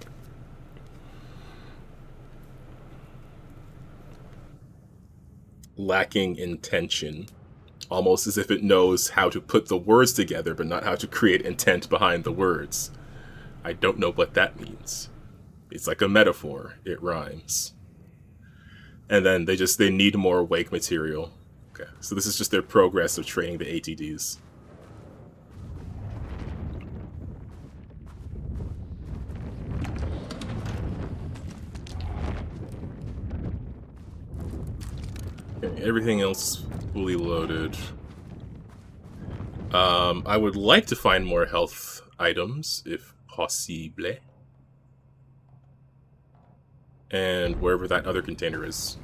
Lacking intention. Almost as if it knows how to put the words together, but not how to create intent behind the words. I don't know what that means. It's like a metaphor. It rhymes. And then they need more wake material. Okay, so this is just their progress of training the ATDs. Okay, everything else fully loaded. I would like to find more health items, if possible. And wherever that other container is.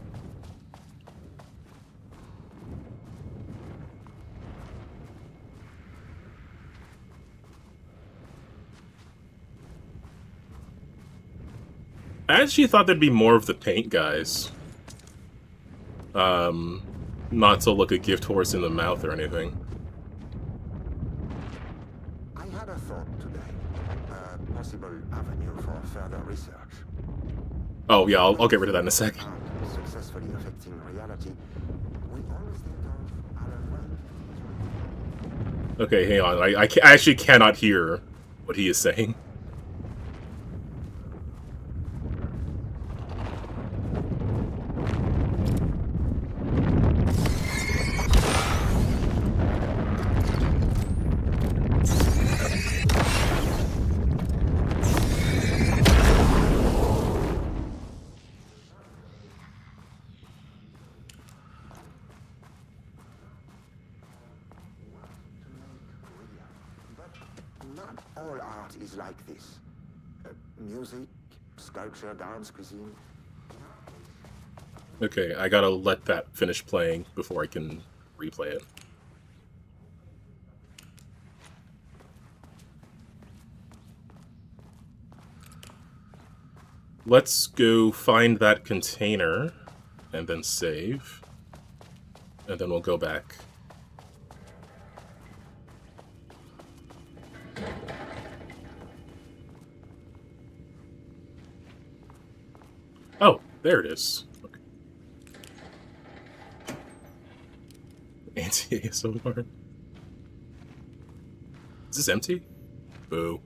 I actually thought there'd be more of the paint guys. Not to look a gift horse in the mouth or anything. I had a thought today. A possible avenue for further research. Oh yeah, I'll get rid of that in a second. Successfully affecting reality. We always think of Alan Wake. Okay, hang on. I actually cannot hear what he is saying. not all art is like this. Music, sculpture, dance, cuisine. Okay, I gotta let that finish playing before I can replay it. Let's go find that container and then save. And then we'll go back. Oh, there it is. Okay. Anti-ASMR. Is this empty? Boo.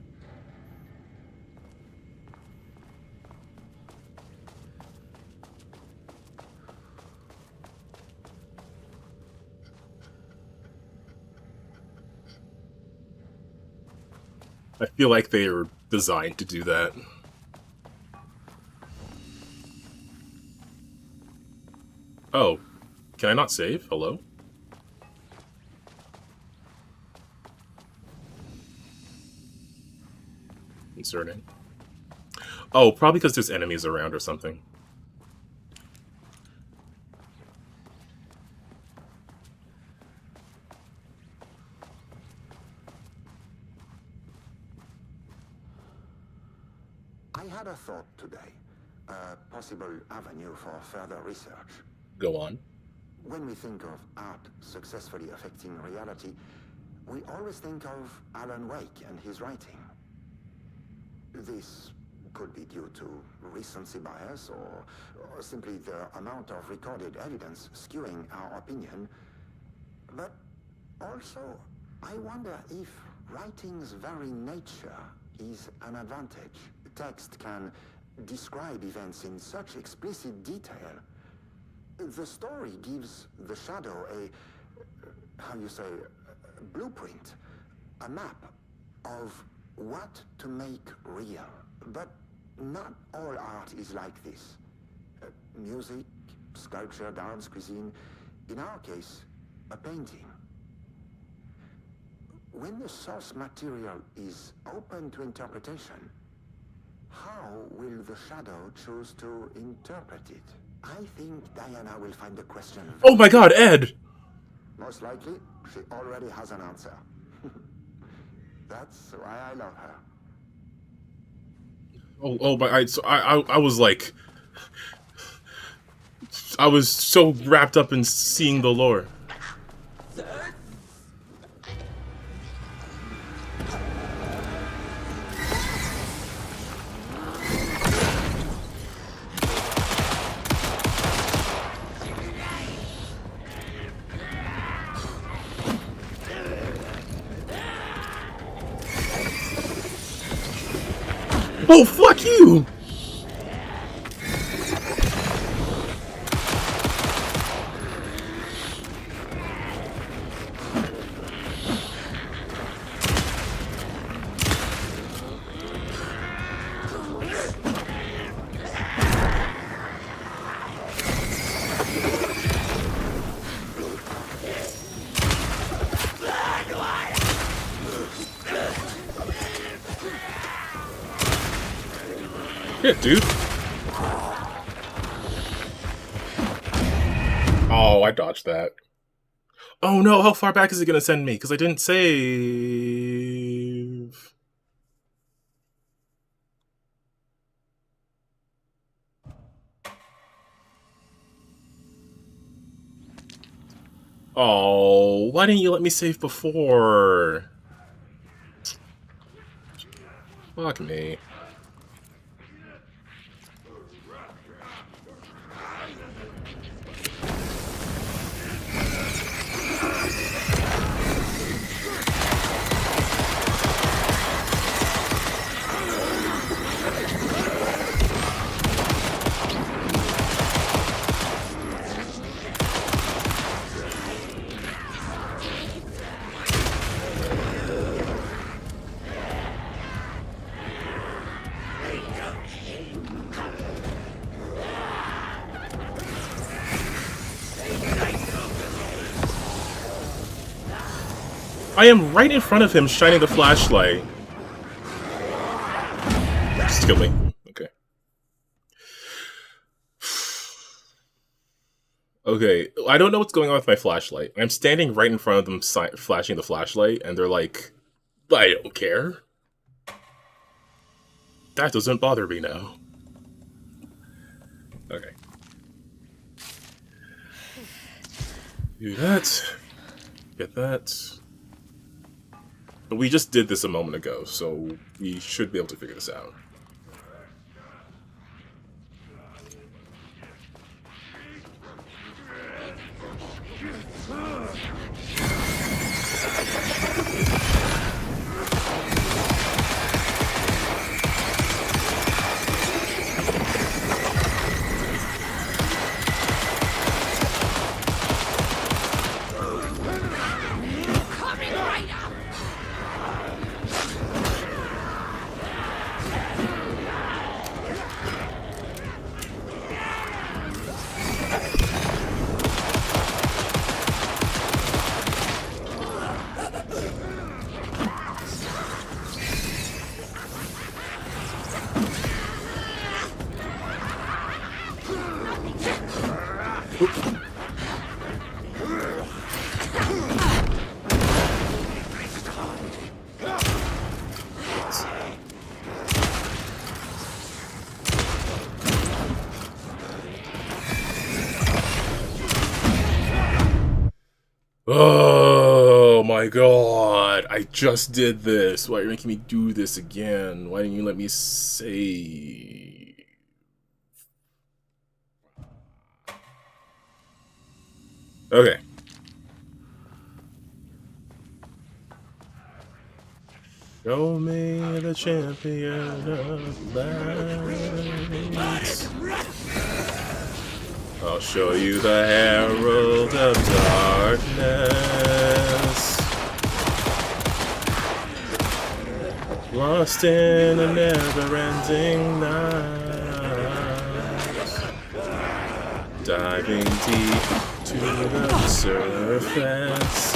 I feel like they were designed to do that. Oh, can I not save? Hello? Concerning. Oh, probably because there's enemies around or something. I had a thought today. A possible avenue for further research. Go on. When we think of art successfully affecting reality, we always think of Alan Wake and his writing. This could be due to recency bias or simply the amount of recorded evidence skewing our opinion. But also, I wonder if writing's very nature is an advantage. Text can describe events in such explicit detail. The story gives the shadow a, how you say, a blueprint, a map of what to make real. But not all art is like this. Music, sculpture, dance, cuisine, in our case, a painting. When the source material is open to interpretation, how will the shadow choose to interpret it? I think Diana will find the question. Oh my god, Ed! Most likely, she already has an answer. That's why I love her. Oh, but I was like, I was so wrapped up in seeing the lore. Oh, fuck you! Shit, dude. Oh, I dodged that. Oh no, how far back is it gonna send me? Because I didn't save. Oh, why didn't you let me save before? Fuck me. I am right in front of him shining the flashlight. Just kill me. Okay. Okay, I don't know what's going on with my flashlight. I'm standing right in front of them flashing the flashlight, and they're like, I don't care. That doesn't bother me now. Okay. Do that. Get that. But we just did this a moment ago, so we should be able to figure this out. Oh my god, I just did this. Why are you making me do this again? Why didn't you let me save? Okay. Show me the champion of light. I'll show you the herald of darkness. Lost in a never-ending night. Diving deep to the surface.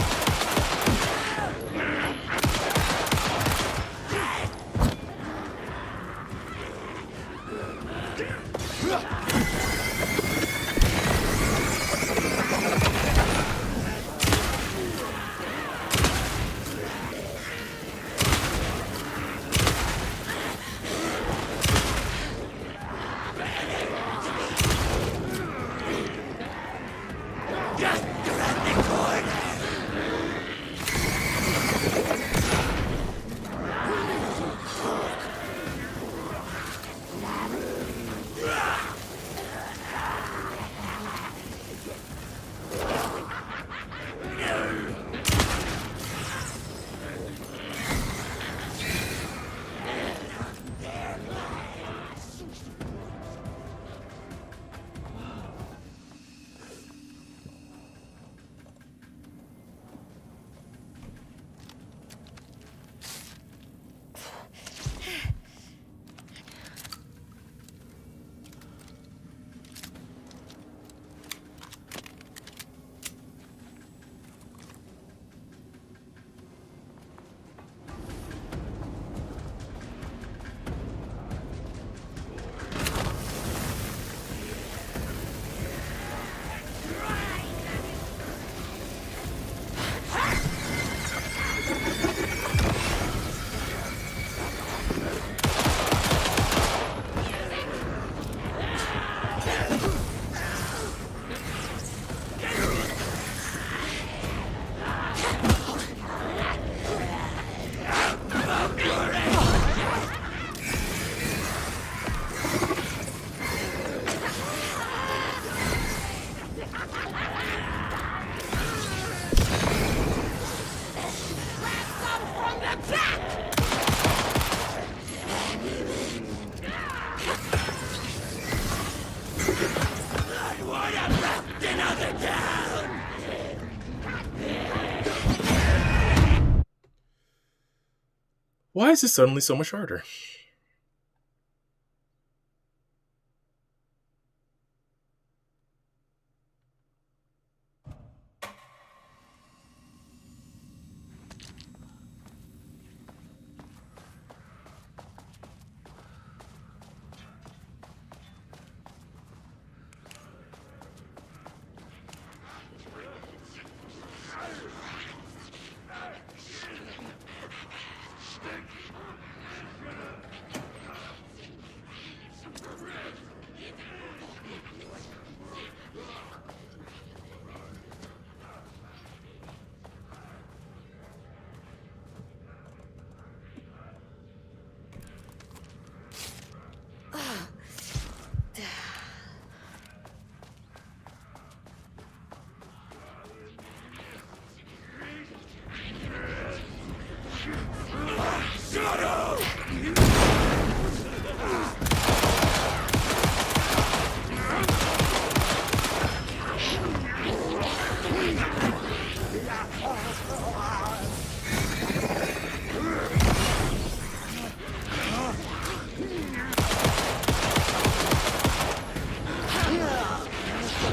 Why is this suddenly so much harder?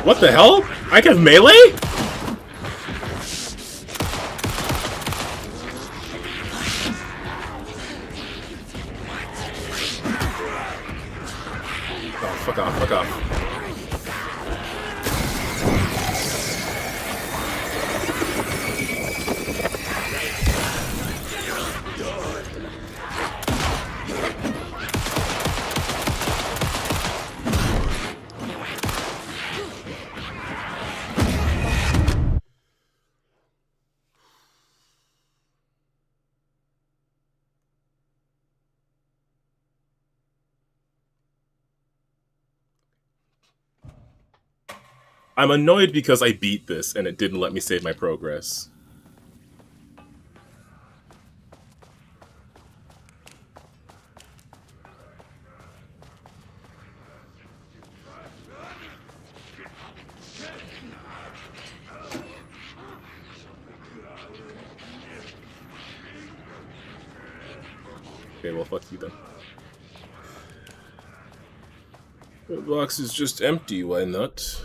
What the hell? I can have melee? Oh, fuck off, fuck off. I'm annoyed because I beat this and it didn't let me save my progress. Okay, well, fuck you then. The box is just empty, why not?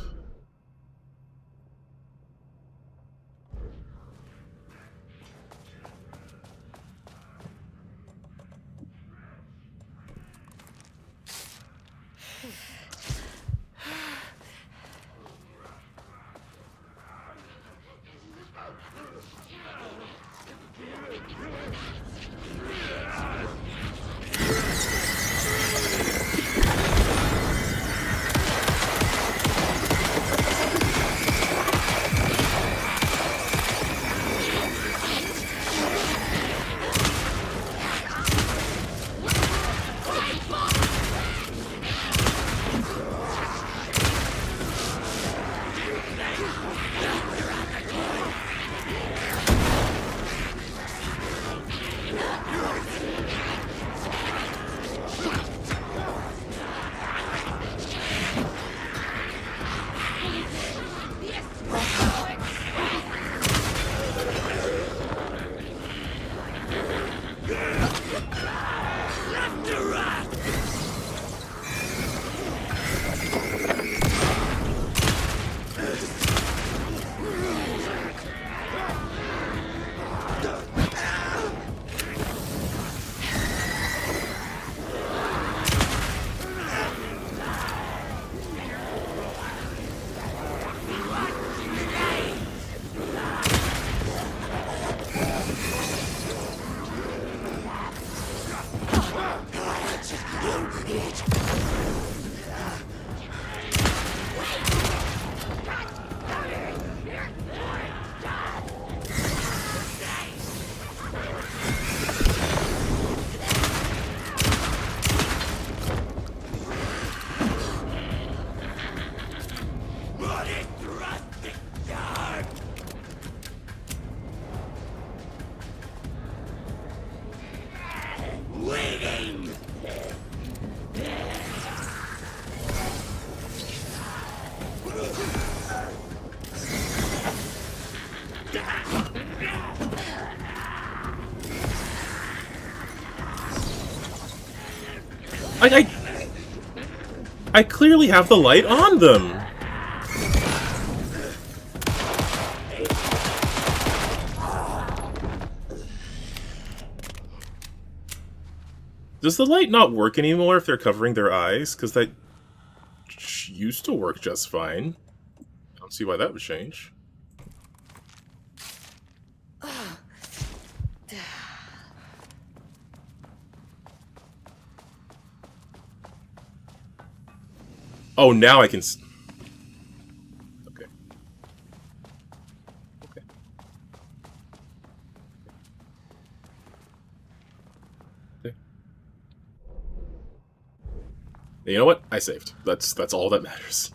I clearly have the light on them. Does the light not work anymore if they're covering their eyes? Because that used to work just fine. I don't see why that would change. Oh, now I can... Okay. Okay. Okay. You know what? I saved. That's all that matters.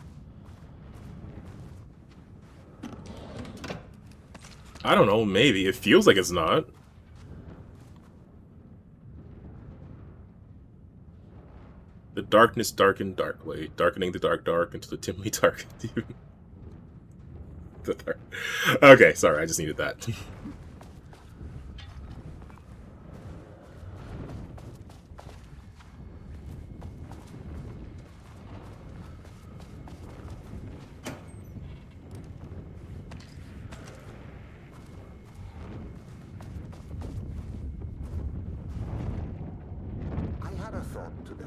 I don't know, maybe. It feels like it's not. The darkness darkened dark way, darkening the dark dark into the dimly darkened even. Okay, sorry, I just needed that. I had a thought today.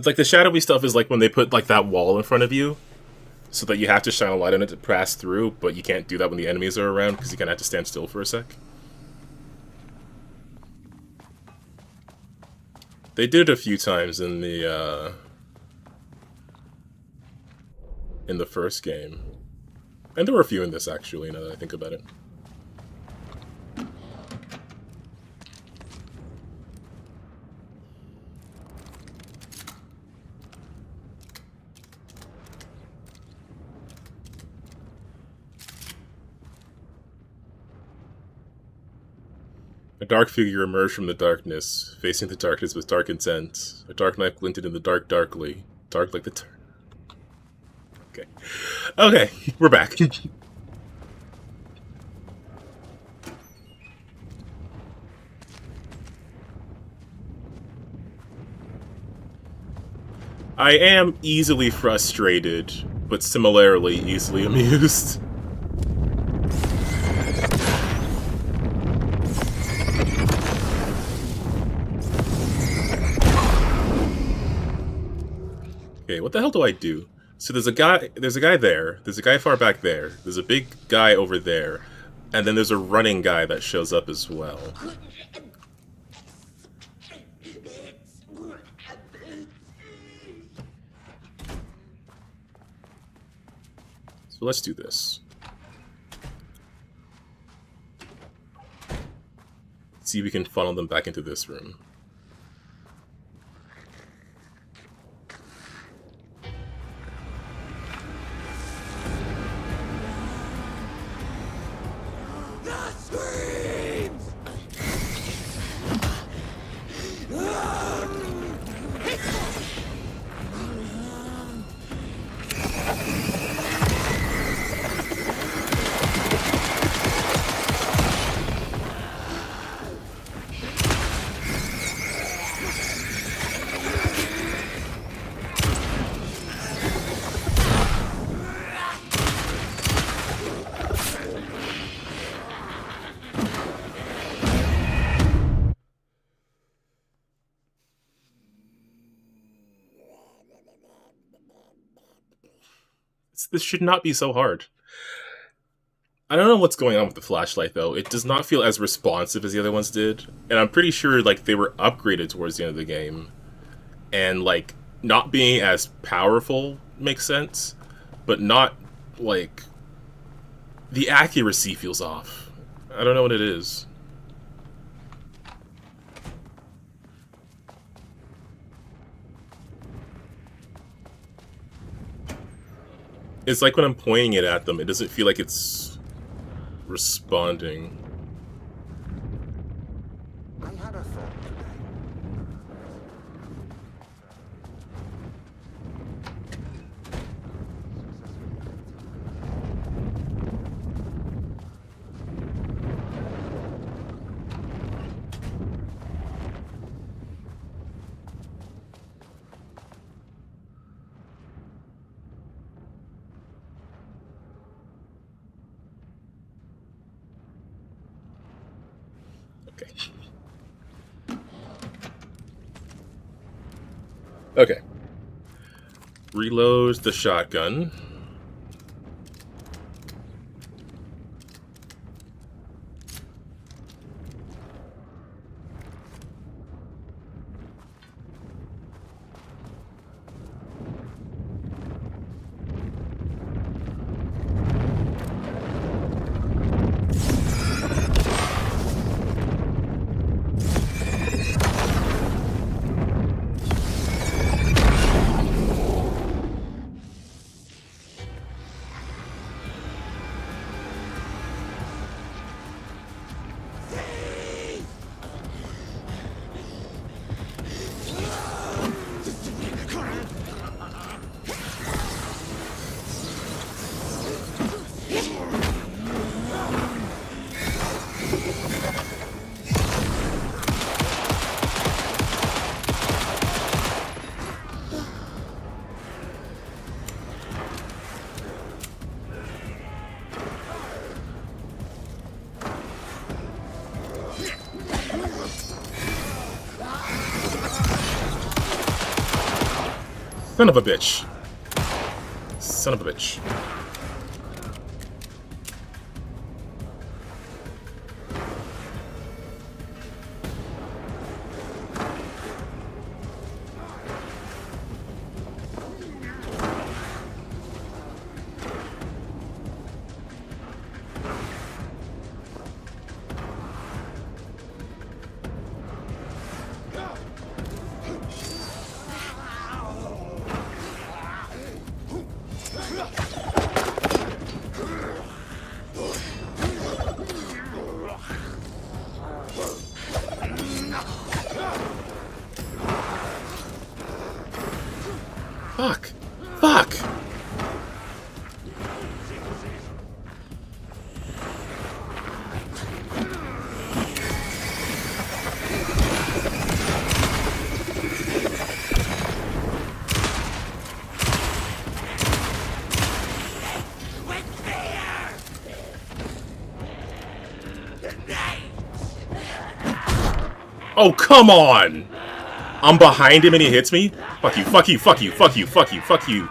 Like the shadowy stuff is like when they put like that wall in front of you, so that you have to shine a light on it to pass through, but you can't do that when the enemies are around because you kind of have to stand still for a sec. They did it a few times in the first game, and there were a few in this actually. Now that I think about it. A dark figure emerged from the darkness, facing the darkness with dark intent. A dark knife glinted in the dark darkly. Dark like the Okay. Okay, we're back. I am easily frustrated, but similarly easily amused. Okay, what the hell do I do? So there's a guy there, there's a guy far back there, there's a big guy over there, and then there's a running guy that shows up as well. So let's do this. See if we can funnel them back into this room. This should not be so hard. I don't know what's going on with the flashlight though. It does not feel as responsive as the other ones did, and I'm pretty sure like they were upgraded towards the end of the game, and like not being as powerful makes sense, but not like the accuracy feels off. I don't know what it is. It's like when I'm pointing it at them, it doesn't feel like it's responding. I had a thought today. Okay. Reload the shotgun. Son of a bitch. Son of a bitch. Fuck! Fuck! Oh, come on! I'm behind him and he hits me? Fuck you, fuck you, fuck you, fuck you, fuck you, fuck you.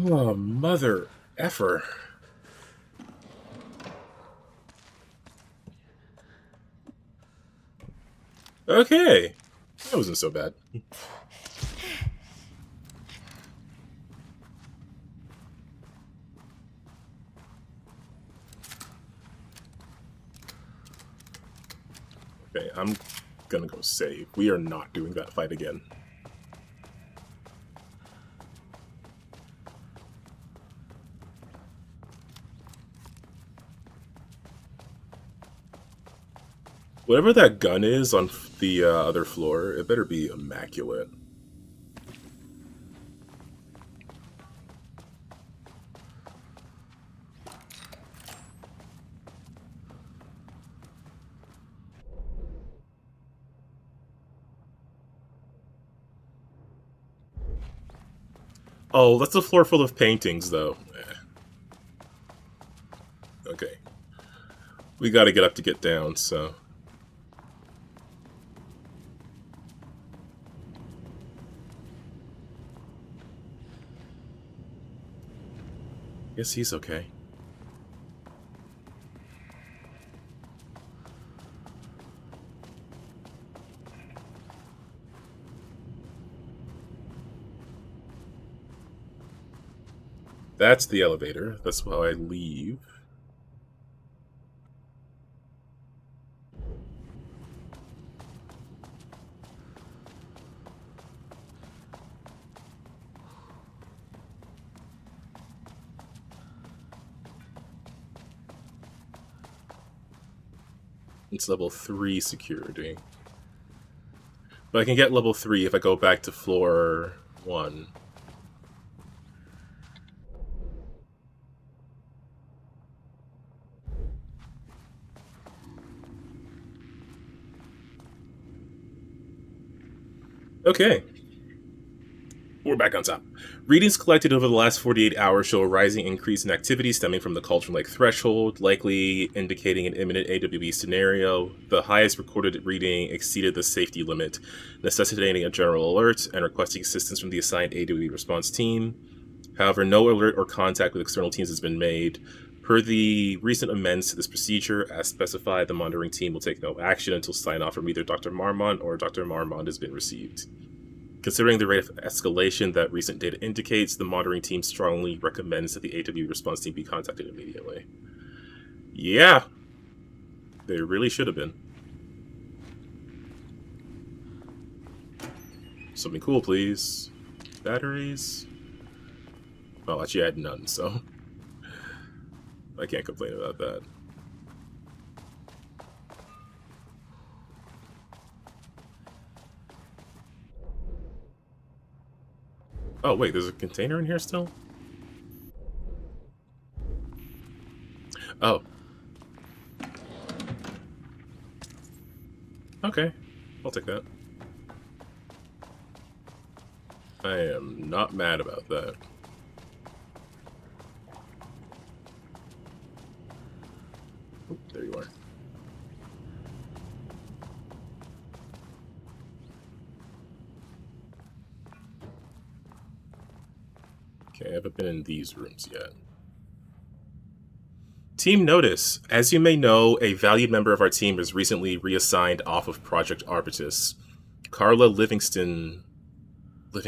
Oh, mother effer. Okay. That wasn't so bad. Okay, I'm gonna go save. We are not doing that fight again. Whatever that gun is on the other floor, it better be immaculate. Oh, that's a floor full of paintings, though. Okay. We gotta get up to get down, so... Guess he's okay. That's the elevator. That's how I leave. It's level 3 security. But I can get level 3 if I go back to floor 1. Okay. We're back on top. Readings collected over the last 48 hours show a rising increase in activity stemming from the Cauldron Lake threshold, likely indicating an imminent AWE scenario. The highest recorded reading exceeded the safety limit, necessitating a general alert and requesting assistance from the assigned AWE response team. However, no alert or contact with external teams has been made. Per the recent amends to this procedure, as specified, the monitoring team will take no action until sign-off from either Dr. Marmont or Dr. Marmont has been received. Considering the rate of escalation that recent data indicates, the monitoring team strongly recommends that the AW response team be contacted immediately. Yeah, they really should have been. Something cool, please. Batteries. Well, actually, I had none, so I can't complain about that. Oh, wait, there's a container in here still? Oh. Okay, I'll take that. I am not mad about that. Oh, there you are. Okay, I haven't been in these rooms yet. Team notice. As you may know, a valued member of our team was recently reassigned off of Project Arbitus. Carla Livingston. Have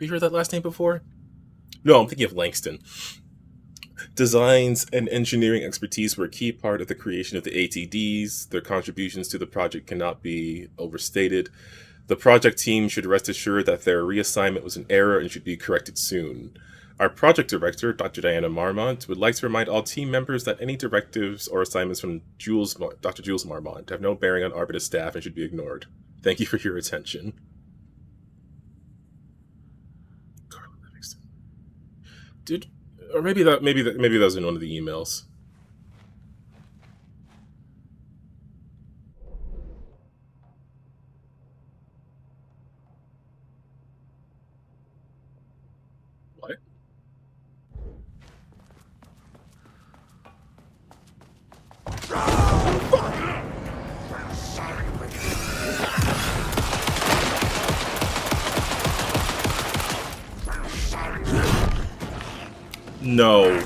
you heard that last name before? No, I'm thinking of Langston. Designs and engineering expertise were a key part of the creation of the ATDs. Their contributions to the project cannot be overstated. The project team should rest assured that their reassignment was an error and should be corrected soon. Our project director, Dr. Diana Marmont, would like to remind all team members that any directives or assignments from Dr. Jules Marmont have no bearing on Arbitus staff and should be ignored. Thank you for your attention. Carla Livingston. Dude, or maybe that was in one of the emails. What? No.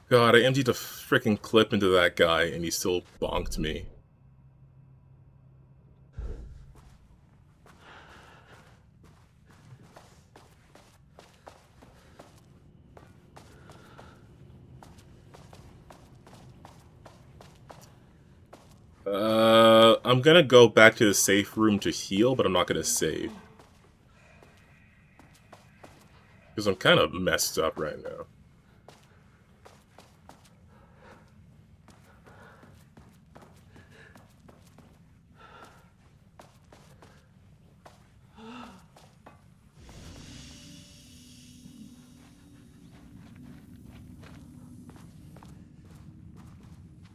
God, I emptied a freaking clip into that guy and he still bonked me. I'm gonna go back to the safe room to heal, but I'm not gonna save. Because I'm kind of messed up right now.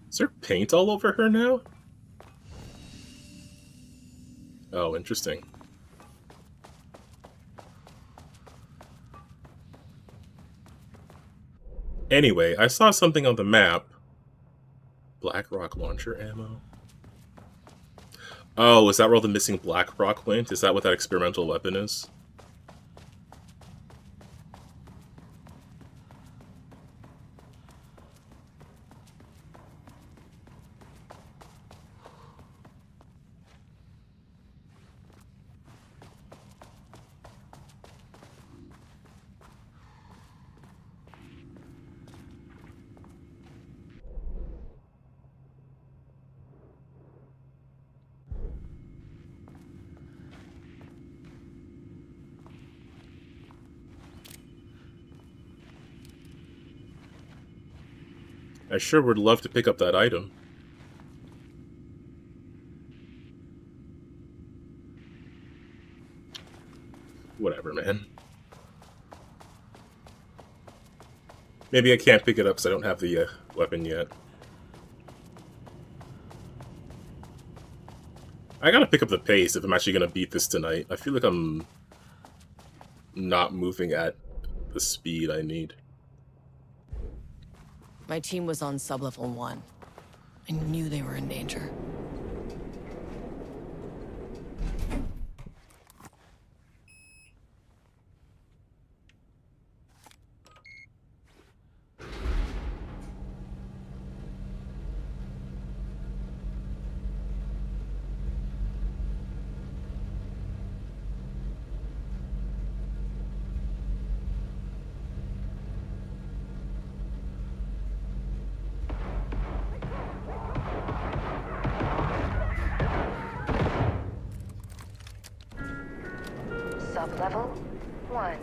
Is there paint all over her now? Oh, interesting. Anyway, I saw something on the map. Black Rock launcher ammo. Oh, is that where all the missing Black Rock went? Is that what that experimental weapon is? I sure would love to pick up that item. Whatever, man. Maybe I can't pick it up because I don't have the weapon yet. I gotta pick up the pace if I'm actually gonna beat this tonight. I feel like I'm not moving at the speed I need. My team was on sub-level 1. I knew they were in danger. Sub-level 1.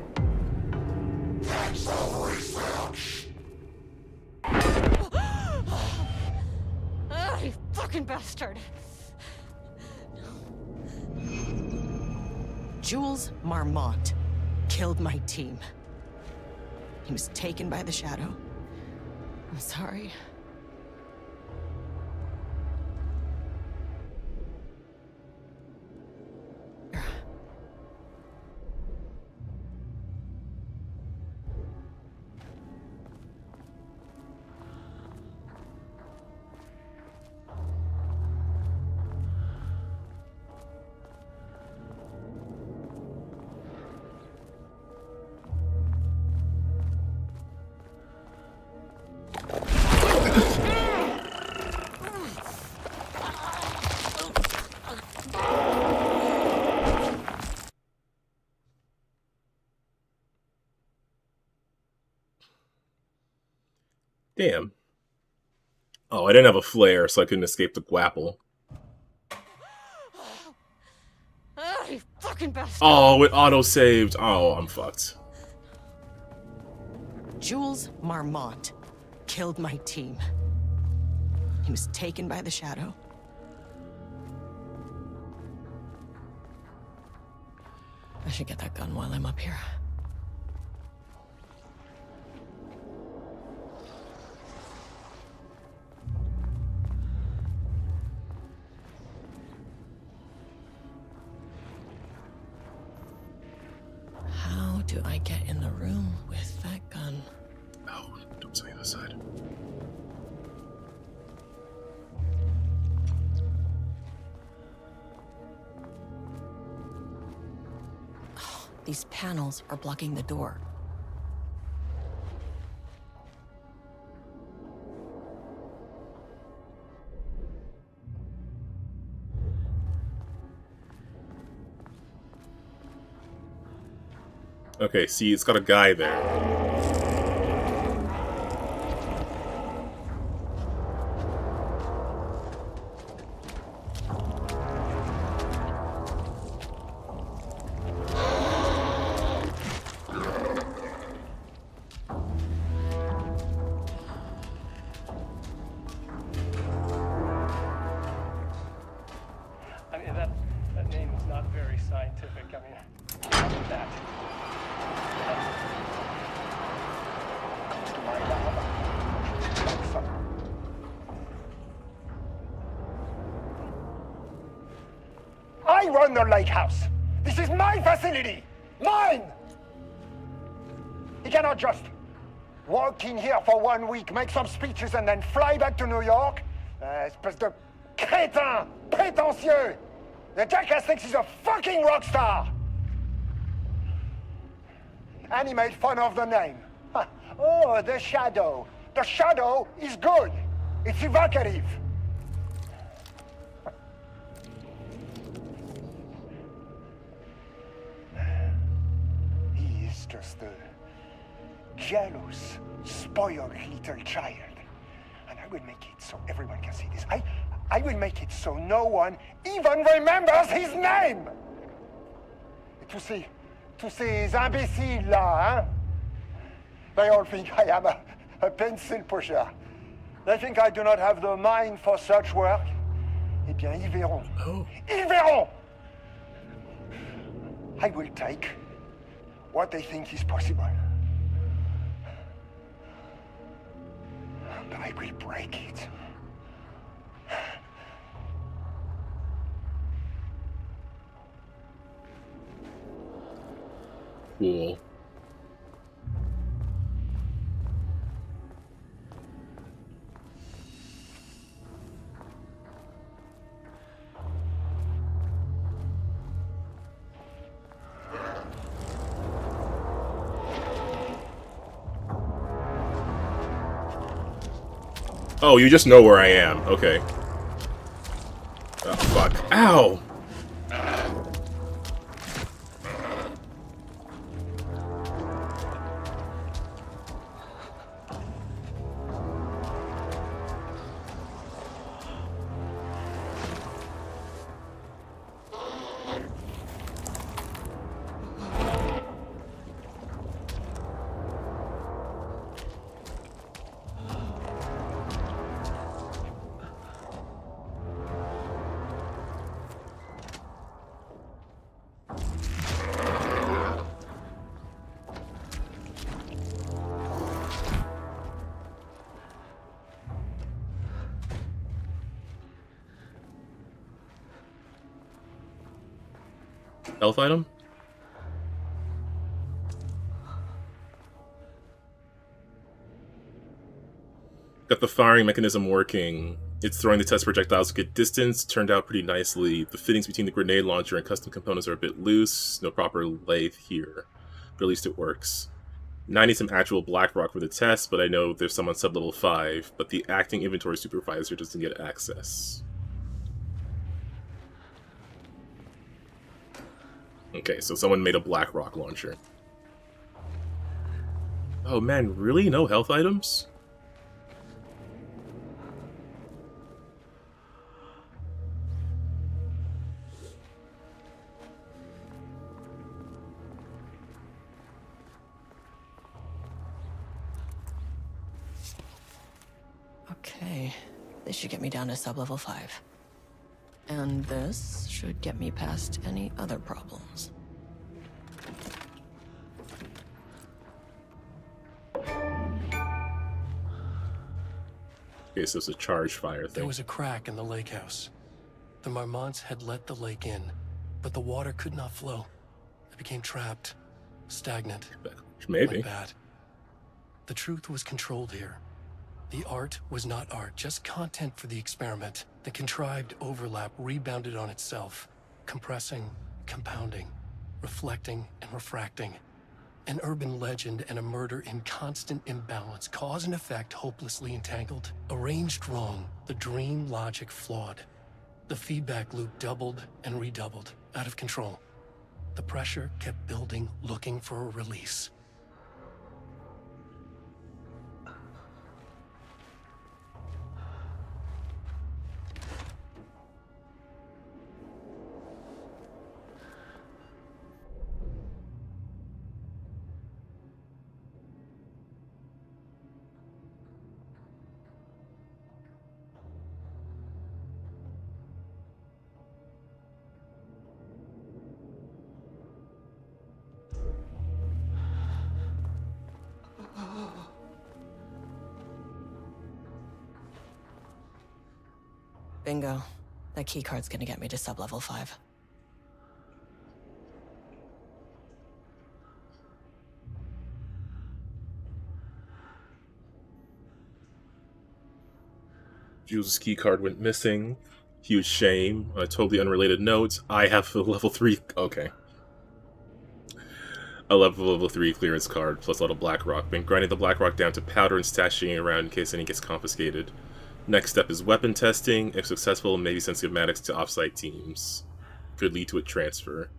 You fucking bastard! Jules Marmont killed my team. He was taken by the Shadow. I'm sorry. Damn. Oh, I didn't have a flare, so I couldn't escape the grapple. You fucking bastard! Oh, it auto-saved. Oh, I'm fucked. Jules Marmont killed my team. He was taken by the Shadow. I should get that gun while I'm up here. How do I get in the room with that gun? Oh, don't say the side. Oh, these panels are blocking the door. Okay, see, it's got a guy there. I mean, that name is not very scientific. I mean, how about that? I run the lake house. This is my facility. Mine! You cannot just walk in here for 1 week, make some speeches, and then fly back to New York. Espèce de crétin, prétentieux. The jackass thinks he's a fucking rock star. And he made fun of the name. Oh, the Shadow. The Shadow is good. It's evocative. He is just a jealous, spoiled little child. And I will make it so everyone can see this. I will make it so no one even remembers his name. Tous ces imbéciles là, hein? They all think I am a pencil pusher. They think I do not have the mind for such work. Eh bien, ils verront. Oh. Ils verront! I will take what they think is possible. And I will break it. Cool. Oh, you just know where I am. Okay. Oh, fuck. Ow! Health item? Got the firing mechanism working. It's throwing the test projectiles a good distance. Turned out pretty nicely. The fittings between the grenade launcher and custom components are a bit loose. No proper lathe here. But at least it works. Now I need some actual black rock for the test, but I know there's some on sub-level 5, but the acting inventory supervisor doesn't get access. Okay, so someone made a black rock launcher. Oh man, really? No health items? Okay, this should get me down to sub-level 5. And this should get me past any other problems. Okay, so it's a charge fire thing. There was a crack in the lake house. The Marmonts had let the lake in, but the water could not flow. It became trapped, stagnant. Maybe. Went bad. The truth was controlled here. The art was not art, just content for the experiment. The contrived overlap rebounded on itself, compressing, compounding, reflecting and refracting. An urban legend and a murder in constant imbalance, cause and effect hopelessly entangled. Arranged wrong, the dream logic flawed. The feedback loop doubled and redoubled, out of control. The pressure kept building, looking for a release. Bingo. That keycard's gonna get me to sub-level 5. Jules' keycard went missing. Huge shame. A totally unrelated note. I have a level 3... Okay. A level 3 clearance card, plus a lot of black rock. Been grinding the black rock down to powder and stashing it around in case any gets confiscated. Next step is weapon testing. If successful, maybe send schematics to offsite teams. Could lead to a transfer.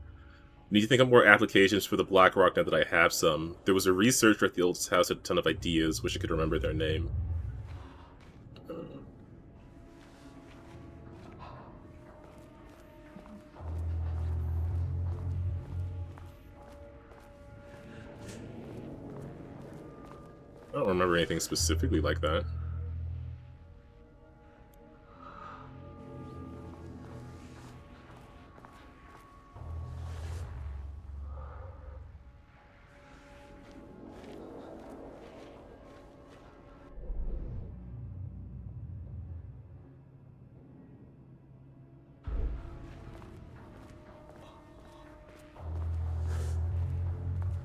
Need to think of more applications for the black rock now that I have some. There was a researcher at the old house with a ton of ideas. Wish I could remember their name. I don't remember anything specifically like that.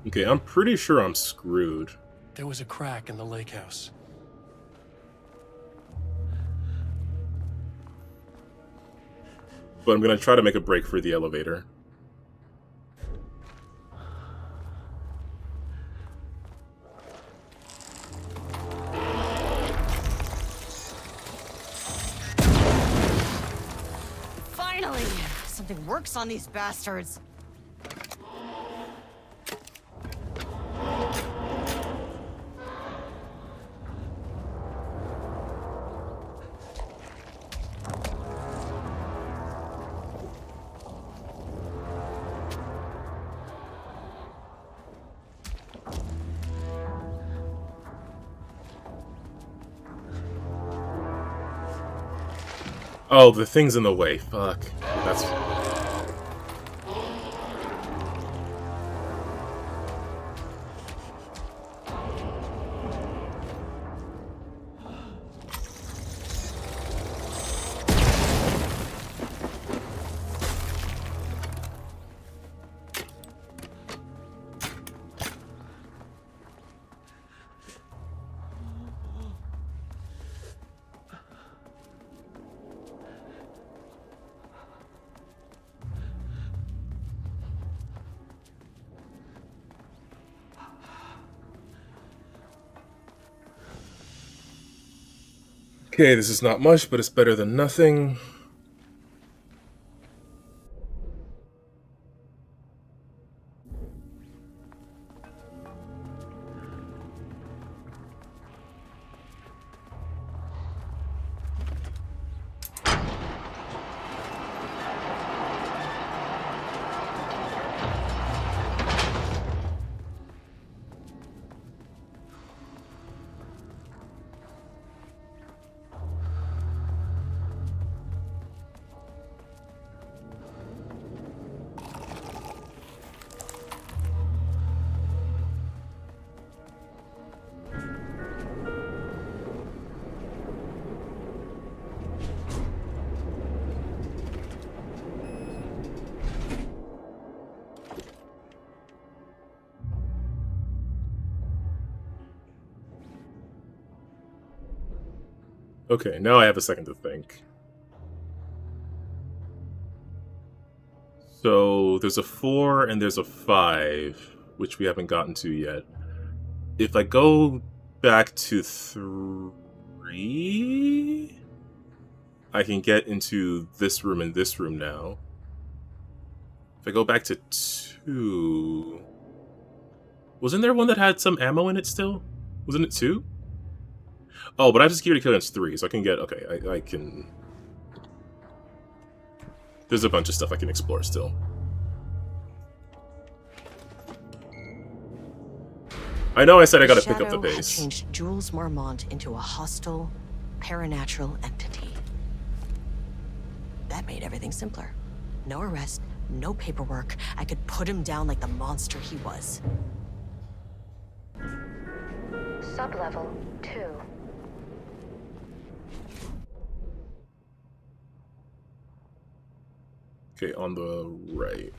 Okay, I'm pretty sure I'm screwed. There was a crack in the lake house. But I'm gonna try to make a break for the elevator. Finally! Something works on these bastards. Oh, the thing's in the way. Fuck. That's... Okay, this is not much, but it's better than nothing. Okay, now I have a second to think. So there's a 4 and there's a 5, which we haven't gotten to yet. If I go back to 3, I can get into this room and this room now. If I go back to 2... Wasn't there one that had some ammo in it still? Wasn't it 2? Oh, but I have security clearance 3, so I can get... Okay, I can... There's a bunch of stuff I can explore still. I know I said I gotta pick up the base. Had changed Jules Marmont into a hostile, paranatural entity. That made everything simpler. No arrest, no paperwork. I could put him down like the monster he was. Sublevel 2. Okay, on the right.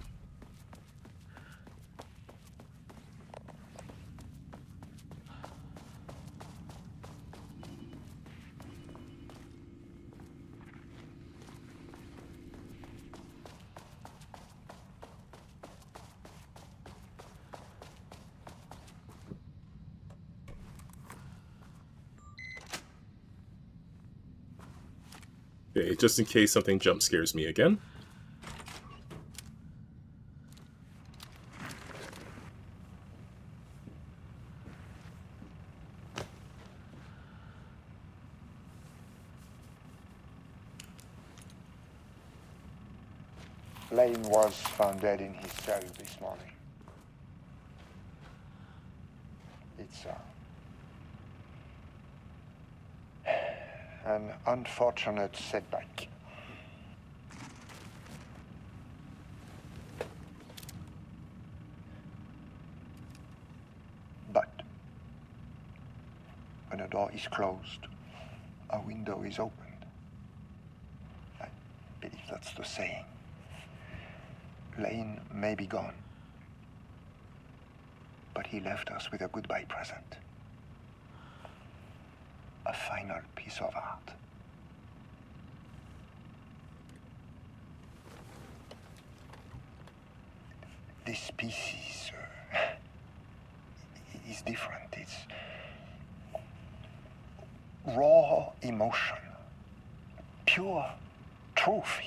Okay, just in case something jump scares me again. Lane was found dead in his cell this morning. It's an unfortunate setback. But when a door is closed, a window is opened. I believe that's the saying. Lane may be gone, but he left us with a goodbye present. A final piece of art. This piece is different. It's raw emotion, pure truth.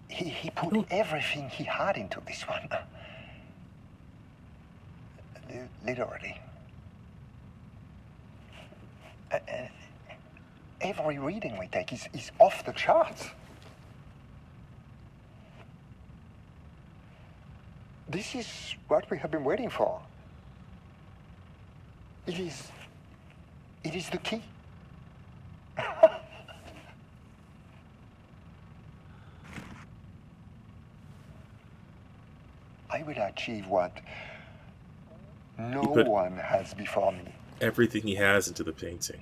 He put everything he had into this one. Literally. Every reading we take is off the charts. This is what we have been waiting for. It is the key. I will achieve what no one has before me. Everything he has into the painting.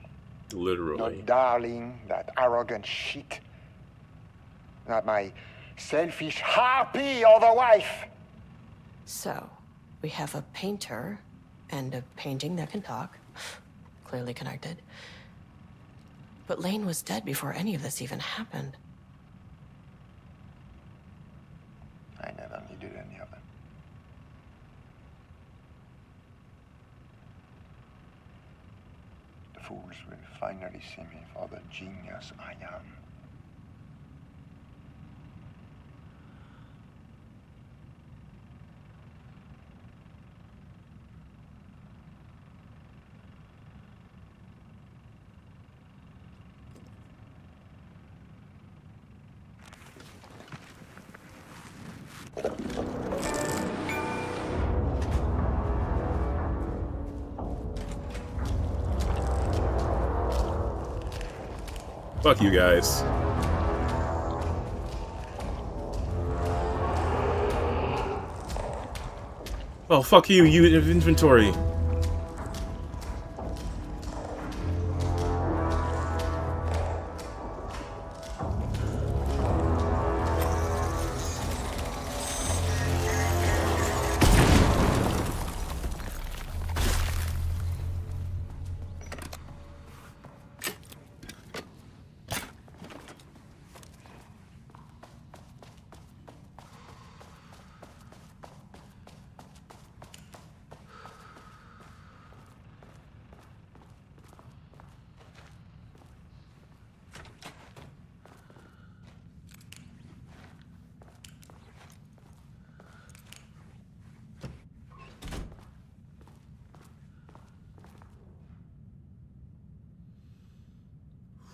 Literally. Not darling, that arrogant shit. Not my selfish harpy or the wife. So, we have a painter and a painting that can talk. Clearly connected. But Lane was dead before any of this even happened. I never needed any of it. The fools will finally see me for the genius I am. Fuck you guys. Oh, fuck you, you inventory.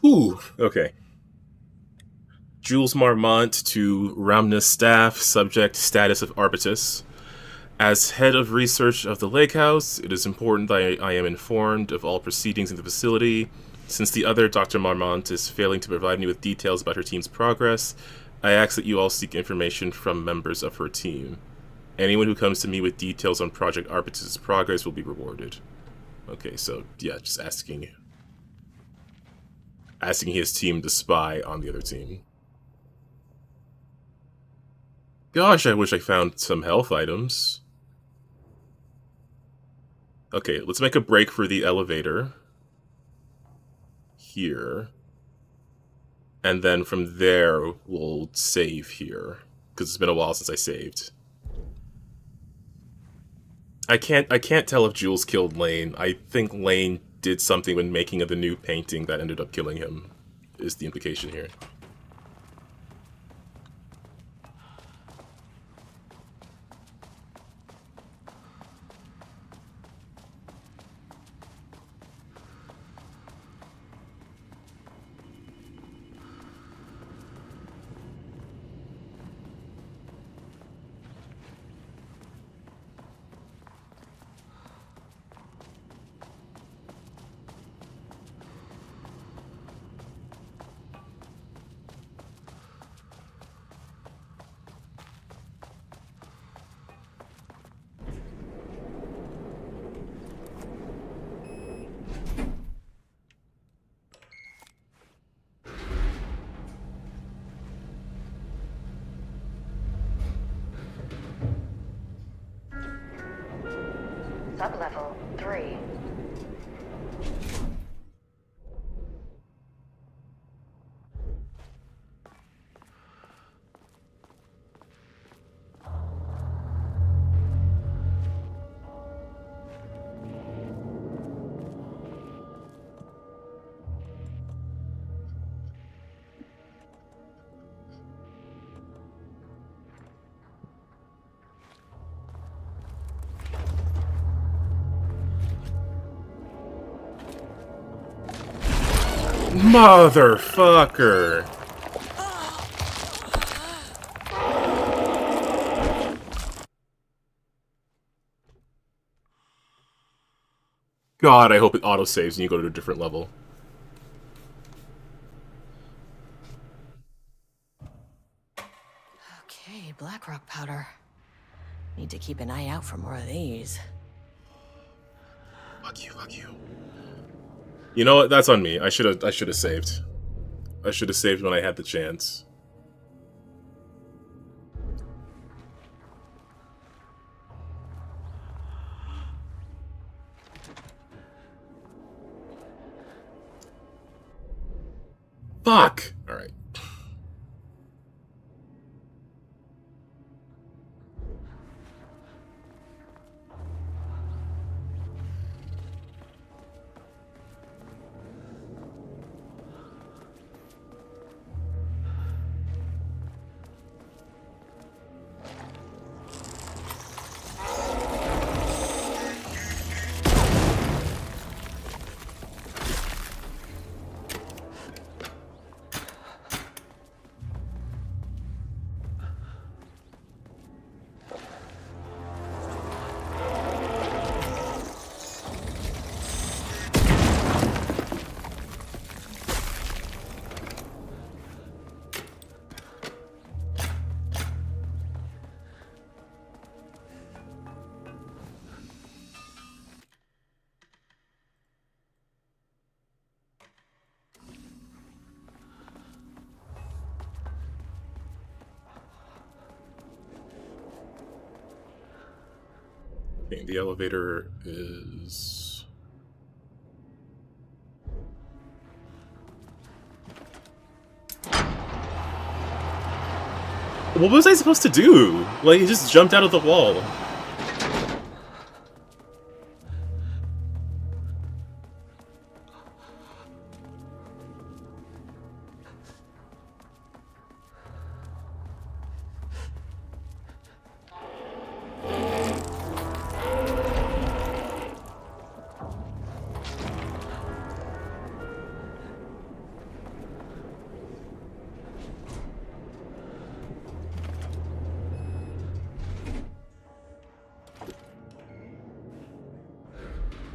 Ooh, okay. Jules Marmont to Ramna's staff, subject status of Arbitus. As head of research of the Lakehouse, it is important that I am informed of all proceedings in the facility. Since the other Dr. Marmont is failing to provide me with details about her team's progress, I ask that you all seek information from members of her team. Anyone who comes to me with details on Project Arbitus' progress will be rewarded. Okay, so, yeah, just asking his team to spy on the other team. Gosh, I wish I found some health items. Okay, let's make a break for the elevator. Here. And then from there, we'll save here. Because it's been a while since I saved. I can't tell if Jules killed Lane. I think Lane did something when making of the new painting that ended up killing him, is the implication here. Sublevel 3. Motherfucker! God, I hope it autosaves and you go to a different level. Okay, black rock powder. Need to keep an eye out for more of these. Fuck you, fuck you. You know what? That's on me. I should have saved. I should have saved when I had the chance. Fuck! Alright. Okay, the elevator is... What was I supposed to do? Like, he just jumped out of the wall.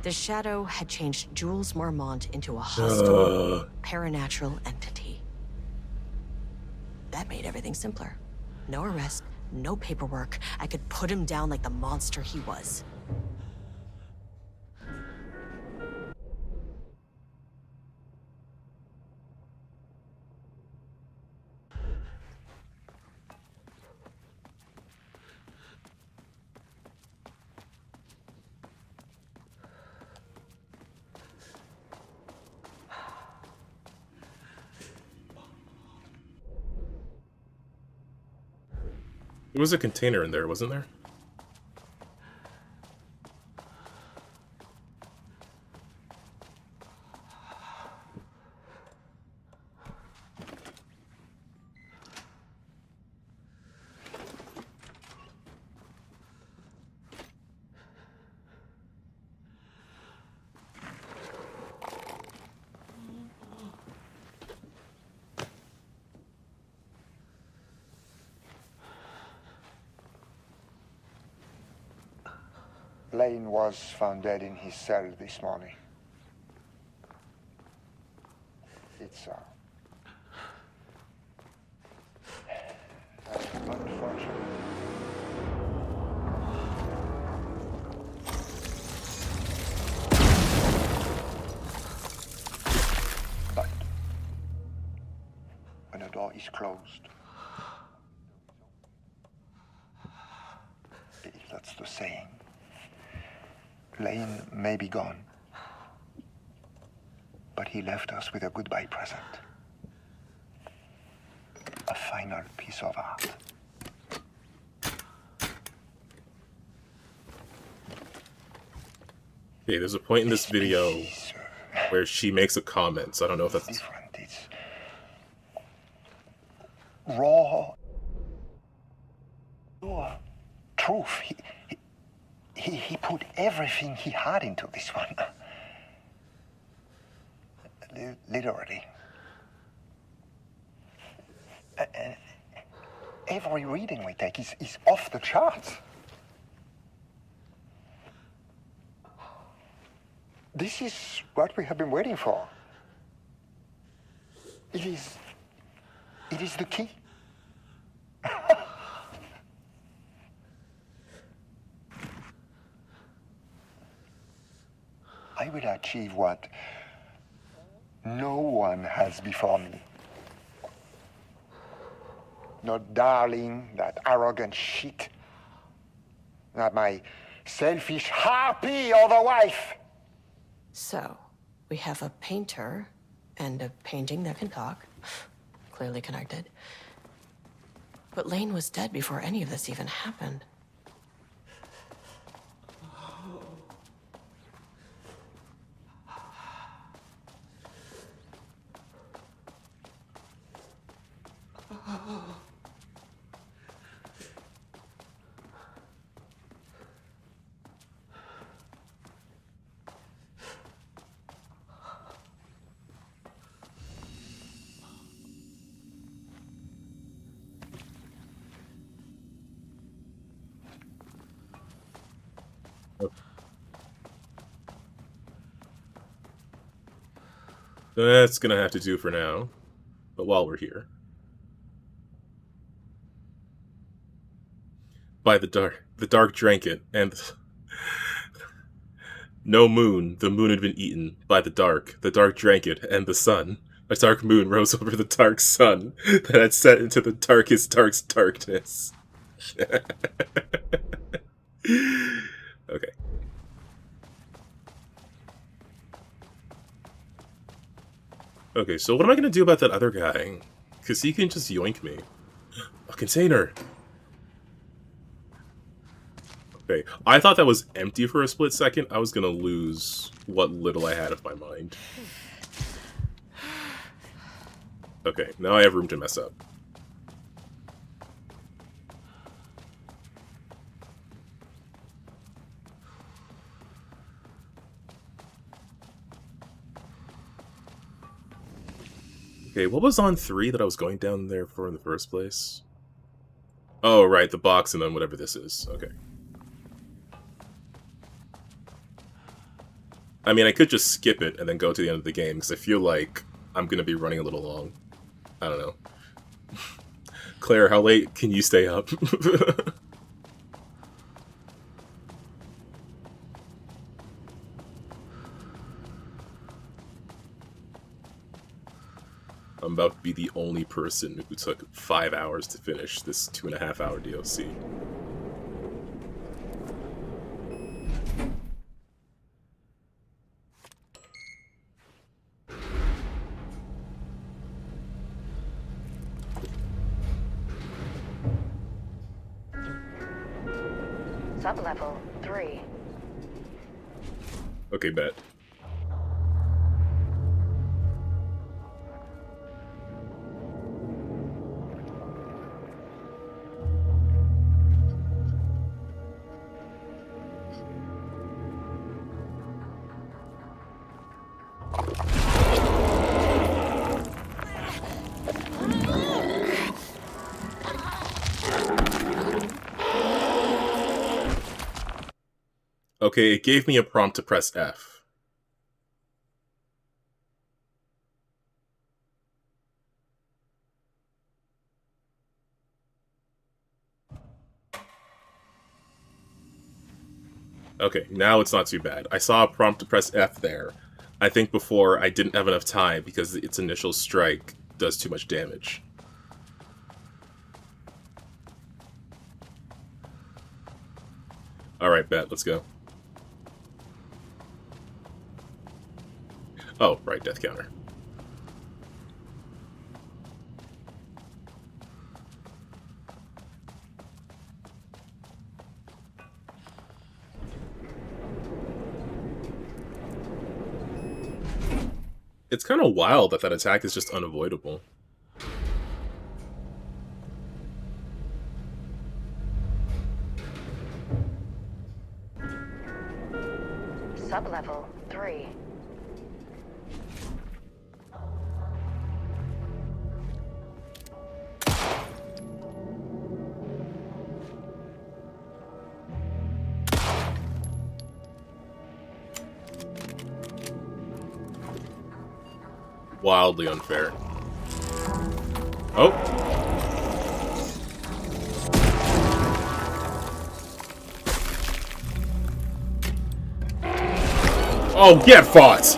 The Shadow had changed Jules Marmont into a hostile, paranatural entity. That made everything simpler. No arrest, no paperwork. I could put him down like the monster he was. There was a container in there, wasn't there? Lane was found dead in his cell this morning. It's unfortunate. But when a door is closed, that's the saying. Lane may be gone, but he left us with a goodbye present. A final piece of art. Okay, there's a point in this video where she makes a comment, so I don't know if that's... Different. It's raw truth. He put everything he had into this one. Literally. And every reading we take is off the charts. This is what we have been waiting for. It is the key. I will achieve what no one has before me. Not Darling, that arrogant shit. Not my selfish harpy or the wife. So, we have a painter and a painting that can talk. Clearly connected. But Lane was dead before any of this even happened. That's gonna have to do for now. But while we're here. By the dark drank it, and no moon, the moon had been eaten by the dark drank it, and the sun. A dark moon rose over the dark sun that had set into the darkest darkness. Okay. Okay, so what am I gonna do about that other guy? Because he can just yoink me. A container! Okay, I thought that was empty for a split second. I was gonna lose what little I had of my mind. Okay, now I have room to mess up. Okay, what was on 3 that I was going down there for in the first place? Oh, right, the box and then whatever this is. Okay. I mean, I could just skip it and then go to the end of the game, because I feel like I'm going to be running a little long. I don't know. Claire, how late can you stay up? I'm about to be the only person who took 5 hours to finish this 2.5-hour DLC. Sublevel 3. Okay, bet. Okay, it gave me a prompt to press F. Okay, now it's not too bad. I saw a prompt to press F there. I think before I didn't have enough time because its initial strike does too much damage. Alright, bet, let's go. Oh, right, death counter. It's kind of wild that that attack is just unavoidable. Sublevel 3. Wildly unfair. Oh. Oh, get fought!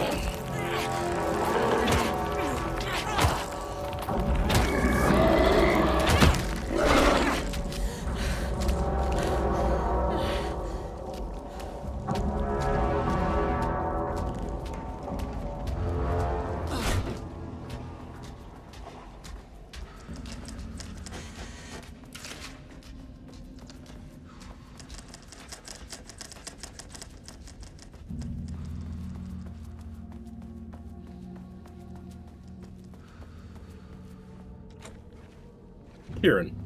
Kieran.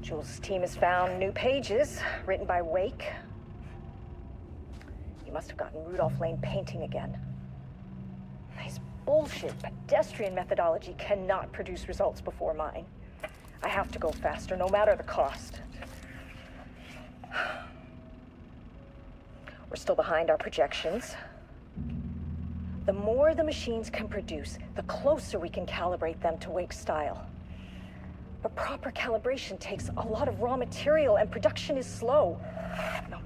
Jules' team has found new pages written by Wake. He must have gotten Rudolph Lane painting again. His bullshit pedestrian methodology cannot produce results before mine. I have to go faster, no matter the cost. We're still behind our projections. The more the machines can produce, the closer we can calibrate them to Wake's style. But proper calibration takes a lot of raw material, and production is slow. No.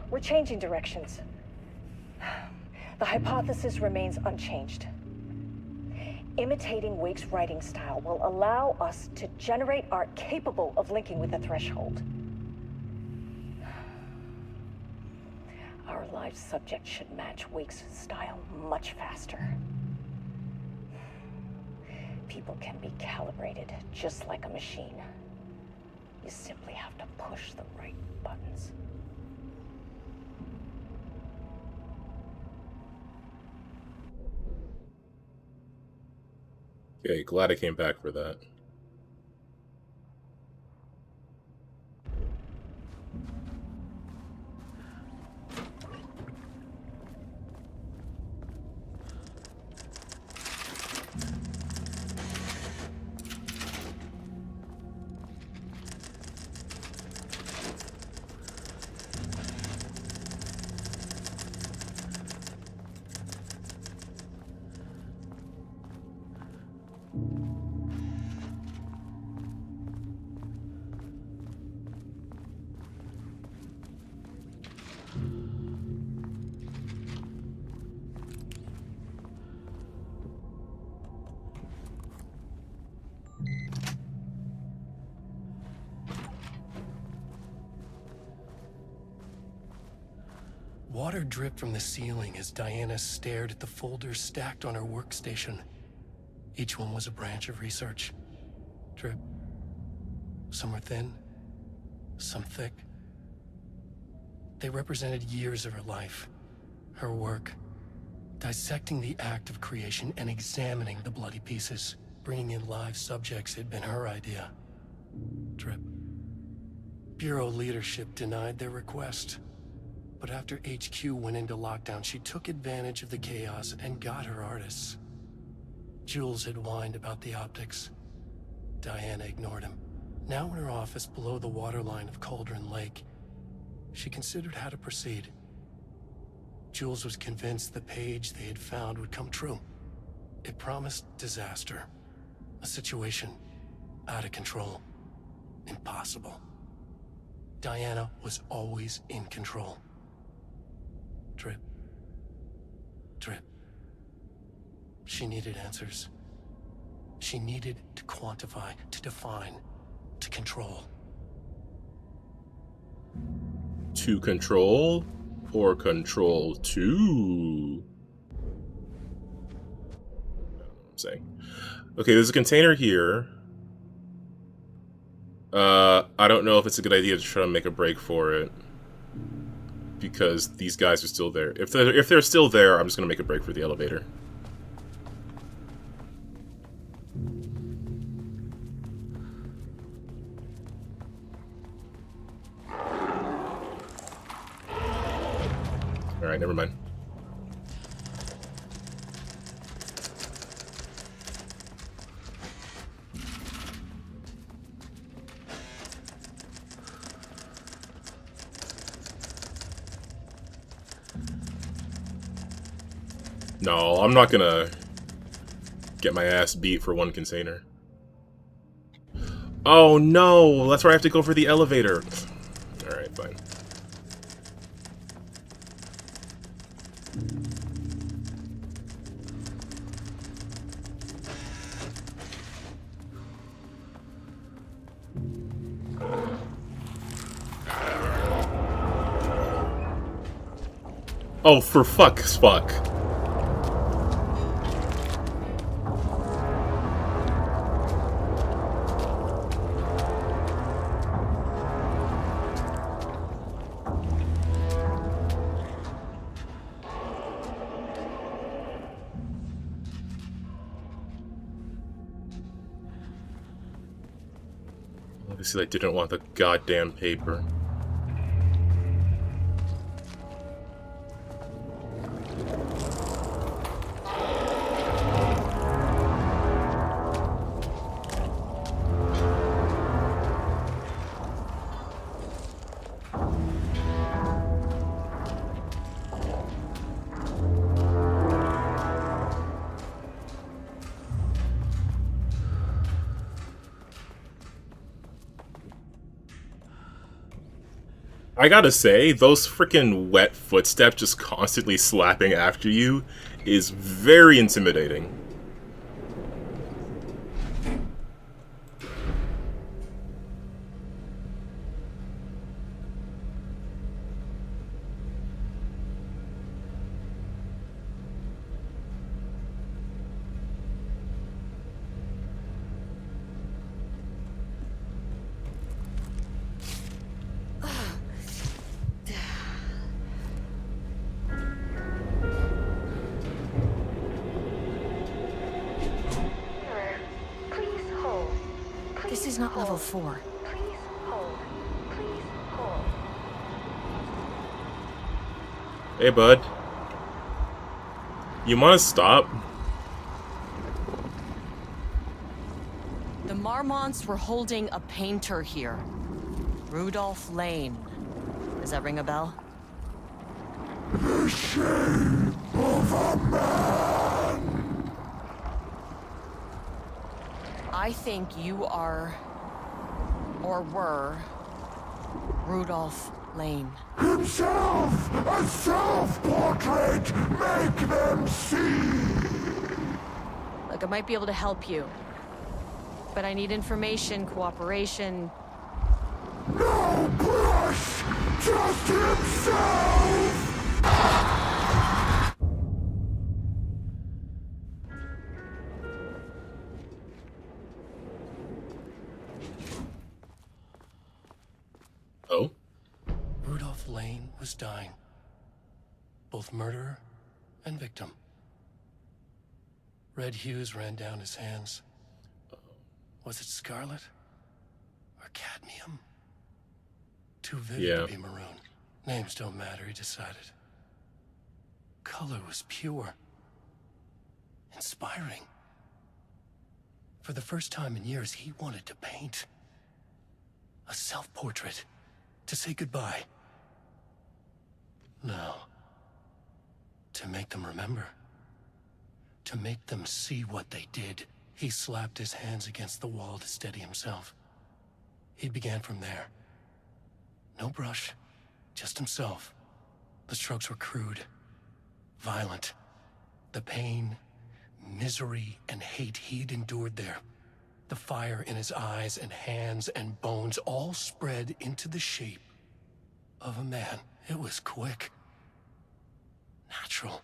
We're changing directions. The hypothesis remains unchanged. Imitating Wake's writing style will allow us to generate art capable of linking with the threshold. Our live subject should match Wake's style much faster. People can be calibrated just like a machine. You simply have to push the right buttons. Okay, glad I came back for that. Water dripped from the ceiling as Diana stared at the folders stacked on her workstation. Each one was a branch of research. Drip. Some were thin, some thick. They represented years of her life, her work, dissecting the act of creation and examining the bloody pieces. Bringing in live subjects had been her idea. Drip. Bureau leadership denied their request. But after HQ went into lockdown, she took advantage of the chaos and got her artists. Jules had whined about the optics. Diana ignored him. Now in her office below the waterline of Cauldron Lake, she considered how to proceed. Jules was convinced the page they had found would come true. It promised disaster. A situation out of control. Impossible. Diana was always in control. Drip. Drip. She needed answers. She needed to quantify, to define, to control. To control or control to? I don't know what I'm saying. Okay, there's a container here. I don't know if it's a good idea to try to make a break for it, because these guys are still there. If they're still there, I'm just gonna make a break for the elevator. Alright, never mind. No, I'm not gonna get my ass beat for one container. Oh no, that's where I have to go for the elevator. Alright, fine. Oh, for fuck's fuck. Obviously, I didn't want the goddamn paper. I gotta say, those freaking wet footsteps just constantly slapping after you is very intimidating. This is not level 4. Please hold. Please hold. Hey, bud. You wanna stop? The Marmonts were holding a painter here. Rudolph Lane. Does that ring a bell? The shape of a man. I think you are, or were, Rudolph Lane. Himself! A self-portrait! Make them see! Look, I might be able to help you. But I need information, cooperation. No brush! Just himself! Oh? Rudolph Lane was dying. Both murderer and victim. Red hues ran down his hands. Was it scarlet? Or cadmium? Too vivid to be maroon. Names don't matter, he decided. Color was pure. Inspiring. For the first time in years, he wanted to paint. A self-portrait. To say goodbye. No. To make them remember. To make them see what they did. He slapped his hands against the wall to steady himself. He began from there. No brush, just himself. The strokes were crude, violent, The pain, misery, and hate he'd endured there. The fire in his eyes and hands and bones all spread into the shape of a man. It was quick. Natural.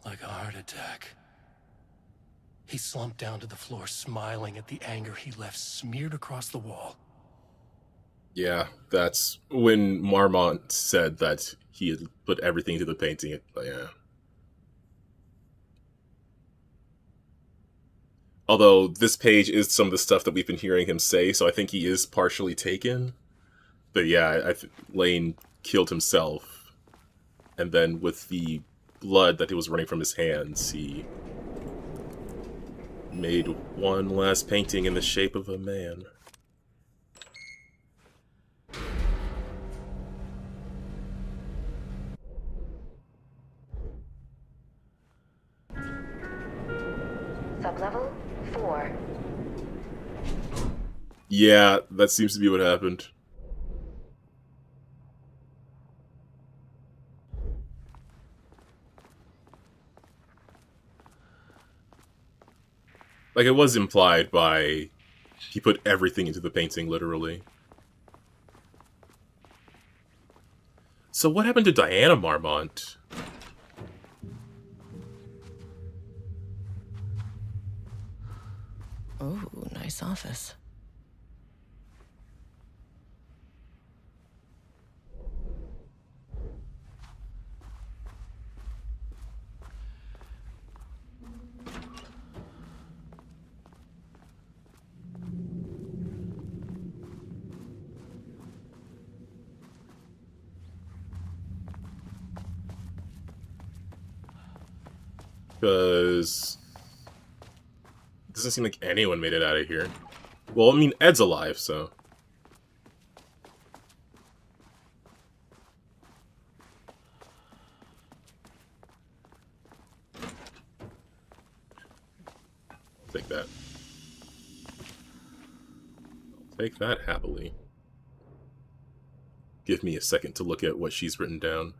Like a heart attack. He slumped down to the floor, smiling at the anger he left smeared across the wall. Yeah, that's when Marmont said that he had put everything into the painting. Yeah. Although this page is some of the stuff that we've been hearing him say, so I think he is partially taken. But yeah, Lane killed himself. And then with the blood that was running from his hands, he made one last painting in the shape of a man. Sublevel 4. Yeah, that seems to be what happened. Like, it was implied by he put everything into the painting, literally. So what happened to Diana Marmont? Oh, nice office. Because it doesn't seem like anyone made it out of here. Well, I mean, Ed's alive, so... I'll take that. I'll take that happily. Give me a second to look at what she's written down.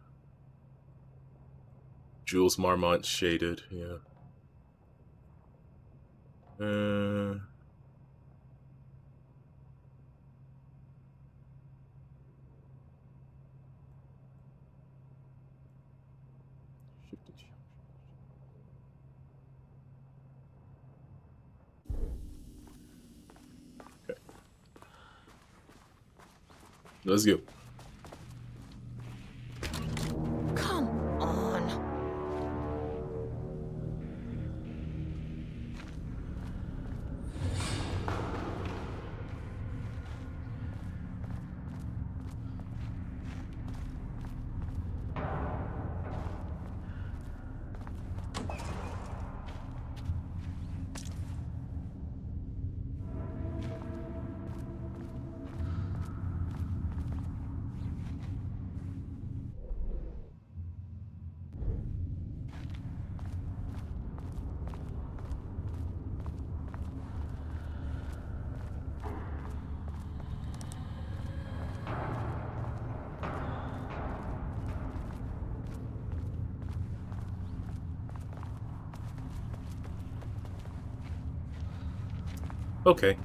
Jules Marmont shaded, yeah. Okay. Let's go. Come on. Okay.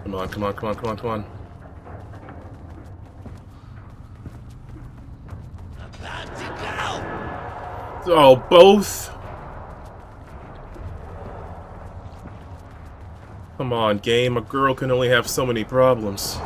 Come on, come on, come on, come on, come on. Oh, both? Come on, game. A girl can only have so many problems.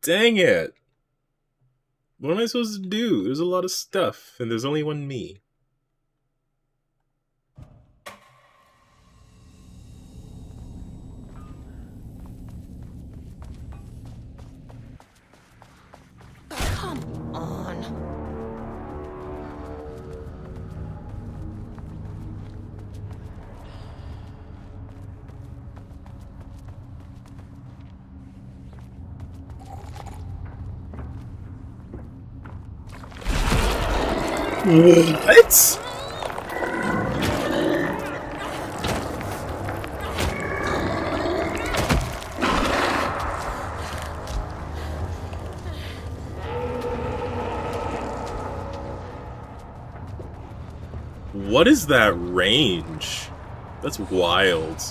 Dang it. What am I supposed to do? There's a lot of stuff, and there's only one me. Come on. What? What is that range? That's wild.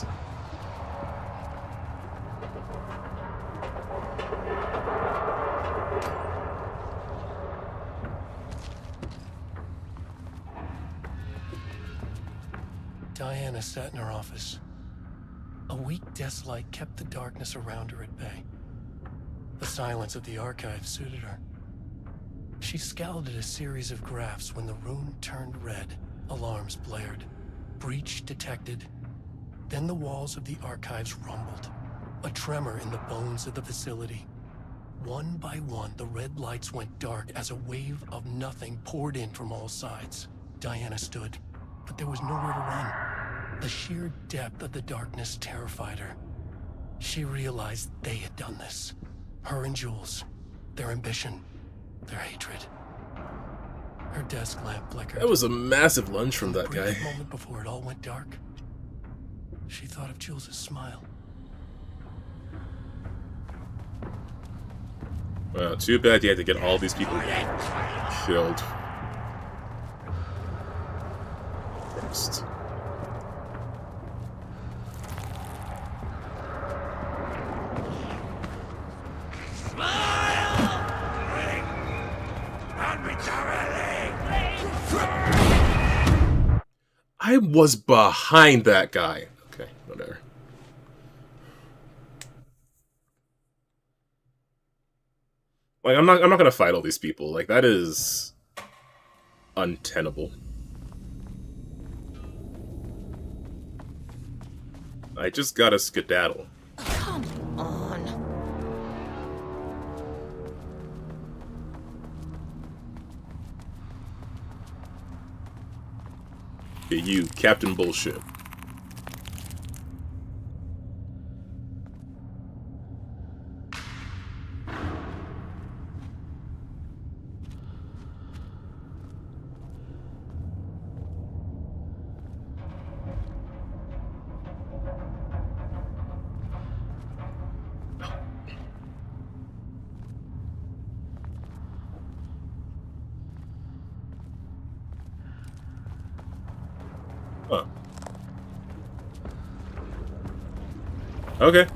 Diana sat in her office. A weak desk light kept the darkness around her at bay. The silence of the archive suited her. She scowled at a series of graphs when the room turned red. Alarms blared. Breach detected. Then the walls of the archives rumbled. A tremor in the bones of the facility. One by one, the red lights went dark as a wave of nothing poured in from all sides. Diana stood, but there was nowhere to run. The sheer depth of the darkness terrified her. She realized they had done this. Her and Jules. Their ambition. Their hatred. Her desk lamp flickered. That was a massive lunge from that guy. A moment before it all went dark, she thought of Jules' smile. Well, too bad you had to get all these people killed first. I was behind that guy. Okay, whatever. Like, I'm not gonna fight all these people. Like, that is untenable. I just gotta skedaddle. Come on. Hey, you, Captain Bullshit. Huh. Okay.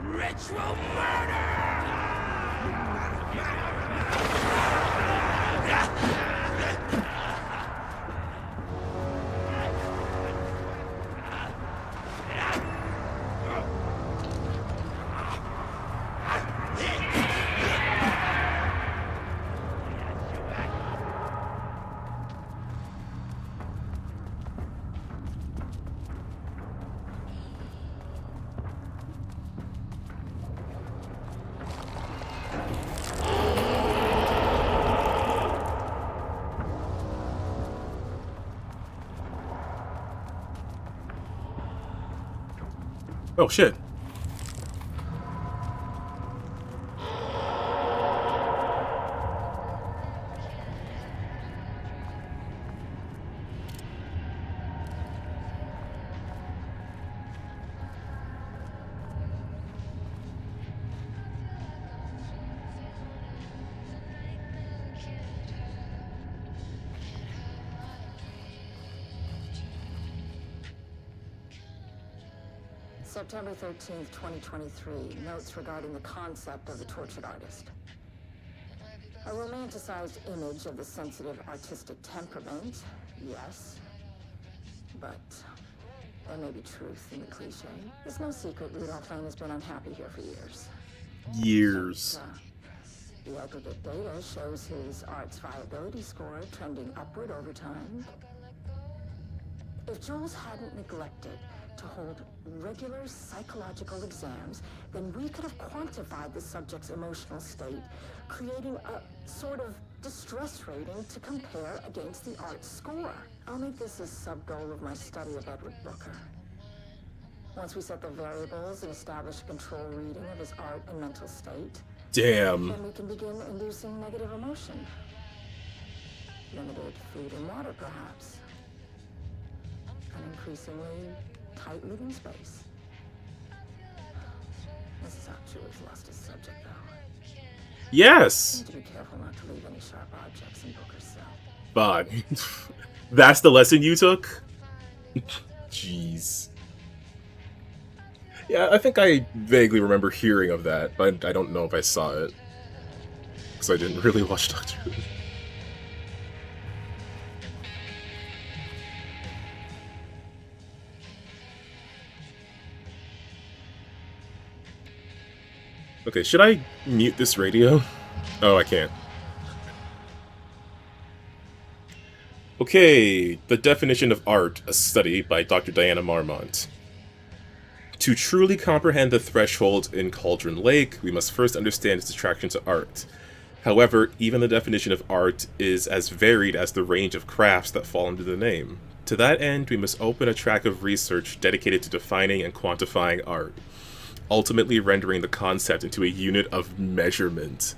Ritual murder! Oh shit. September 13th, 2023. Notes regarding the concept of the tortured artist. A romanticized image of the sensitive artistic temperament, yes. But there may be truth in the cliche. It's no secret Rudolph Lane has been unhappy here for years. Years. The aggregate data shows his art's viability score trending upward over time. If Jules hadn't neglected to hold regular psychological exams, then we could have quantified the subject's emotional state, creating a sort of distress rating to compare against the art's score. I'll make this a sub-goal of my study of Edward Booker. Once we set the variables and establish a control reading of his art and mental state, damn. then we can begin inducing negative emotion. Limited food and water, perhaps. An increasingly tight living space. This is how Jules lost his subject, though. Yes! You need to be careful not to leave any sharp objects in Booker's cell. But that's the lesson you took? Jeez. Yeah, I think I vaguely remember hearing of that, but I don't know if I saw it. Because I didn't really watch Doctor Who. Okay, should I mute this radio? Oh, I can't. Okay, the definition of art, a study by Dr. Diana Marmont. To truly comprehend the threshold in Cauldron Lake, we must first understand its attraction to art. However, even the definition of art is as varied as the range of crafts that fall under the name. To that end, we must open a track of research dedicated to defining and quantifying art, ultimately rendering the concept into a unit of measurement.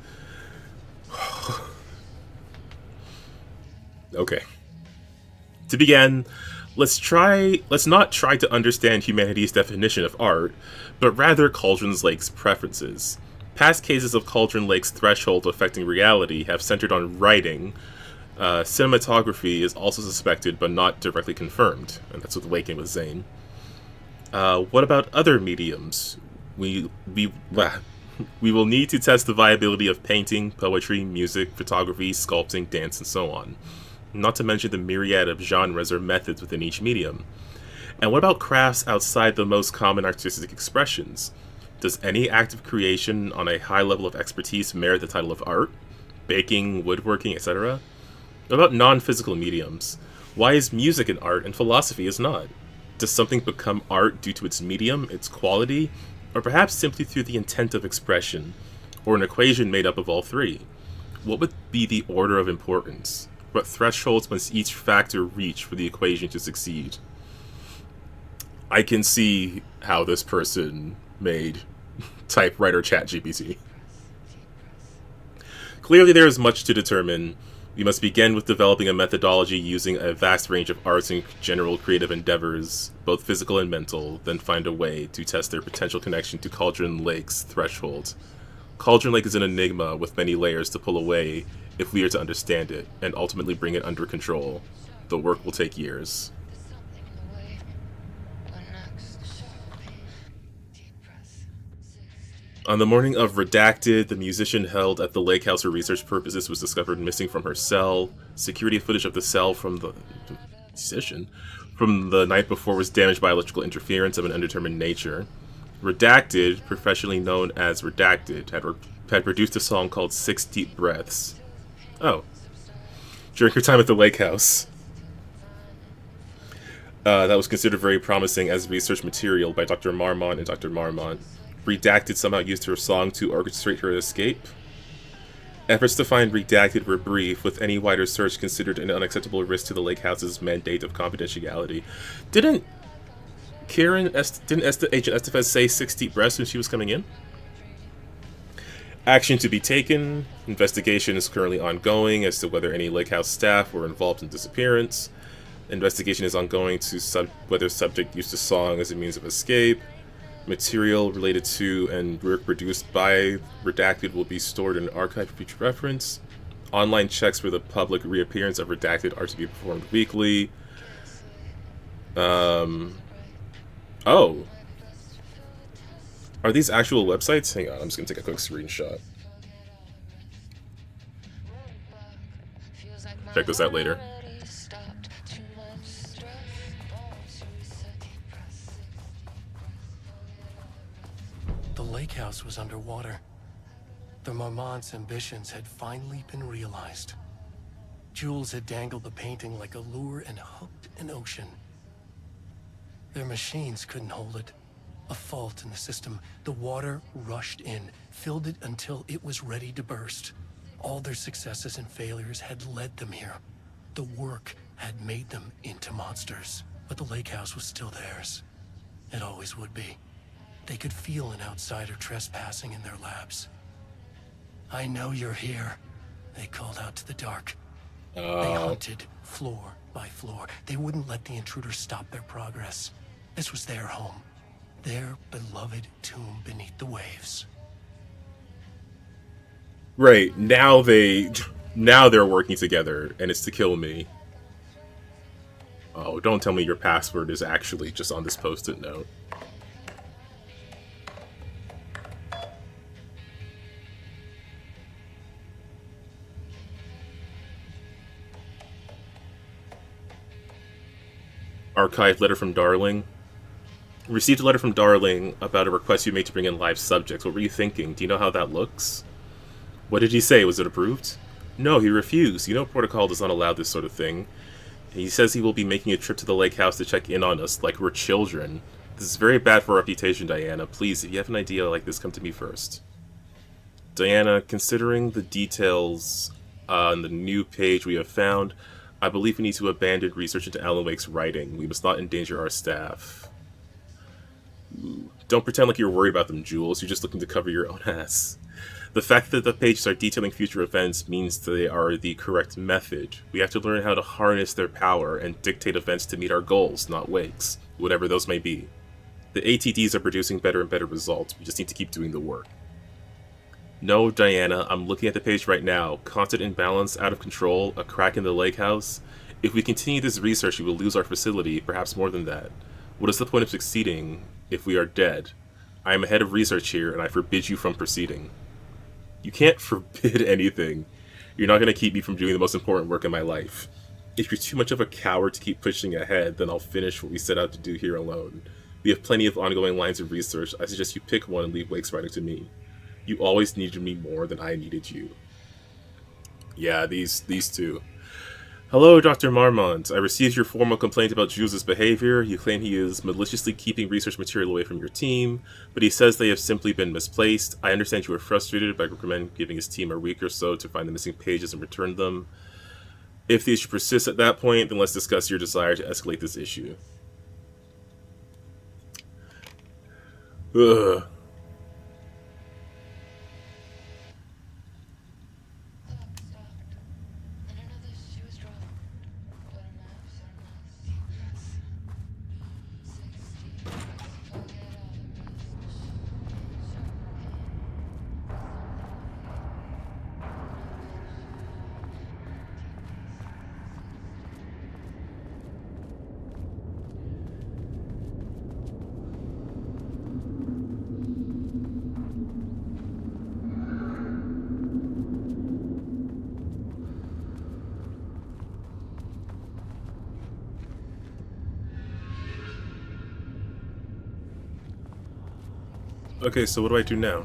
Okay. To begin, let's not try to understand humanity's definition of art, but rather Cauldron Lake's preferences. Past cases of Cauldron Lake's threshold affecting reality have centered on writing. Cinematography is also suspected, but not directly confirmed, and that's with Lake and with Zane. What about other mediums? We will need to test the viability of painting, poetry, music, photography, sculpting, dance, and so on. Not to mention the myriad of genres or methods within each medium. And what about crafts outside the most common artistic expressions? Does any act of creation on a high level of expertise merit the title of art? Baking, woodworking, etc.? What about non-physical mediums? Why is music an art and philosophy is not? Does something become art due to its medium, its quality, or perhaps simply through the intent of expression, or an equation made up of all three? What would be the order of importance? What thresholds must each factor reach for the equation to succeed? I can see how this person made typewriter ChatGPT. Clearly there is much to determine. We must begin with developing a methodology using a vast range of arts and general creative endeavors, both physical and mental, then find a way to test their potential connection to Cauldron Lake's threshold. Cauldron Lake is an enigma with many layers to pull away if we are to understand it, and ultimately bring it under control. The work will take years. On the morning of Redacted, the musician held at the Lakehouse for research purposes was discovered missing from her cell. Security footage of the cell from the musician from the night before was damaged by electrical interference of an undetermined nature. Redacted, professionally known as Redacted, had produced a song called 6 Deep Breaths. Oh. During her time at the Lakehouse. That was considered very promising as research material by Dr. Marmont and Dr. Marmont. Redacted somehow used her song to orchestrate her escape. Efforts to find Redacted were brief, with any wider search considered an unacceptable risk to the Lakehouse's mandate of confidentiality. Didn't Agent Estevez say 6 deep breaths when she was coming in? Action to be taken. Investigation is currently ongoing as to whether any Lakehouse staff were involved in disappearance. Investigation is ongoing to whether subject used the song as a means of escape. Material related to and work produced by Redacted will be stored in an archive for future reference. Online checks for the public reappearance of Redacted are to be performed weekly. Oh. Are these actual websites? Hang on, I'm just gonna take a quick screenshot. Check this out later. The lake house was underwater. The Marmont's ambitions had finally been realized. Jules had dangled the painting like a lure and hooked an ocean. Their machines couldn't hold it. A fault in the system. The water rushed in, filled it until it was ready to burst. All their successes and failures had led them here. The work had made them into monsters. But the lake house was still theirs. It always would be. They could feel an outsider trespassing in their labs. "I know you're here," they called out to the dark. They hunted floor by floor. They wouldn't let the intruders stop their progress. This was their home. Their beloved tomb beneath the waves. Right, now they're working together, and it's to kill me. Oh, don't tell me your password is actually just on this post-it note. Archived letter from Darling. Received a letter from Darling about a request you made to bring in live subjects. What were you thinking? Do you know how that looks? What did he say? Was it approved? No, he refused. You know protocol does not allow this sort of thing. He says he will be making a trip to the lake house to check in on us like we're children. This is very bad for our reputation, Diana. Please, if you have an idea like this, come to me first. Diana, considering the details on the new page we have found, I believe we need to abandon research into Alan Wake's writing. We must not endanger our staff. Ooh. Don't pretend like you're worried about them, Jules. You're just looking to cover your own ass. The fact that the pages are detailing future events means they are the correct method. We have to learn how to harness their power and dictate events to meet our goals, not Wake's, whatever those may be. The ATDs are producing better and better results. We just need to keep doing the work. No, Diana, I'm looking at the page right now. Constant imbalance, out of control, a crack in the lake house. If we continue this research, we will lose our facility, perhaps more than that. What is the point of succeeding if we are dead? I am a head of research here, and I forbid you from proceeding. You can't forbid anything. You're not going to keep me from doing the most important work in my life. If you're too much of a coward to keep pushing ahead, then I'll finish what we set out to do here alone. We have plenty of ongoing lines of research. I suggest you pick one and leave Wake's writing to me. You always needed me more than I needed you. Yeah, these two. Hello, Dr. Marmont. I received your formal complaint about Jules' behavior. You claim he is maliciously keeping research material away from your team, but he says they have simply been misplaced. I understand you are frustrated, but I recommend giving his team a week or so to find the missing pages and return them. If the issue persists at that point, then let's discuss your desire to escalate this issue. Ugh. Okay, so what do I do now?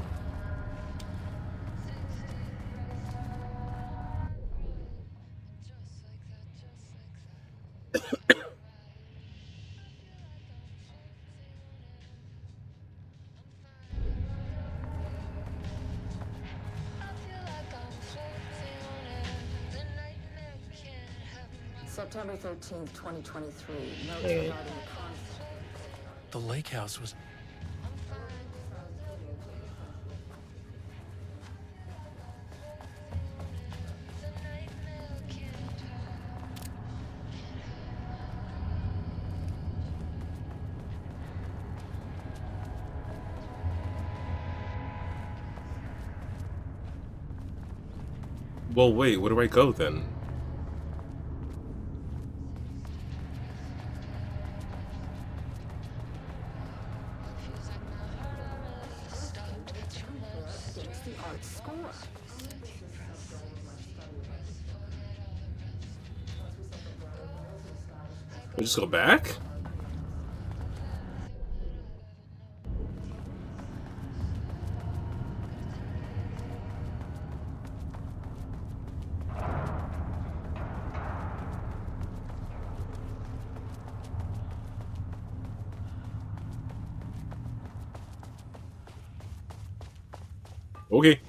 September 13th, 2023. Notes regarding the The lake house was... Well, wait, where do I go then? I'd score. We just go back? Okay.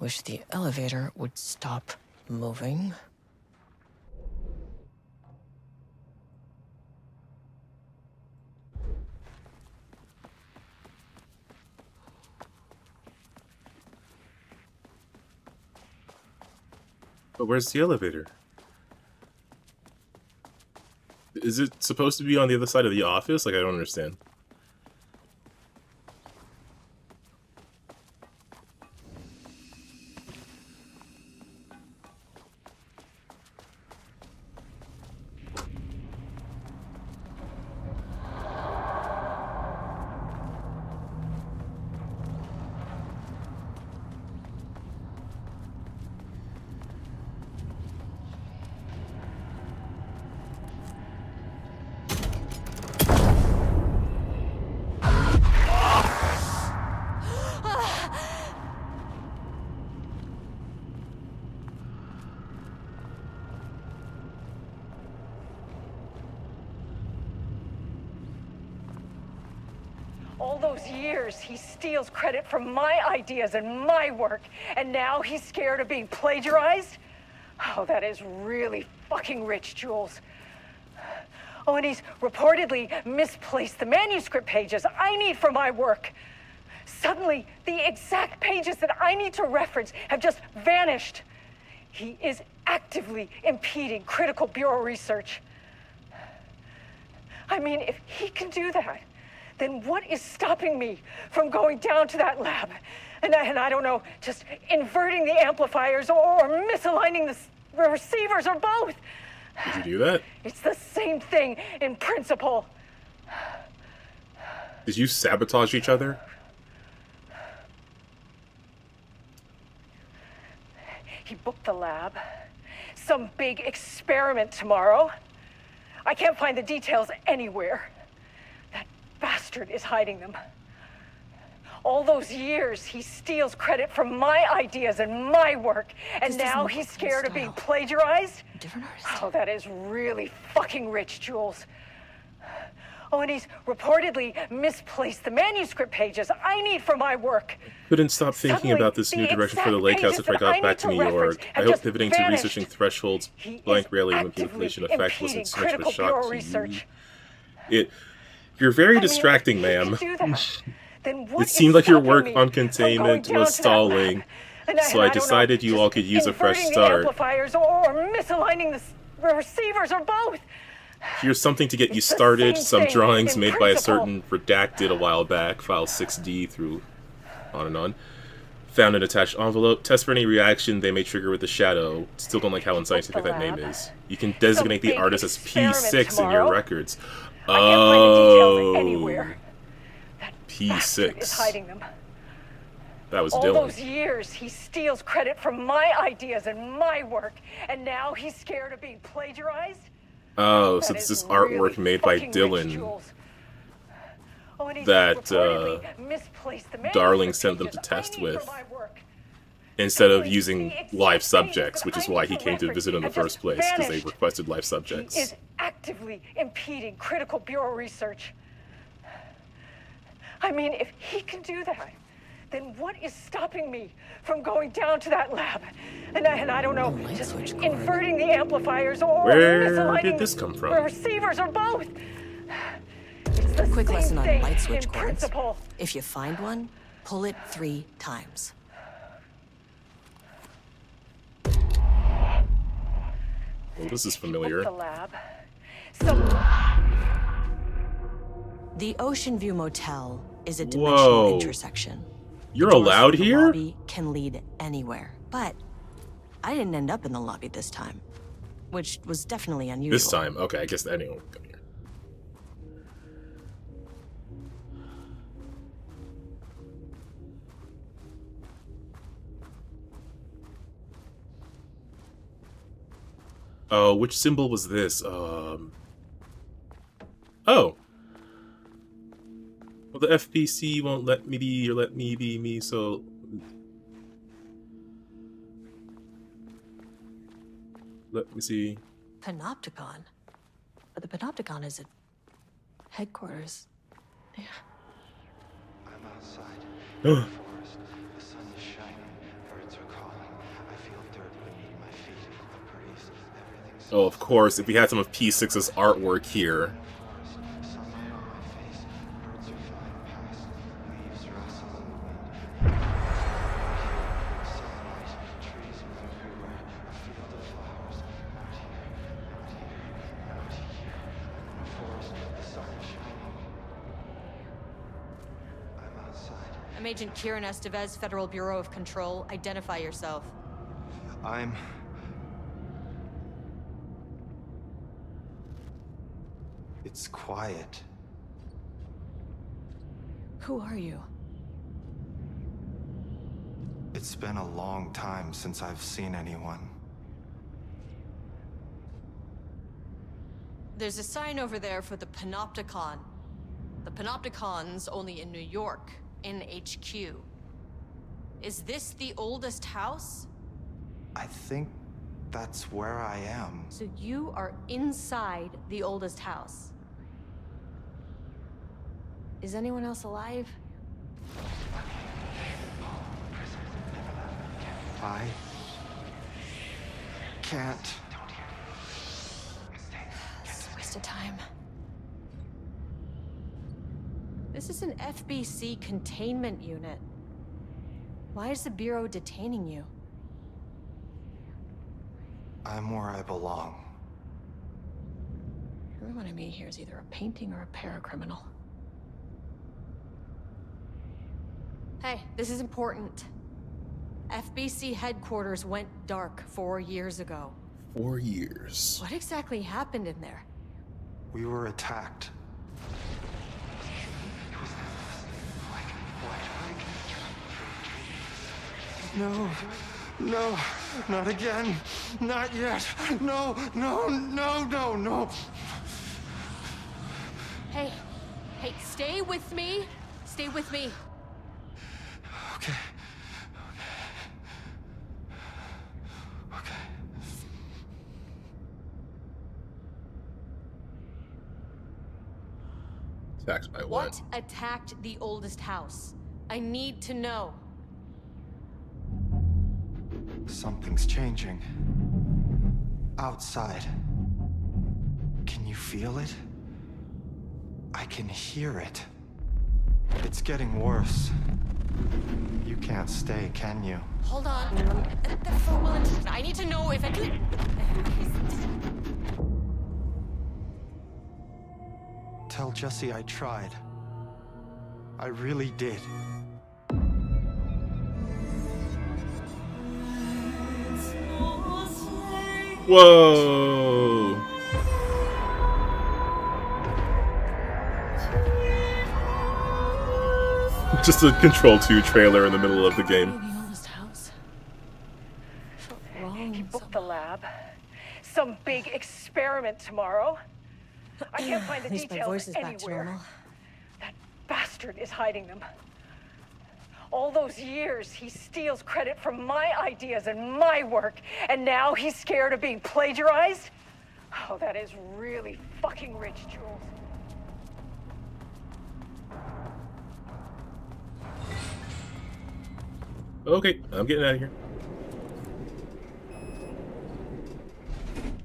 Wish the elevator would stop moving. But where's the elevator? Is it supposed to be on the other side of the office? Like, I don't understand. All those years, he steals credit for my ideas and my work, and now he's scared of being plagiarized? Oh, that is really fucking rich, Jules. Oh, and he's reportedly misplaced the manuscript pages I need for my work. Suddenly, the exact pages that I need to reference have just vanished. He is actively impeding critical bureau research. I mean, if he can do that, then what is stopping me from going down to that lab? And I don't know, just inverting the amplifiers or misaligning the receivers or both. Did you do that? It's the same thing in principle. Did you sabotage each other? He booked the lab. Some big experiment tomorrow. I can't find the details anywhere. That bastard is hiding them. All those years, he steals credit for my ideas and my work, and now he's scared of being plagiarized? Different artist. Oh, that is really fucking rich, Jules. Oh, and he's reportedly misplaced the manuscript pages I need for my work. Couldn't stop thinking about this new direction for the Lakehouse after I got back to New York. I hope pivoting to researching thresholds, blank rarely manipulation effect wasn't so much of a shock to you. You're very distracting, ma'am. It seemed like your work on containment was stalling, so I decided you all could use a fresh start. Amplifiers or misaligning the receivers or both. Here's something to get you started. Some drawings made by a certain redacted a while back. File 6D through on and on. Found an attached envelope. Test for any reaction they may trigger with the shadow. Still don't like how unscientific that name is. You can designate the artist as P6 in your records. Oh, P6. Is hiding them. That was All Dylan. those years, he steals credit for my ideas and my work, and now he's scared of being plagiarized? Oh, so this is artwork made by Dylan that Darling sent them to test with, instead of using live subjects, which is why he came to visit in the first place, because they requested live subjects. He is actively impeding critical bureau research. I mean, if he can do that, then what is stopping me from going down to that lab? And I don't know, just inverting the amplifiers or Where did this come from? The receivers or both. Quick lesson on light switch cords. If you find one, pull it 3 times. Well, this is familiar. The lab. The Ocean View Motel is a dimensional intersection. You're Doors allowed from the here? lobby can lead anywhere, but I didn't end up in the lobby this time, which was definitely unusual. This time, okay, I guess anyone would come here. Oh, which symbol was this? Oh. Well, the FPC won't let me be, or let me be me, so... Let me see. Panopticon? But the Panopticon is at headquarters. Yeah. I'm outside. Oh. Forest. The sun is shining. Birds are calling. I feel dirt beneath my feet. The breeze. Everything's Oh, of course, if we had some of P6's artwork here. sunlight on my face. Birds are flying past. Leaves rustle in the wind. Sunlight. Trees move everywhere. A field of flowers. Not here. Not here. Not here. I'm in a forest. The sun is shining. I'm outside. I'm Agent Kieran Estevez, Federal Bureau of Control. Identify yourself. It's quiet. Who are you? It's been a long time since I've seen anyone. There's a sign over there for the Panopticon. The Panopticon's only in New York, in HQ. Is this the oldest house? I think that's where I am. So you are inside the oldest house. Is anyone else alive? I can't. It's a waste of time. This is an FBC containment unit. Why is the Bureau detaining you? I'm where I belong. Everyone I meet here is either a painting or a paracriminal. Hey, this is important. FBC headquarters went dark 4 years ago. 4 years. What exactly happened in there? We were attacked. No, no, not again. Not yet. No, no, no, no, no. Hey, stay with me. Stay with me. Okay. Attacked by What attacked the oldest house? I need to know. Something's changing. Outside. Can you feel it? I can hear it. It's getting worse. You can't stay, can you? Hold on. I need to know if anything. Tell Jesse I tried. I really did. Whoa! Just a Control 2 trailer in the middle of the game. He booked the lab. Some big experiment tomorrow. I can't find the At least my voice details is back to anywhere. normal. That bastard is hiding them. All those years, he steals credit from my ideas and my work, and now he's scared of being plagiarized? Oh, that is really fucking rich, Jules. Okay, I'm getting out of here.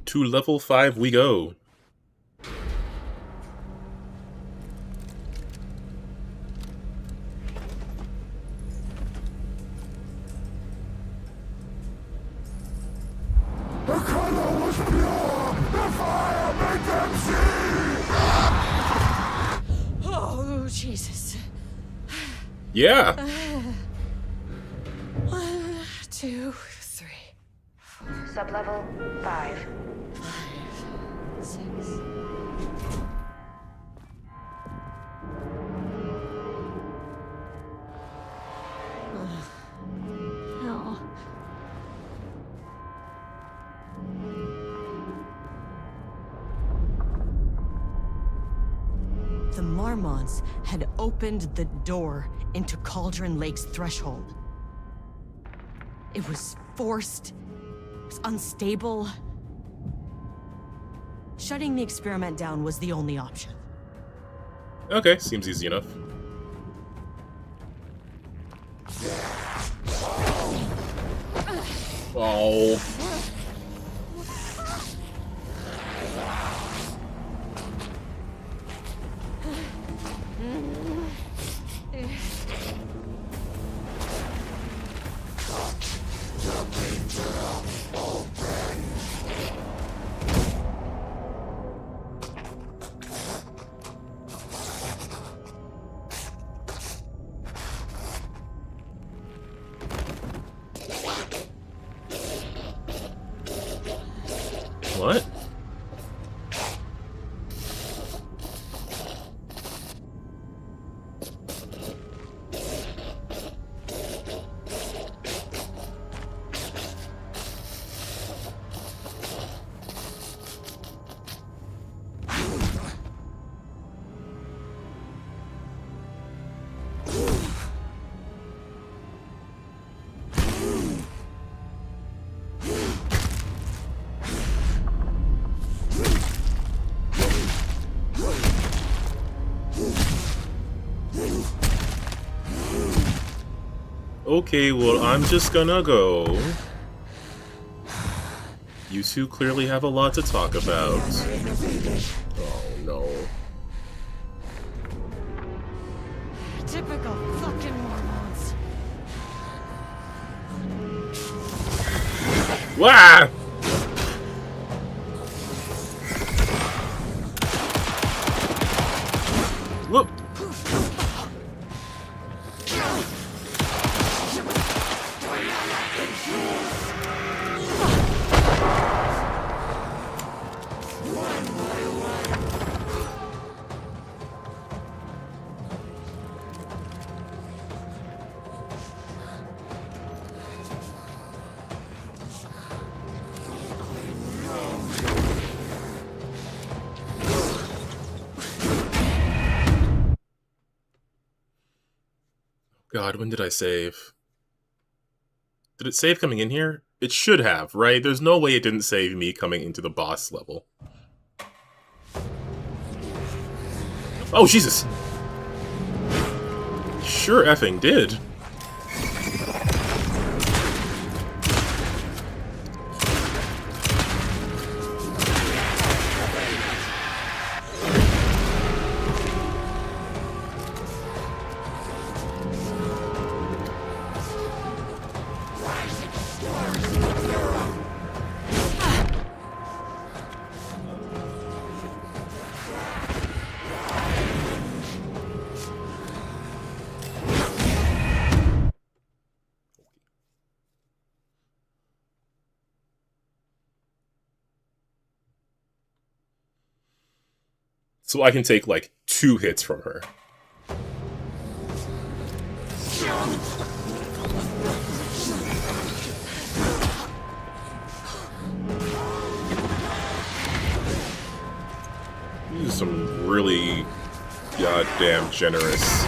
To level 5 we go. The color was pure! The fire made them see! Jesus. Yeah. 1, 2, 3. Sublevel 5. 6. Hell. The Marmonts had opened the door into Cauldron Lake's threshold. It was forced. It was unstable. Shutting the experiment down was the only option. Okay, seems easy enough. Oh. What? Okay, well, I'm just gonna go. You two clearly have a lot to talk about. Oh, no. Typical fucking Mormons. Wah! Whoop! God, when did I save? Did it save coming in here? It should have, right? There's no way it didn't save me coming into the boss level. Oh, Jesus! Sure effing did. So I can take, like, 2 hits from her. This is some really goddamn generous.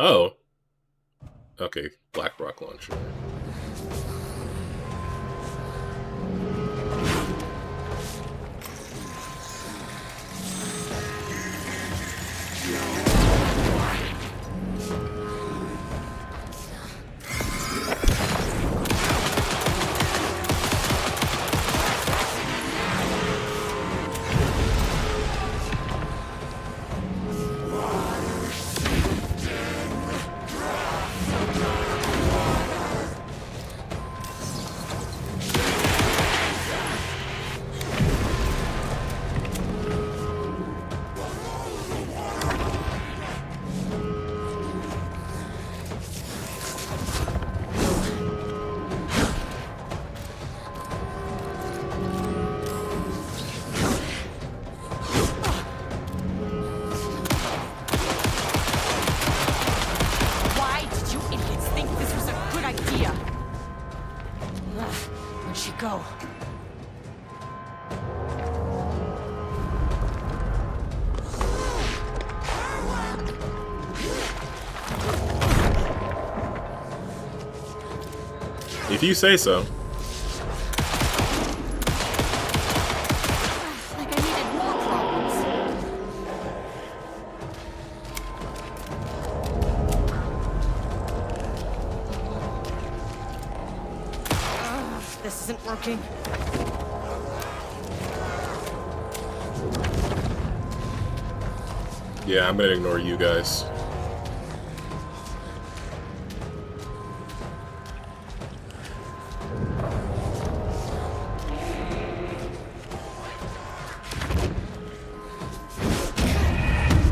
Oh. Okay, Black Rock Launcher. If you say so. Like I needed more problems. This isn't working. Yeah, I'm gonna ignore you guys.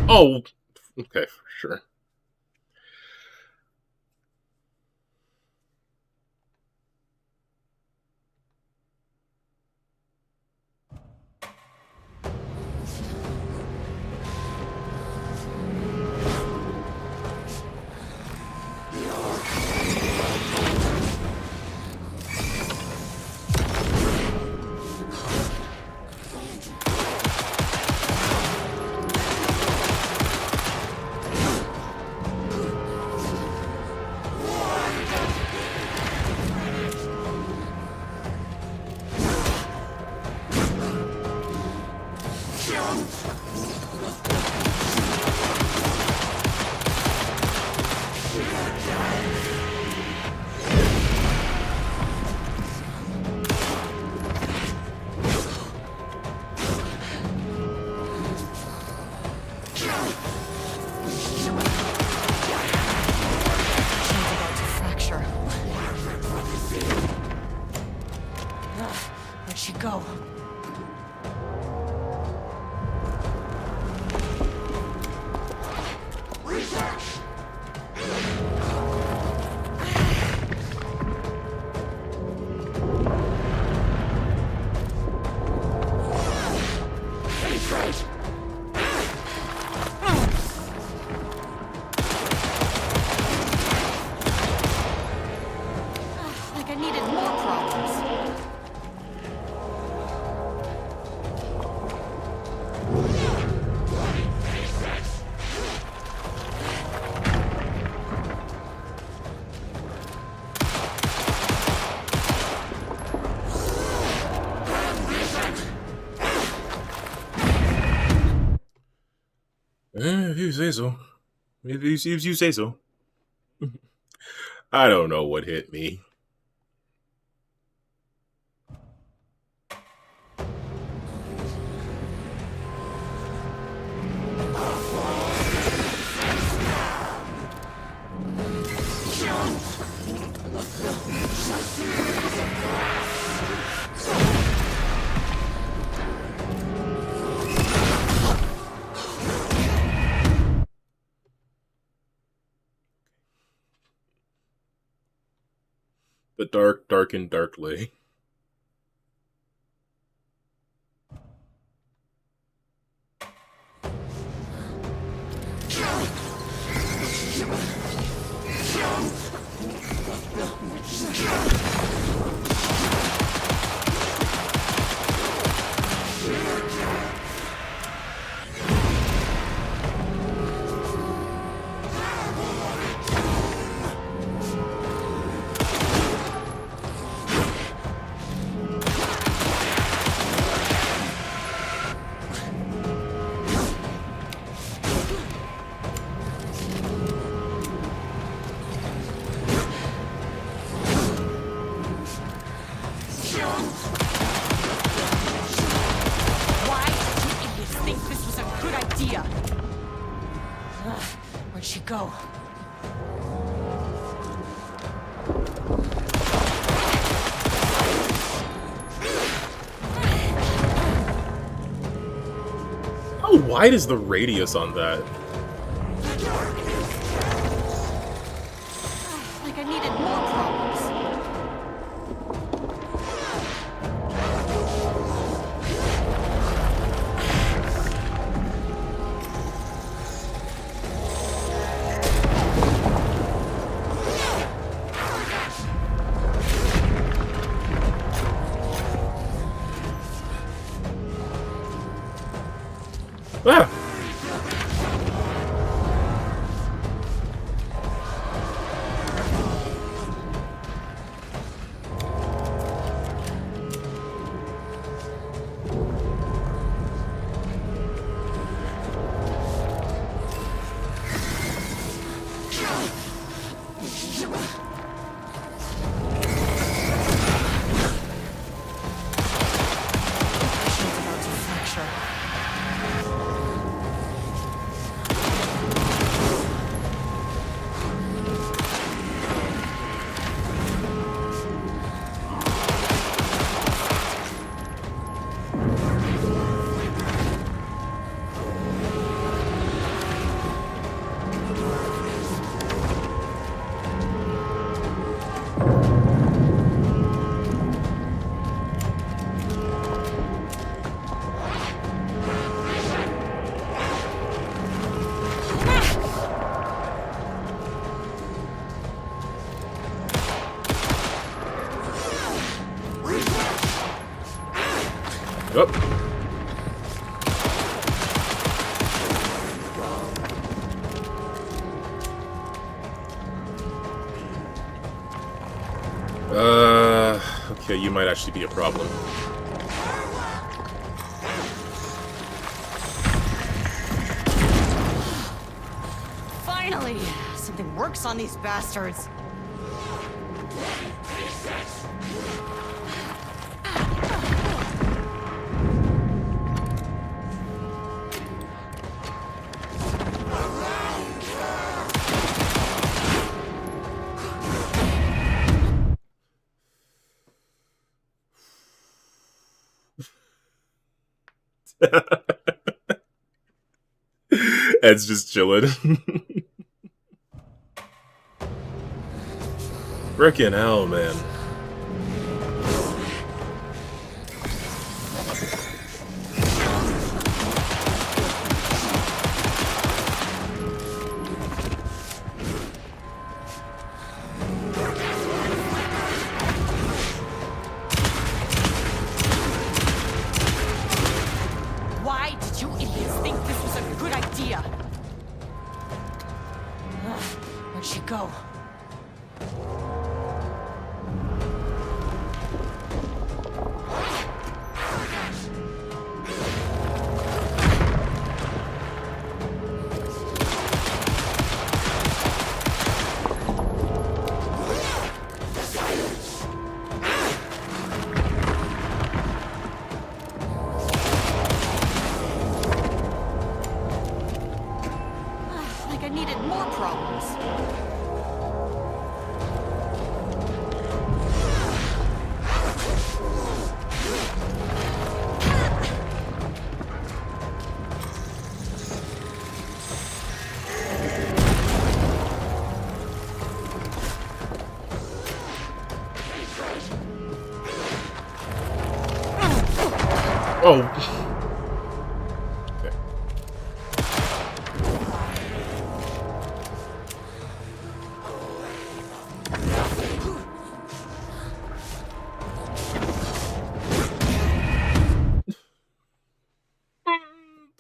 Oh, okay, sure. Where'd she go? Like I needed more problems. If you say so. If you say so. I don't know what hit me. The dark, dark and darkly. Where'd she go? How wide is the radius on that? Like I needed more problems. Ah! Oh. Okay, you might actually be a problem. Finally! Something works on these bastards. Ed's just chilling. Frickin' hell, man. Why did you idiots think this was a good idea? Ugh, where'd she go? Like I needed more problems. Oh. Okay.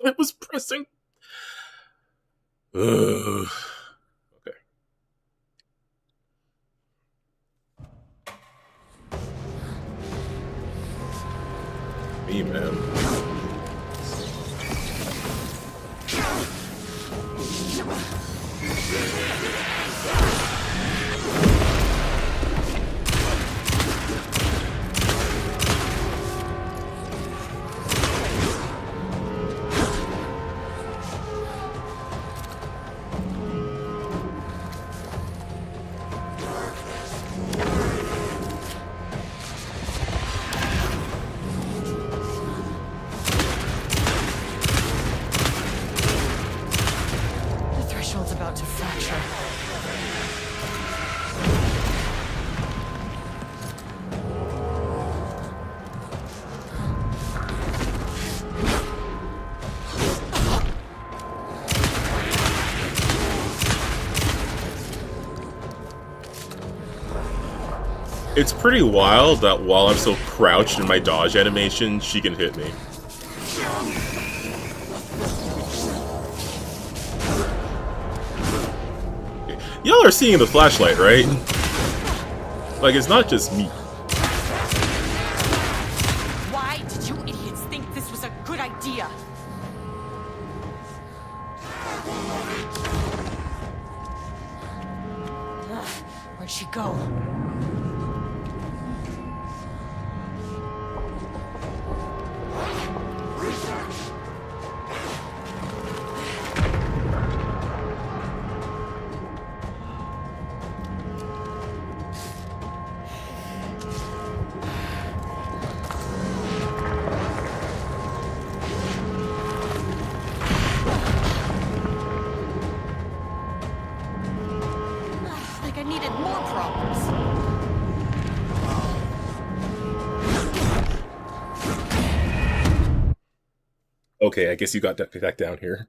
I was pressing. Ugh. Okay. Me, man. The threshold's about to fracture. It's pretty wild that while I'm still crouched in my dodge animation, she can hit me. Y'all are seeing the flashlight, right? Like, it's not just me. Why did you idiots think this was a good idea? Ugh, where'd she go? Like I needed more problems. Okay, I guess you got back down here.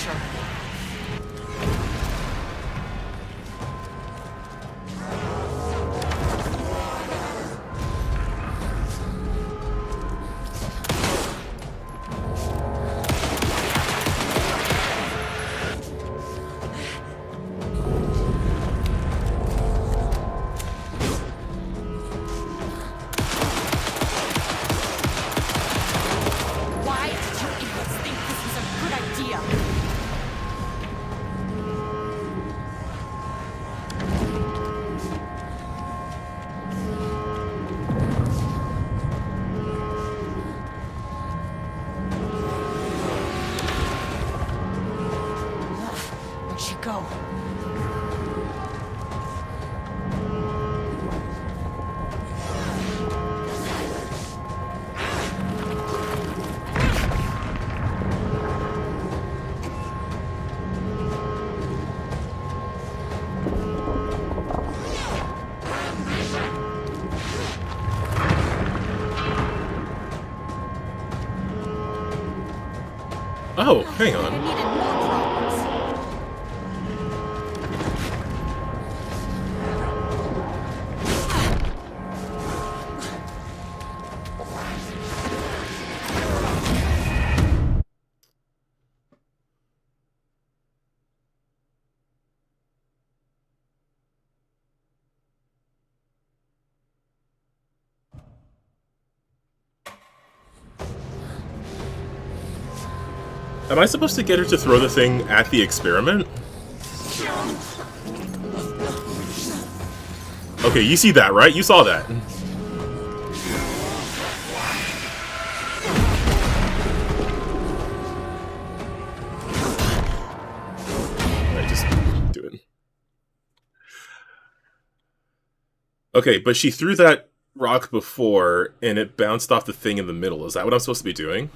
fracture. Why did you idiots think this was a good idea? Where'd she go? Oh, hang on. I needed more problems. Am I supposed to get her to throw the thing at the experiment? Okay, you see that, right? You saw that. Alright, just do it. Okay, but she threw that rock before, and it bounced off the thing in the middle. Is that what I'm supposed to be doing?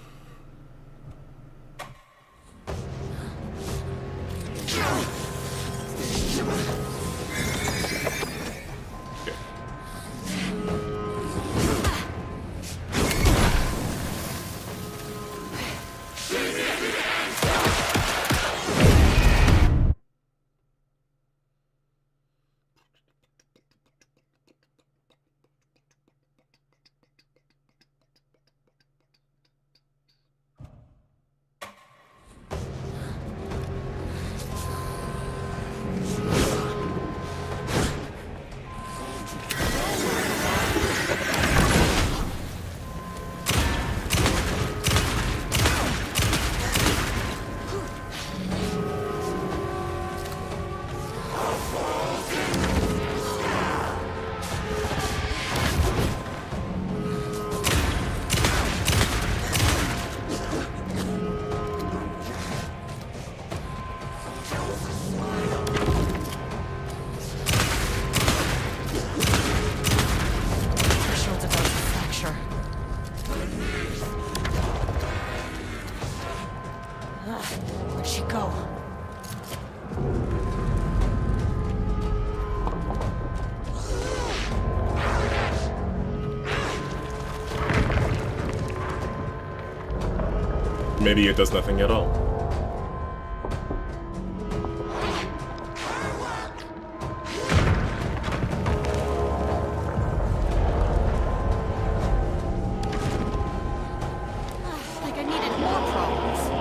Where'd she go? Maybe it does nothing at all. Like I needed more problems.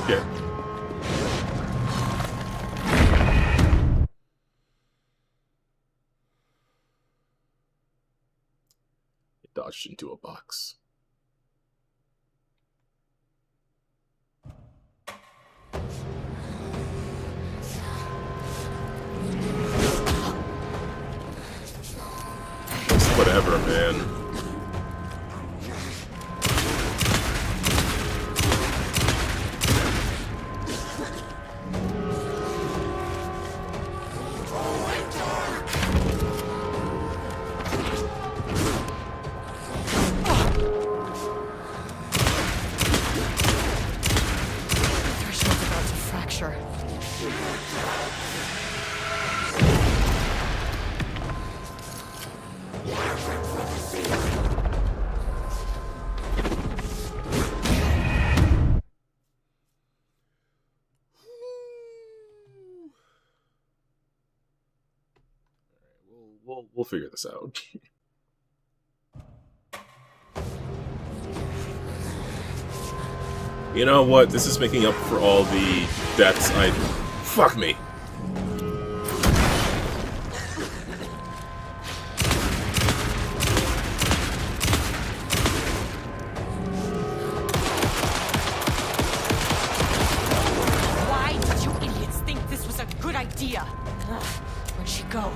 Okay. It dodged into a box. Whatever, man. We'll figure this out. You know what? This is making up for all the deaths I... Fuck me! Why did you idiots think this was a good idea? Where'd she go?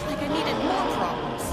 Like I needed more problems.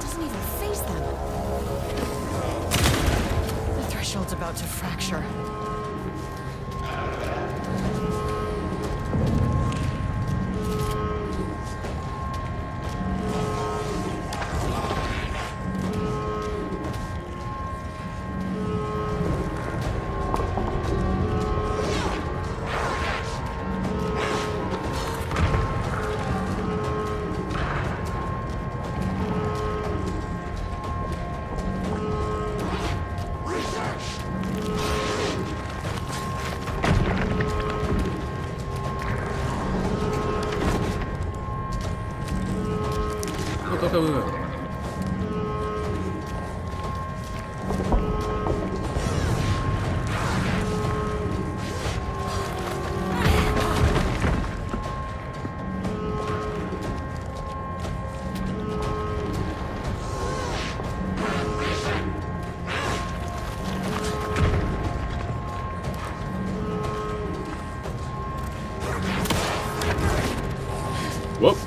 Doesn't even face them. The threshold's about to fracture. Go. Whoop.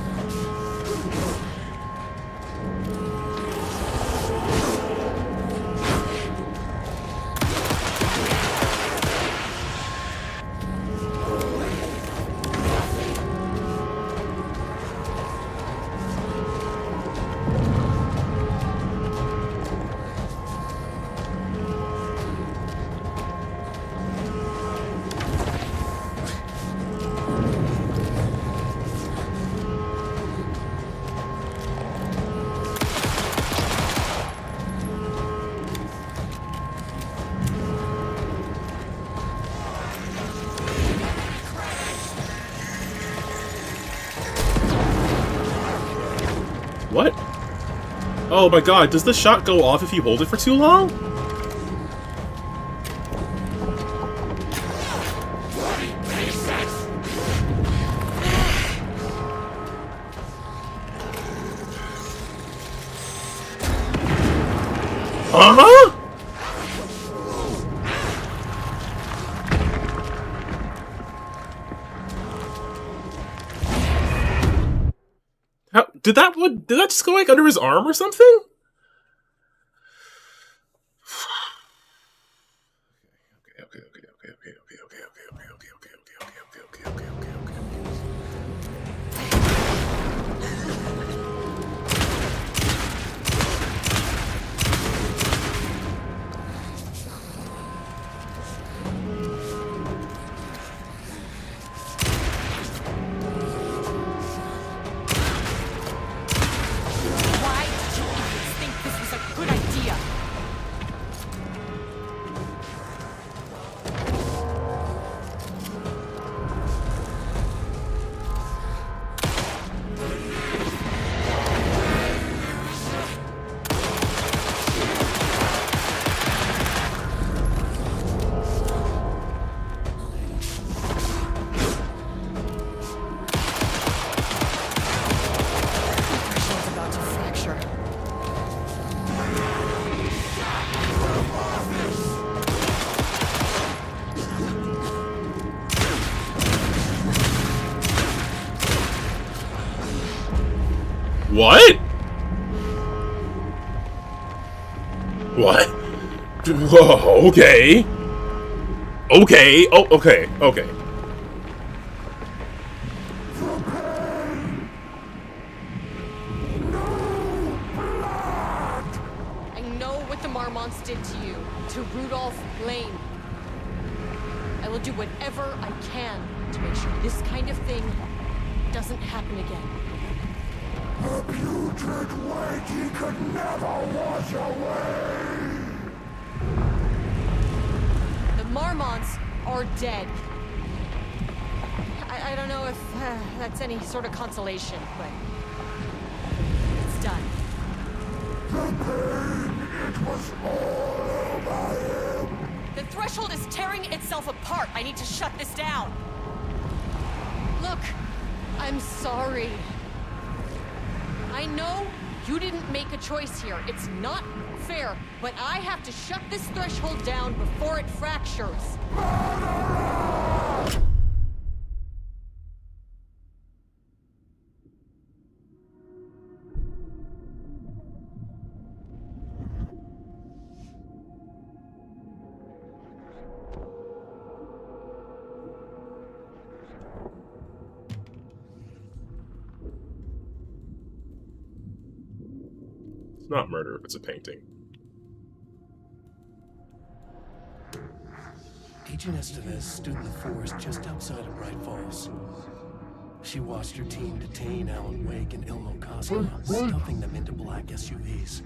What? Oh my god, does the shot go off if you hold it for too long? Huh? How did that just go like under his arm or something? Why did you even think this was a good idea? Threshold's about to fracture. What? What? Whoa, okay. Okay, oh, okay, okay. I know what the Marmonts did to you, to Rudolph Lane. I will do whatever I can to make sure this kind of thing doesn't happen again. The putrid weight he could never wash away! The Marmonts are dead. I don't know if that's any sort of consolation, but it's done. The pain, it was all over him! The threshold is tearing itself apart. I need to shut this down. Look, I'm sorry. I know you didn't make a choice here. It's not fair, but I have to shut this threshold down before it fractures. It's not murder if it's a painting. Agent Estevez stood in the forest just outside of Bright Falls. She watched her team detain Alan Wake and Ilmo Koskela, stuffing them into black SUVs.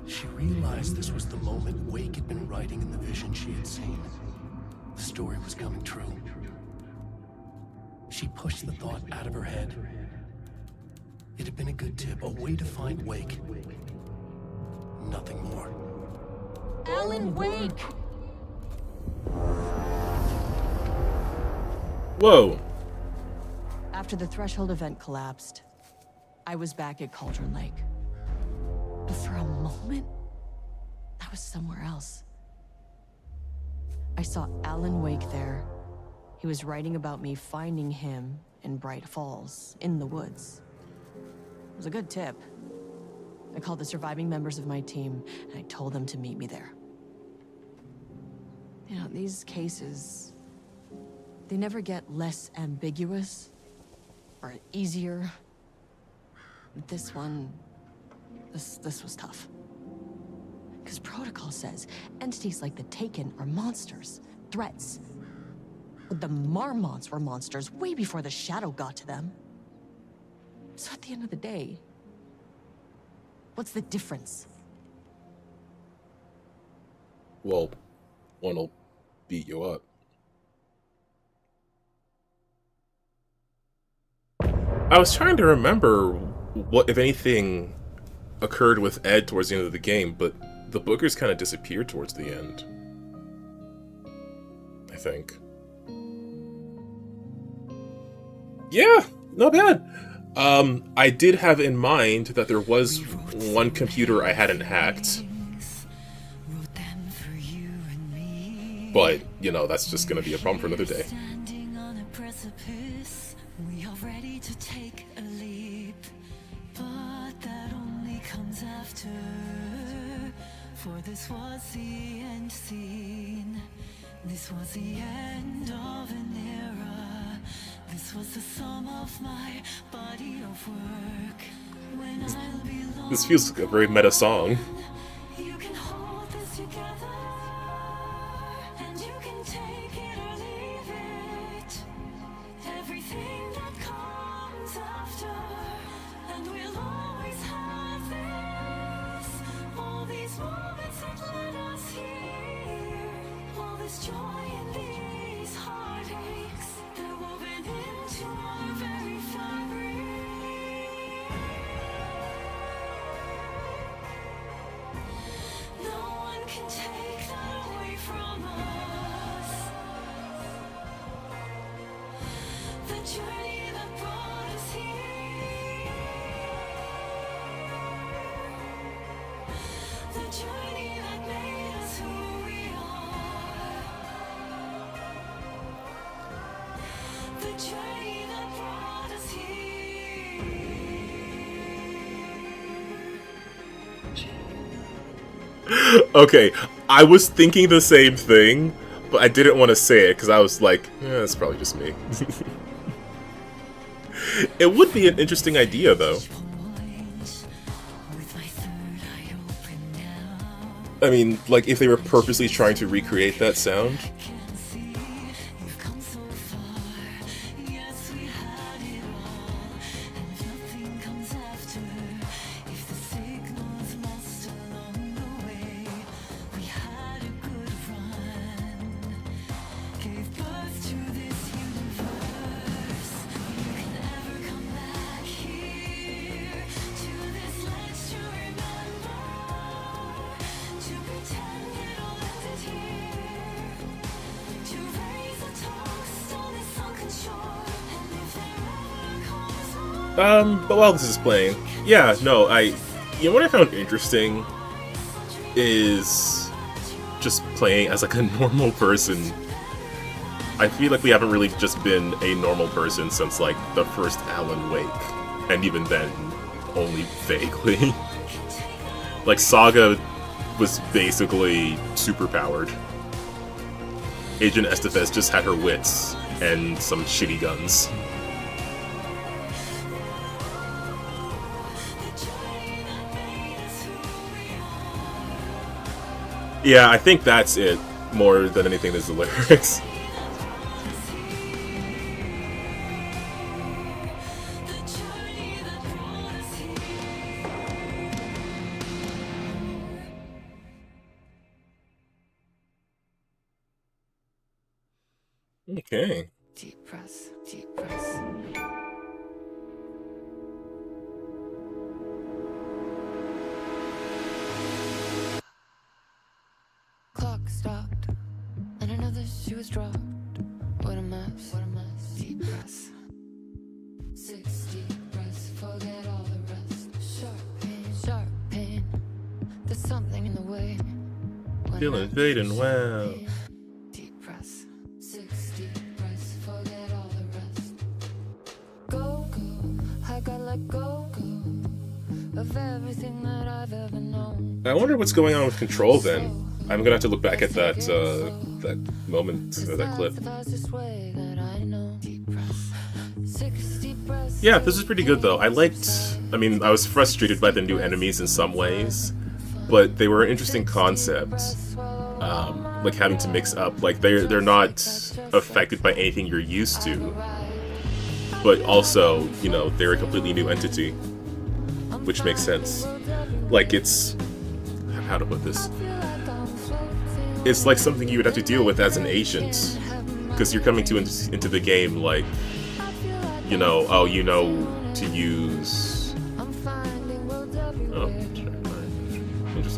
She realized this was the moment Wake had been writing in the vision she had seen. The story was coming true. She pushed the thought out of her head. It had been a good tip, a way to find Wake. Nothing more. Alan Wake! Whoa. After the Threshold event collapsed, I was back at Cauldron Lake. But for a moment, I was somewhere else. I saw Alan Wake there. He was writing about me finding him in Bright Falls, in the woods. It was a good tip. I called the surviving members of my team, and I told them to meet me there. You know, these cases, they never get less ambiguous or easier. This one, this was tough. Because protocol says entities like the Taken are monsters, threats. But the Marmonts were monsters way before the Shadow got to them. So at the end of the day, what's the difference? Well, one'll beat you up. I was trying to remember what, if anything, occurred with Ed towards the end of the game, but the boogers kind of disappeared towards the end. I think. Yeah, not bad. I did have in mind that there was one computer I hadn't hacked. But, you know, that's just gonna be a problem for another day. We are ready to take a leap, but that only comes after. For this was the end scene. This was the end of an era. This was the sum of my body of work. When I'll be long, This feels like a very meta song. you can hold this together, and you can take it or leave it. Everything that comes after, and we'll always have this. All these moments that led us here, all this joy and these heartaches, they're woven into our very fabric. No one can take that away from us. The journey that brought us here. The journey that made us who we are. The journey that brought us here. Okay, I was thinking the same thing, but I didn't want to say it because I was like, that's probably just me. It would be an interesting idea, though. I mean, like, if they were purposely trying to recreate that sound. But while this is playing, yeah, no, you know what I found interesting is just playing as like a normal person. I feel like we haven't really just been a normal person since like the first Alan Wake, and even then, only vaguely. Like Saga was basically superpowered. Agent Estevez just had her wits and some shitty guns. Yeah, I think that's it, more than anything is the lyrics. Okay. Deep breaths, deep breaths. Clock stopped, and another shoe was dropped. What a mess, what a mess. Deep breaths. 6 deep breaths, forget all the rest. Sharp pain. There's something in the way. Feeling fading well. Deep breaths. 6 deep breaths, forget all the rest. Go, I gotta let go of everything that I've ever known. I wonder what's going on with Control then. I'm gonna have to look back at that that moment, that clip. Yeah, this is pretty good though. I mean, I was frustrated by the new enemies in some ways, but they were an interesting concept. Like having to mix up, like they're not affected by anything you're used to, but also, you know, they're a completely new entity, which makes sense. Like it's, how to put this? It's like something you would have to deal with as an agent, because you're coming into the game like, you know, oh, you know to use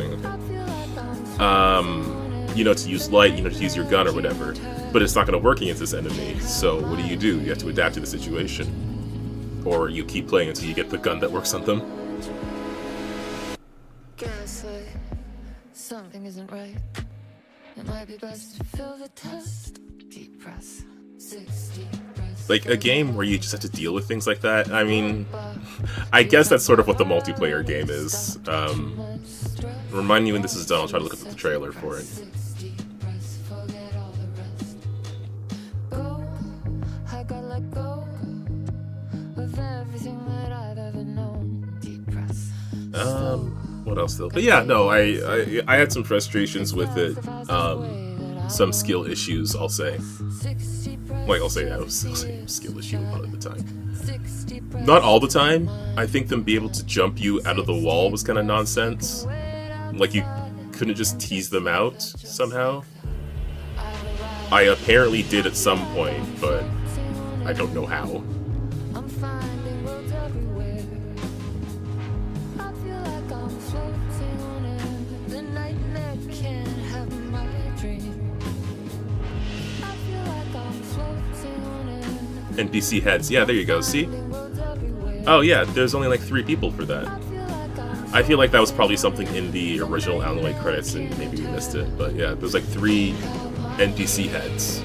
interesting. Okay. You know, to use light, you know, to use your gun or whatever, but it's not going to work against this enemy. So what do? You have to adapt to the situation, or you keep playing until you get the gun that works on them. Gaslight, something isn't right. It might be best to fill the test. Deep breaths, 6 deep breaths. Like a game where you just have to deal with things like that. I mean, I guess that's sort of what the multiplayer game is. Remind me when this is done. I'll try to look up the trailer for it. What else though? But yeah, no, I had some frustrations with it. Some skill issues, I'll say. Like, I'll say skill issue a lot of the time. Not all the time. I think them be able to jump you out of the wall was kind of nonsense. Like, you couldn't just tease them out somehow. I apparently did at some point, but I don't know how. NPC heads. Yeah, there you go. See? Oh yeah, there's only like 3 people for that. I feel like that was probably something in the original Alan Wake credits and maybe we missed it. But yeah, there's like 3 NPC heads.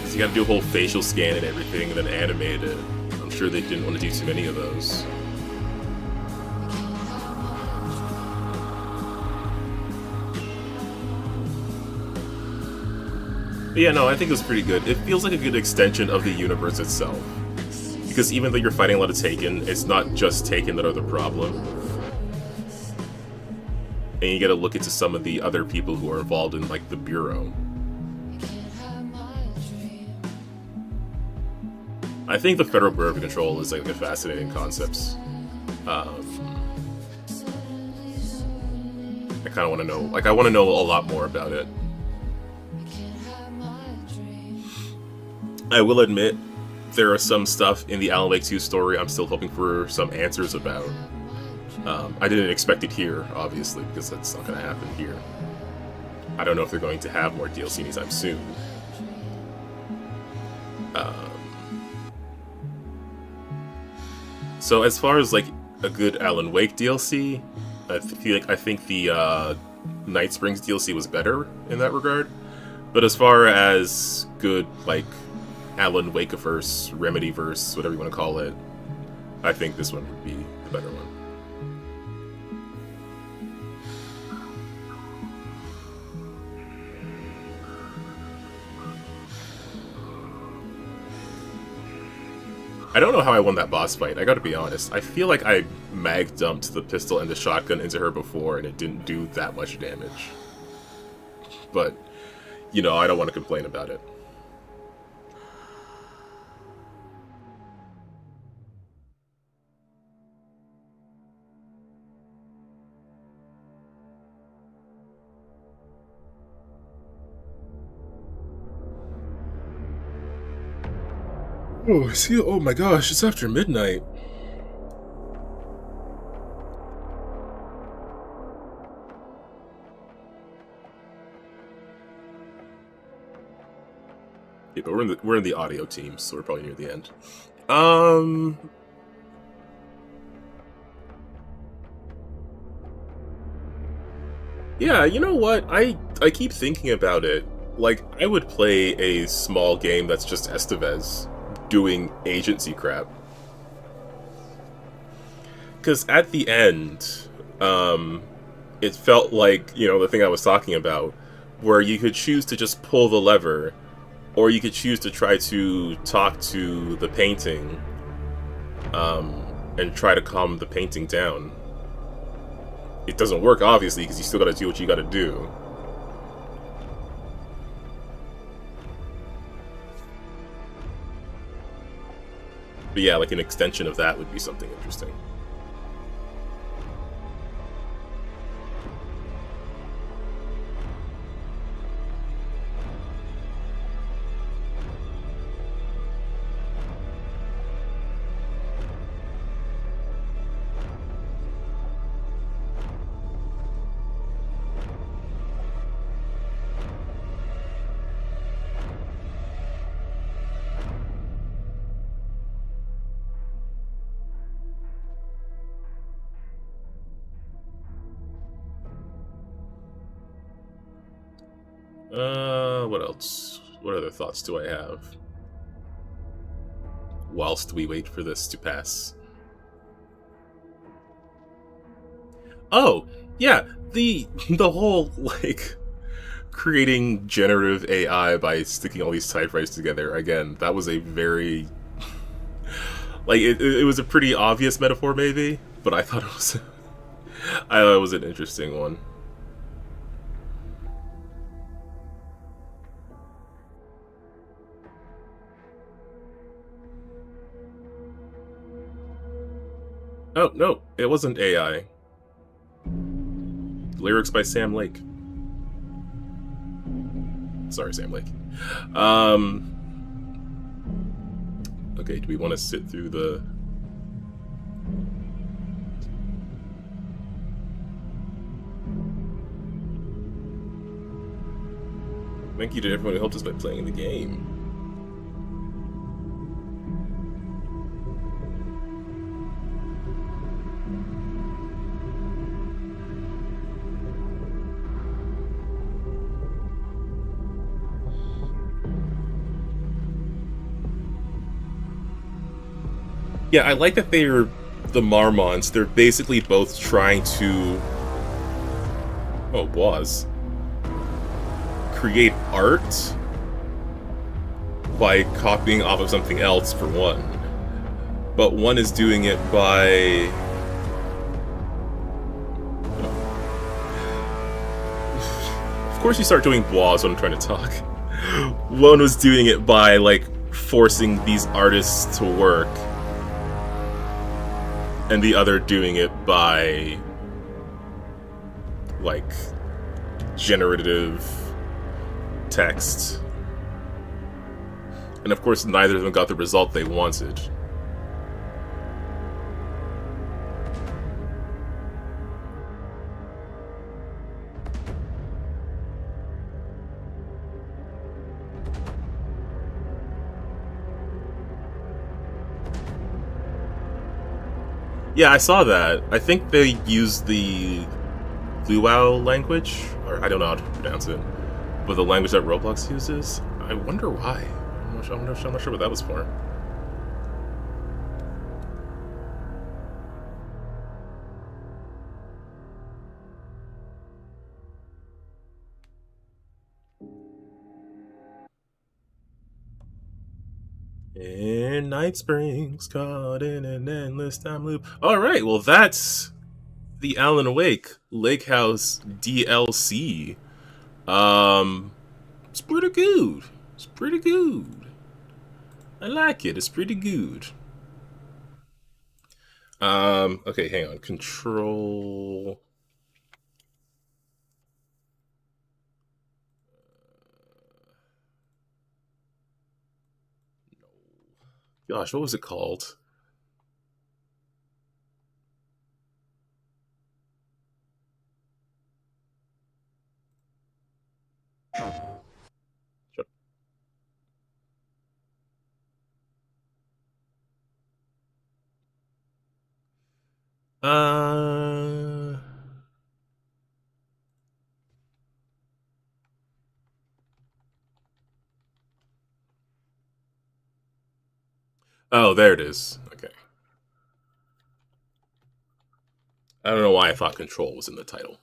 So you gotta do a whole facial scan and everything and then animate it. I'm sure they didn't want to do too many of those. But yeah, no, I think it was pretty good. It feels like a good extension of the universe itself. Because even though you're fighting a lot of Taken, it's not just Taken that are the problem. And you get to look into some of the other people who are involved in, like, the Bureau. I think the Federal Bureau of Control is, like, a fascinating concept. I kind of want to know, like, I want to know a lot more about it. I will admit, there are some stuff in the Alan Wake 2 story I'm still hoping for some answers about. I didn't expect it here, obviously, because that's not going to happen here. I don't know if they're going to have more DLC anytime soon. So as far as like a good Alan Wake DLC, I think the Night Springs DLC was better in that regard. But as far as good like Alan Wake-averse, Remedy-verse, whatever you want to call it, I think this one would be the better one. I don't know how I won that boss fight, I gotta be honest. I feel like I mag dumped the pistol and the shotgun into her before and it didn't do that much damage. But, you know, I don't want to complain about it. Oh, see, oh my gosh, it's after midnight. Yeah, but we're in the audio team, so we're probably near the end. Yeah, you know what? I keep thinking about it. Like, I would play a small game that's just Estevez doing agency crap. Because at the end, it felt like, you know, the thing I was talking about, where you could choose to just pull the lever, or you could choose to try to talk to the painting, and try to calm the painting down. It doesn't work, obviously, because you still gotta do what you gotta do. But yeah, like an extension of that would be something interesting. What else? What other thoughts do I have? Whilst we wait for this to pass. Oh, yeah, the whole, like, creating generative AI by sticking all these typewriters together, again, that was a very, like, it was a pretty obvious metaphor, maybe, but I thought it was, I thought it was an interesting one. Oh, no, it wasn't AI. Lyrics by Sam Lake. Sorry, Sam Lake. Okay, do we want to sit through the... Thank you to everyone who helped us by playing in the game. Yeah, I like that they're the Marmons. They're basically both trying to... Oh, was. Create art by copying off of something else, for one. But one is doing it by... Of course you start doing was when I'm trying to talk. One was doing it by, like, forcing these artists to work. And the other doing it by, like, generative text. And of course, neither of them got the result they wanted. Yeah, I saw that. I think they used the luau language, or I don't know how to pronounce it, but the language that Roblox uses. I wonder why. I'm not sure what that was for. In Night Springs, caught in an endless time loop. Alright, well that's the Alan Wake Lakehouse DLC. It's pretty good. It's pretty good. I like it. It's pretty good. Okay, hang on. Control. Gosh, what was it called? Sure. Oh, there it is. Okay. I don't know why I thought Control was in the title.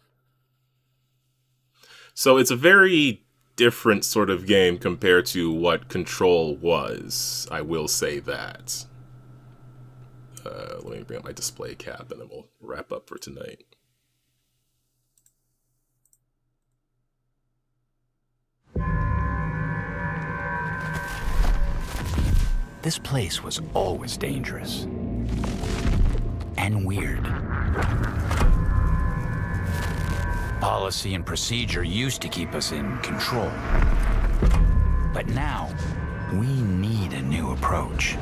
So it's a very different sort of game compared to what Control was. I will say that. Let me bring up my display cap and then we'll wrap up for tonight. This place was always dangerous. And weird. Policy and procedure used to keep us in control. But now, we need a new approach.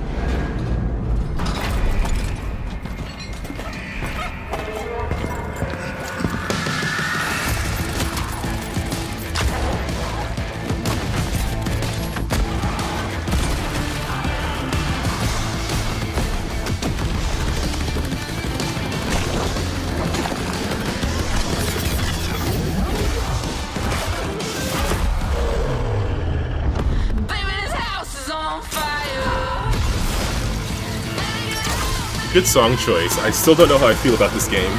good song choice. I still don't know how I feel about this game.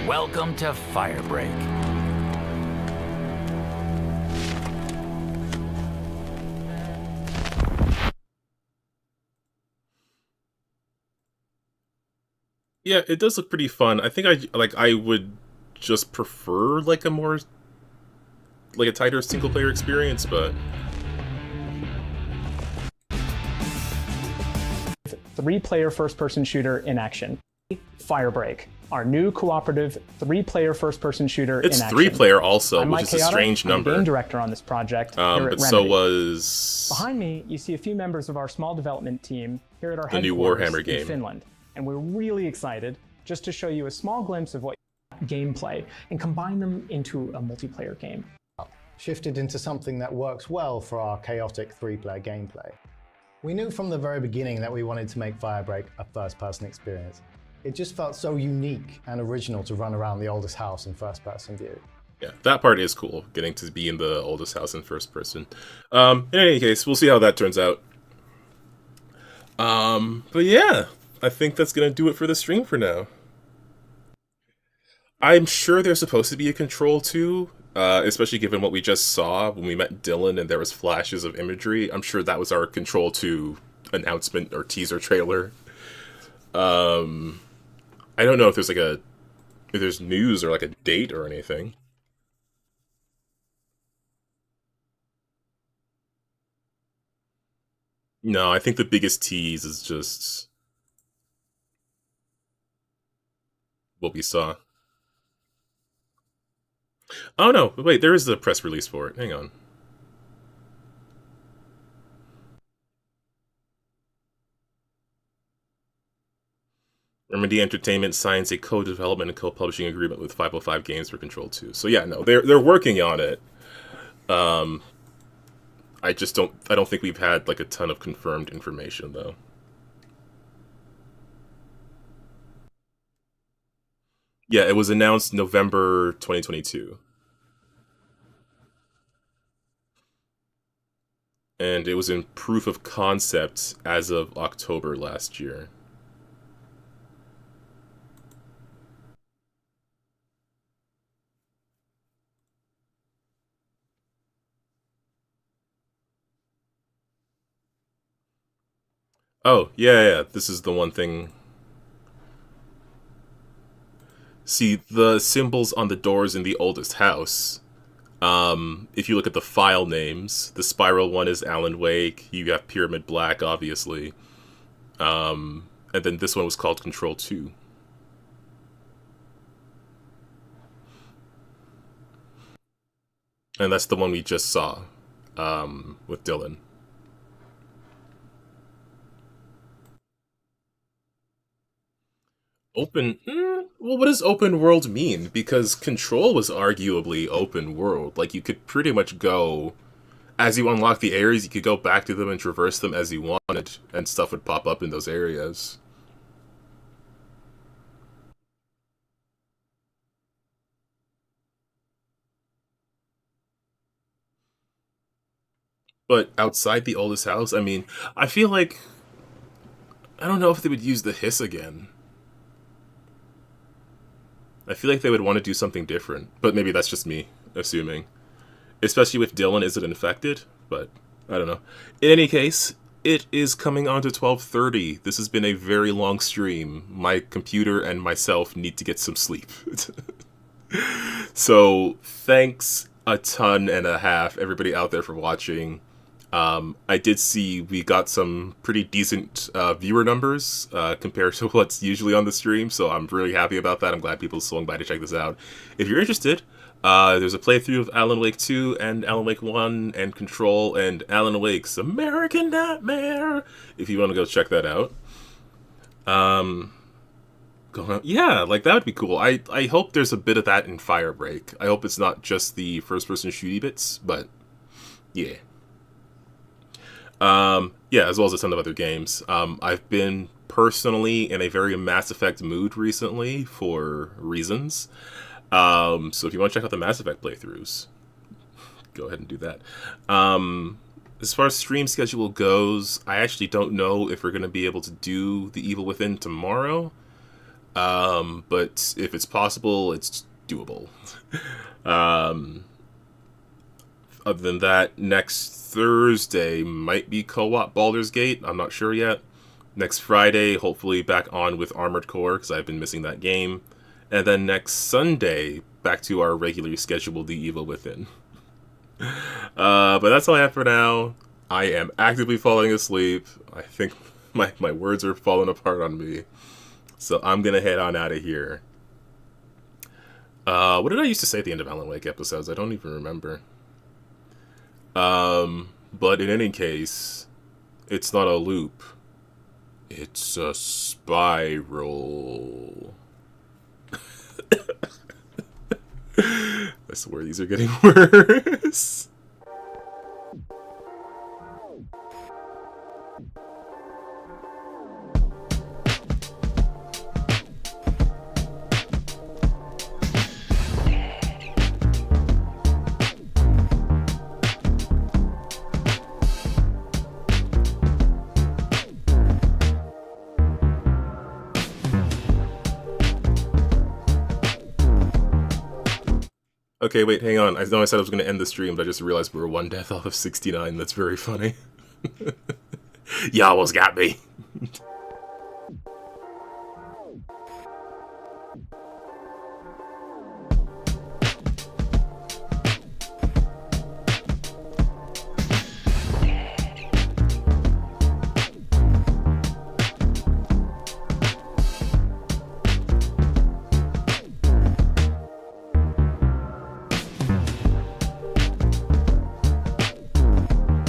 Welcome to Firebreak. Yeah, it does look pretty fun. I think I would just prefer like a more like a tighter single player experience, but 3-player first-person shooter in action. Firebreak, our new cooperative 3-player first-person shooter it's in action. 3-player also, I'm which Mike is a Chiodo. strange I'm the number. game director on this project here at but Remedy. so was Behind me, you see a few members of our small development team here at our the new headquarters Warhammer game in Finland, and we're really excited just to show you a small glimpse of what gameplay and combine them into a multiplayer game. Shifted into something that works well for our chaotic 3-player gameplay. We knew from the very beginning that we wanted to make Firebreak a first-person experience. It just felt so unique and original to run around the oldest house in first-person view. Yeah, that part is cool, getting to be in the oldest house in first person. In any case, we'll see how that turns out. But yeah, I think that's gonna do it for the stream for now. I'm sure there's supposed to be a Control 2, especially given what we just saw when we met Dylan and there was flashes of imagery. I'm sure that was our Control 2 announcement or teaser trailer. I don't know if there's if there's news or like a date or anything. No, I think the biggest tease is just what we saw. Oh no, wait, there is a press release for it. Hang on. Remedy Entertainment signs a co-development and co-publishing agreement with 505 Games for Control 2. So yeah, no, they're working on it. I don't think we've had like a ton of confirmed information though. Yeah, it was announced November 2022. And it was in proof of concept as of October last year. Oh, yeah, this is the one thing. See, the symbols on the doors in the oldest house, if you look at the file names, the spiral one is Alan Wake, you have Pyramid Black, obviously, and then this one was called Control 2. And that's the one we just saw, with Dylan. Open... well, what does open world mean? Because Control was arguably open world. Like, you could pretty much go... As you unlock the areas, you could go back to them and traverse them as you wanted, and stuff would pop up in those areas. But outside the oldest house, I mean, I feel like... I don't know if they would use the hiss again. I feel like they would want to do something different, but maybe that's just me assuming. Especially with Dylan isn't infected, but I don't know. In any case, it is coming on to 12:30. This has been a very long stream. My computer and myself need to get some sleep. So, thanks a ton and a half, everybody out there, for watching. I did see we got some pretty decent viewer numbers compared to what's usually on the stream, so I'm really happy about that. I'm glad people swung by to check this out. If you're interested, there's a playthrough of Alan Wake 2 and Alan Wake 1 and Control and Alan Wake's American Nightmare, if you want to go check that out. Yeah, like that would be cool. I hope there's a bit of that in Firebreak. I hope it's not just the first-person shooty bits, but yeah. Yeah, as well as a ton of other games. I've been personally in a very Mass Effect mood recently for reasons. So if you want to check out the Mass Effect playthroughs, go ahead and do that. As far as stream schedule goes, I actually don't know if we're going to be able to do The Evil Within tomorrow. But if it's possible, it's doable. Other than that, next Thursday might be co-op Baldur's Gate. I'm not sure yet. Next Friday, hopefully back on with Armored Core, because I've been missing that game. And then next Sunday, back to our regularly scheduled The Evil Within. But that's all I have for now. I am actively falling asleep. I think my words are falling apart on me. So I'm going to head on out of here. What did I used to say at the end of Alan Wake episodes? I don't even remember. But in any case, it's not a loop. It's a spiral. I swear these are getting worse. Okay, wait, hang on. I know I said I was going to end the stream, but I just realized we were one death off of 69. That's very funny. You almost got me.